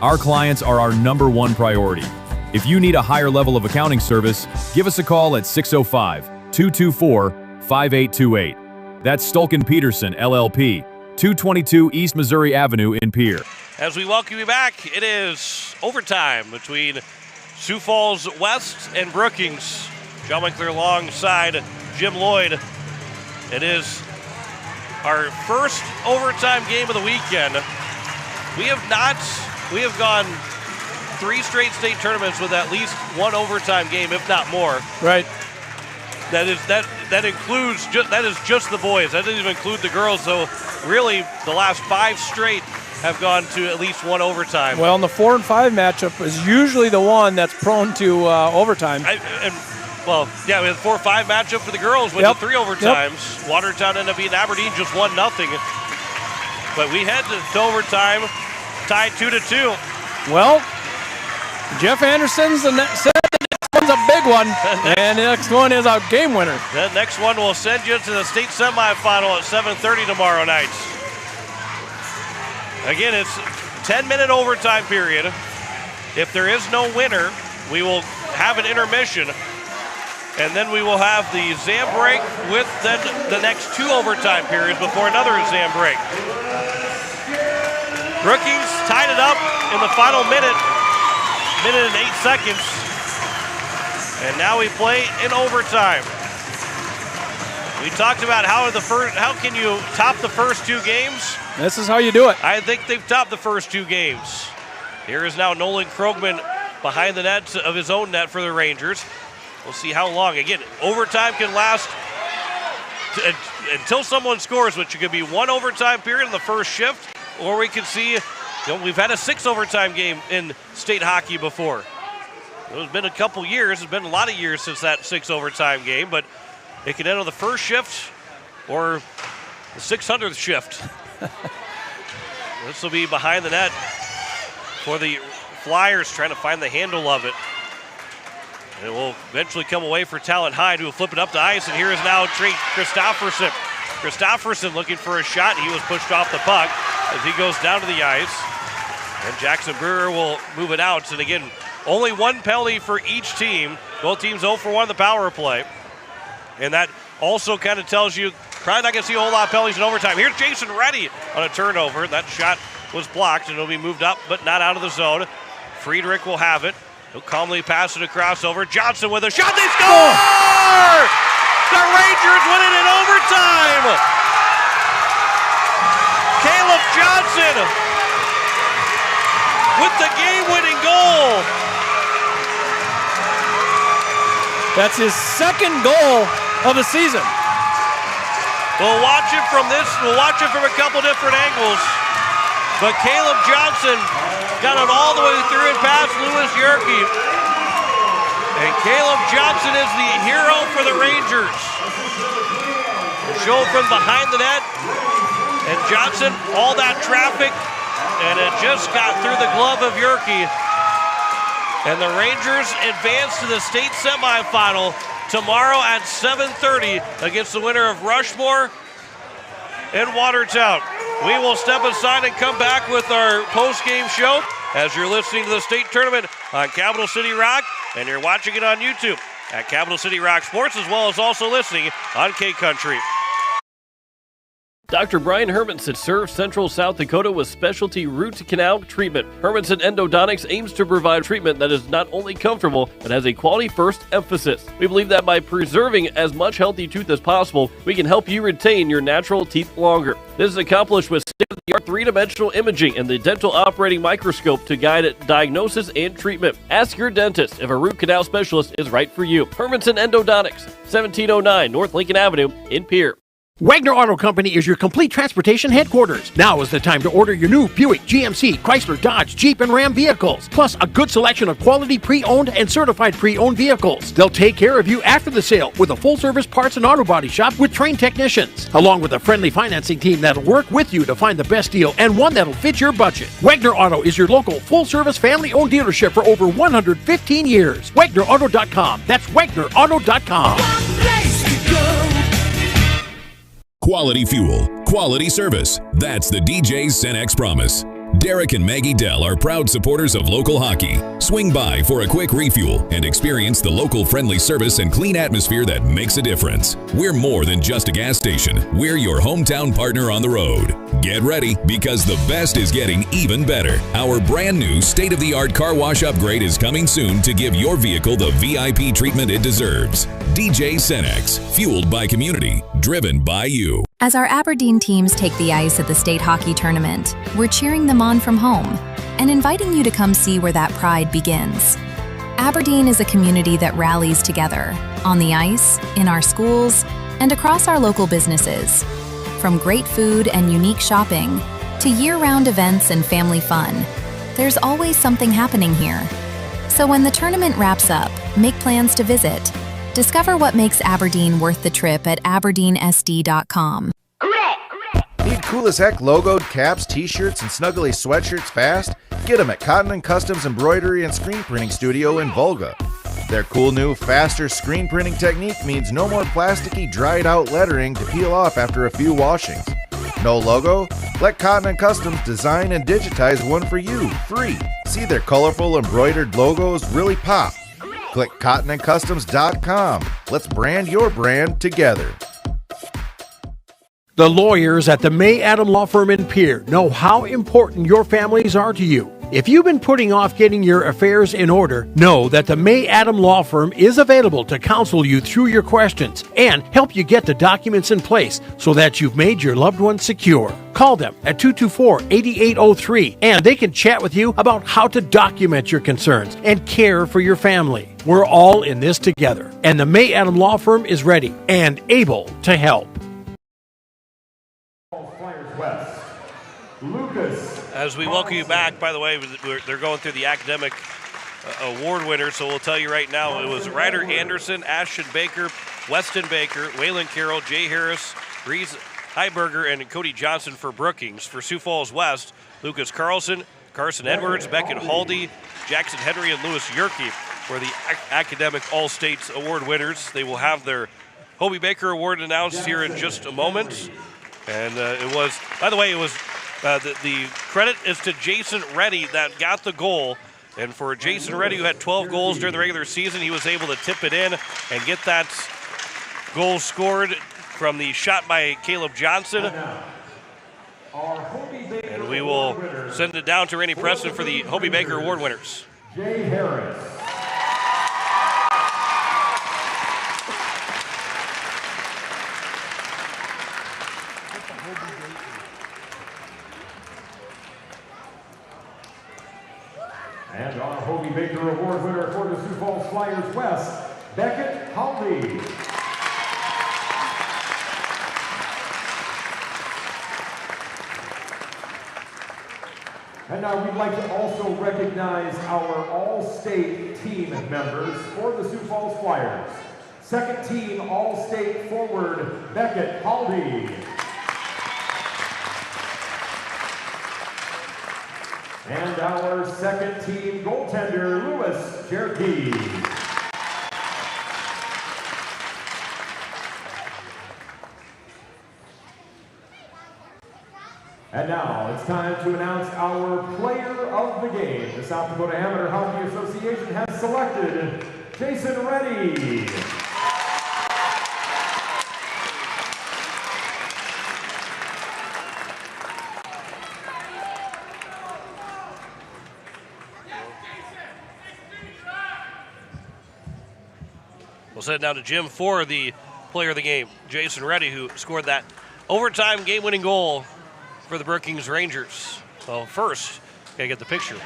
Our clients are our #1 priority. If you need a higher level of accounting service, give us a call at 605-224-5828. That's Stolken Peterson LLP, 222 East Missouri Avenue in Pierre. As we welcome you back, it is overtime between Sioux Falls West and Brookings. John Winkler alongside Jim Lloyd. It is our first overtime game of the weekend. We have gone 3 straight state tournaments with at least one overtime game, if not more. Right. That is just the boys. That doesn't even include the girls. So really, the last 5 straight have gone to at least one overtime. Well, and the 4 and 5 matchup is usually the one that's prone to overtime. We had the 4-5 matchup for the girls with the 3 overtimes. Yep. Watertown ended up beating Aberdeen just 1-0. But we head to overtime, tied 2-2. Well, Jeff Anderson's said the next one's a big one, and the next one is a game winner. The next one will send you to the state semifinal at 7:30 tomorrow night. Again, it's 10-minute overtime period. If there is no winner, we will have an intermission, and then we will have the exam break with then the next 2 overtime periods before another exam break. Brookings tied it up in the final minute and 8 seconds. And now we play in overtime. We talked about how can you top the first 2 games? This is how you do it. I think they've topped the first 2 games. Here is now Nolan Krogman behind the net of his own net for the Rangers. We'll see how long. Again, overtime can last until someone scores, which could be 1 overtime period in the first shift, or we could see, we've had a 6 overtime game in state hockey before. It's been a couple years. It's been a lot of years since that 6 overtime game, but it can end on the first shift or the 600th shift. This will be behind the net for the Flyers, trying to find the handle of it. And it will eventually come away for Talent Hyde, who will flip it up to ice, and here is now Trey Christofferson. Christofferson looking for a shot. He was pushed off the puck as he goes down to the ice. And Jackson Brewer will move it out. And again, only 1 penalty for each team. Both teams 0 for 1 in the power play. And that also kind of tells you probably not going to see a whole lot of penalties in overtime. Here's Jason Reddy on a turnover. That shot was blocked, and it'll be moved up, but not out of the zone. Friedrich will have it. He'll calmly pass it across over. Johnson with a shot. They score! The Rangers win it in overtime! Caleb Johnson with the game-winning goal. That's his 2nd goal of the season. We'll watch it from a couple different angles. But Caleb Johnson got it all the way through and past Lewis Yerke. And Caleb Johnson is the hero for the Rangers. Show from behind the net. And Johnson, all that traffic, and it just got through the glove of Yerke. And the Rangers advance to the state semifinal tomorrow at 7:30 against the winner of Rushmore and Watertown. We will step aside and come back with our post-game show as you're listening to the state tournament on Capital City Rock, and you're watching it on YouTube at Capital City Rock Sports, as well as also listening on K-Country. Dr. Brian Hermanson serves Central South Dakota with specialty root canal treatment. Hermanson Endodontics aims to provide treatment that is not only comfortable, but has a quality-first emphasis. We believe that by preserving as much healthy tooth as possible, we can help you retain your natural teeth longer. This is accomplished with state-of-the-art three-dimensional imaging and the dental operating microscope to guide diagnosis and treatment. Ask your dentist if a root canal specialist is right for you. Hermanson Endodontics, 1709 North Lincoln Avenue in Pierre. Wagner Auto Company is your complete transportation headquarters. Now is the time to order your new Buick, GMC, Chrysler, Dodge, Jeep, and Ram vehicles, plus a good selection of quality pre-owned and certified pre-owned vehicles. They'll take care of you after the sale with a full-service parts and auto body shop with trained technicians, along with a friendly financing team that'll work with you to find the best deal and one that'll fit your budget. Wagner Auto is your local full-service family-owned dealership for over 115 years. WagnerAuto.com. That's WagnerAuto.com. Quality fuel, quality service. That's the DJ Cenex promise. Derek and Maggie Dell are proud supporters of local hockey. Swing by for a quick refuel and experience the local friendly service and clean atmosphere that makes a difference. We're more than just a gas station. We're your hometown partner on the road. Get ready, because the best is getting even better. Our brand new state-of-the-art car wash upgrade is coming soon to give your vehicle the VIP treatment it deserves. DJ Cenex, fueled by community, driven by you. As our Aberdeen teams take the ice at the state hockey tournament, we're cheering them on from home and inviting you to come see where that pride begins. Aberdeen is a community that rallies together, on the ice, in our schools, and across our local businesses. From great food and unique shopping, to year-round events and family fun, there's always something happening here. So when the tournament wraps up, make plans to visit. Discover what makes Aberdeen worth the trip at aberdeensd.com. Need cool as heck logoed caps, t-shirts, and snuggly sweatshirts fast? Get them at Cotton & Customs Embroidery and Screen Printing Studio in Volga. Their cool new, faster screen printing technique means no more plasticky, dried-out lettering to peel off after a few washings. No logo? Let Cotton & Customs design and digitize one for you, free. See their colorful embroidered logos really pop. Click cottonandcustoms.com. Let's brand your brand together. The lawyers at the May Adam Law Firm in Pierre know how important your families are to you. If you've been putting off getting your affairs in order, know that the May Adam Law Firm is available to counsel you through your questions and help you get the documents in place so that you've made your loved ones secure. Call them at 224-8803 and they can chat with you about how to document your concerns and care for your family. We're all in this together, and the May Adam Law Firm is ready and able to help. As we welcome you back, by the way, they're going through the academic award winners, so we'll tell you right now, it was Ryder Anderson, Ashton Baker, Weston Baker, Waylon Carroll, Jay Harris, Reese Heiberger, and Cody Johnson for Brookings. For Sioux Falls West, Lucas Carlson, Carson Edwards, Beckett Haldy, Jackson Henry, and Lewis Yerke were the academic All-States award winners. They will have their Hobie Baker Award announced here in just a moment. And it was, by the way, it was the credit is to Jason Reddy that got the goal. And for Jason Reddy, who had 12 goals during the regular season, he was able to tip it in and get that goal scored from the shot by Caleb Johnson. And we will send it down to Randy Preston for the Hobie Baker Award winners. Jay Harris. And our Hobie Baker Award winner for the Sioux Falls Flyers West, Beckett Haldy. And now we'd like to also recognize our All-State team members for the Sioux Falls Flyers. Second team All-State forward, Beckett Haldy. And our second team goaltender, Lewis Cherokee. And now it's time to announce our player of the game. The South Dakota Amateur Hockey Association has selected Jason Reddy. And We'll send it down to Jim for the player of the game, Jason Reddy, who scored that overtime game-winning goal for the Brookings Rangers. Well, first, gotta get the picture.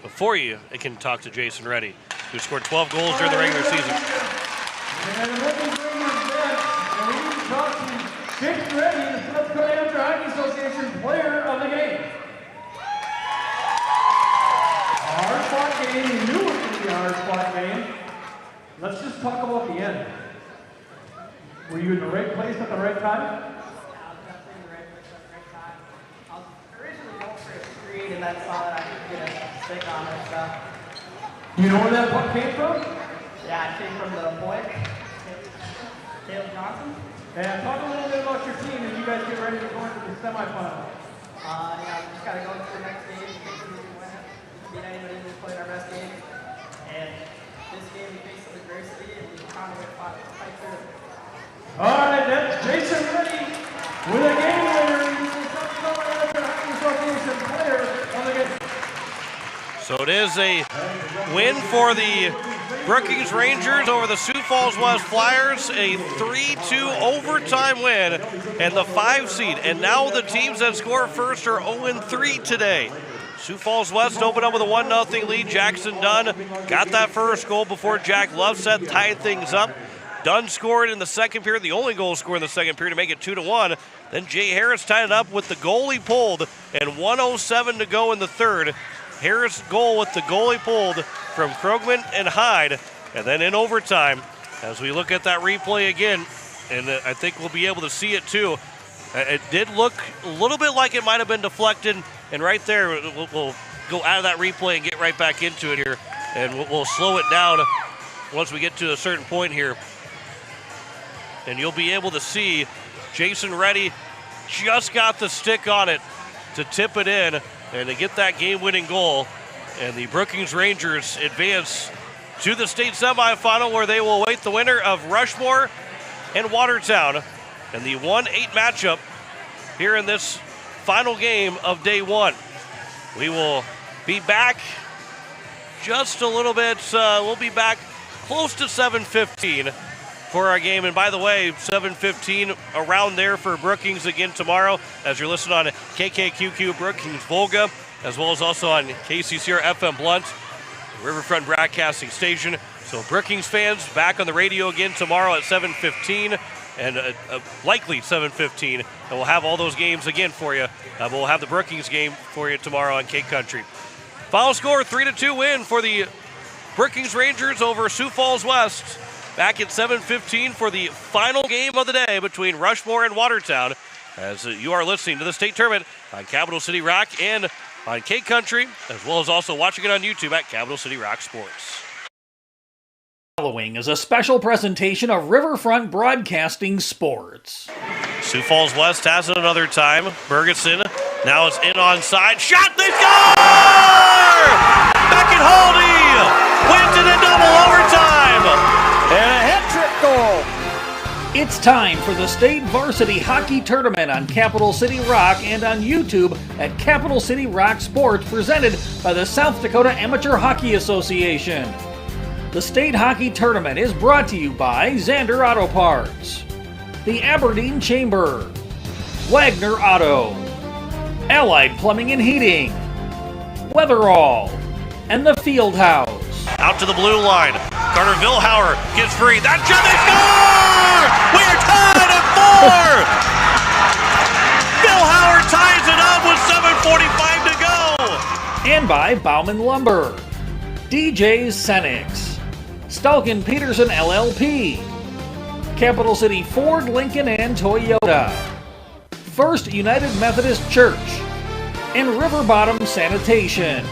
Before you can talk to Jason Reddy, who scored 12 goals during the regular season. And the Brookings Rangers bench, and we need to talk to Jason Reddy, the South Dakota Amateur Hockey Association player of the game. A hard-fought game. You knew it was going to be a hard-fought game. Let's just talk about the end. Were you in the right place at the right time? And that's all that I could get a stick on and stuff. You know where that puck came from? Yeah, it came from the point. Caleb Johnson. And talk a little bit about your team as you guys get ready to go into the semifinal. Yeah, we just got to go into the next game. Make sure we can win it. Beat anybody who's played our best game. And this game we face some adversity and we found a way to fight through it. All right, that's Jason Reddy with a game winner. He's the South Dakota Amateur Hockey Association player of the game. So it is a win for the Brookings Rangers over the Sioux Falls West Flyers, a 3-2 overtime win, and the 5 seed. And now the teams that score first are 0-3 today. Sioux Falls West opened up with a 1-0 lead. Jackson Dunn got that first goal before Jack Loveset tied things up. Dunn scored in the second period, the only goal scored in the second period to make it 2-1. Then Jay Harris tied it up with the goalie pulled, and 1:07 to go in the third. Harris goal with the goalie pulled from Krogman and Hyde. And then in overtime, as we look at that replay again, and I think we'll be able to see it too, it did look a little bit like it might have been deflected. And right there, we'll go out of that replay and get right back into it here. And we'll slow it down once we get to a certain point here. And you'll be able to see Jason Reddy just got the stick on it to tip it in and to get that game-winning goal. And the Brookings Rangers advance to the state semifinal where they will await the winner of Rushmore and Watertown in the 1-8 matchup here in this final game of day one. We will be back just a little bit. We'll be back close to 7:15 for our game. And by the way, 7:15 around there for Brookings again tomorrow, as you're listening on KKQQ Brookings Volga, as well as also on KCCR FM Blunt, Riverfront Broadcasting Station. So Brookings fans back on the radio again tomorrow at 7:15 and likely 7:15. And we'll have all those games again for you. We'll have the Brookings game for you tomorrow on K-Country. Final score, 3-2 win for the Brookings Rangers over Sioux Falls West. Back at 7:15 for the final game of the day between Rushmore and Watertown, as you are listening to the state tournament on Capital City Rock and on K-Country, as well as also watching it on YouTube at Capital City Rock Sports. Following is a special presentation of Riverfront Broadcasting Sports. Sioux Falls West has it another time. Bergeson, now it's in onside. Shot, they score! Beckett Haldy wins it in double overtime! And a hat-trick goal! It's time for the State Varsity Hockey Tournament on Capital City Rock and on YouTube at Capital City Rock Sports, presented by the South Dakota Amateur Hockey Association. The State Hockey Tournament is brought to you by Zander Auto Parts, the Aberdeen Chamber, Wagner Auto, Allied Plumbing and Heating, Weatherall, and the Fieldhouse. Out to the blue line. Carter Vilhauer gets free. That shot, they score! We are tied at 4! Vilhauer ties it up with 7:45 to go! And by Bauman Lumber, DJ's Cenix, Stalkin Peterson LLP, Capital City Ford, Lincoln, and Toyota, First United Methodist Church, and River Bottom Sanitation.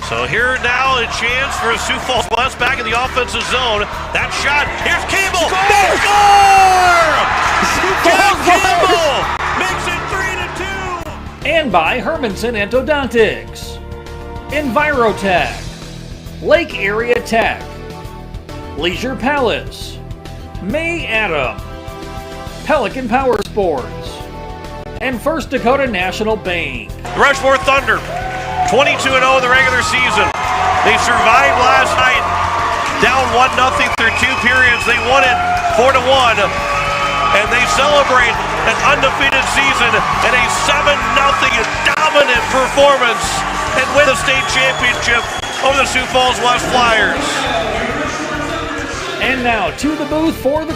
So here now a chance for Sioux Falls West back in the offensive zone. That shot, here's Campbell! They score! Jeff Campbell makes it 3-2! And by Hermanson Endodontics, Envirotech, Lake Area Tech, Leisure Palace, May Adam, Pelican Power Sports, and First Dakota National Bank. The Rushmore Thunder, 22-0 in the regular season. They survived last night, down 1-0 through 2 periods. They won it 4-1, and they celebrate an undefeated season and a 7-0 dominant performance and win the state championship over the Sioux Falls West Flyers. And now to the booth for the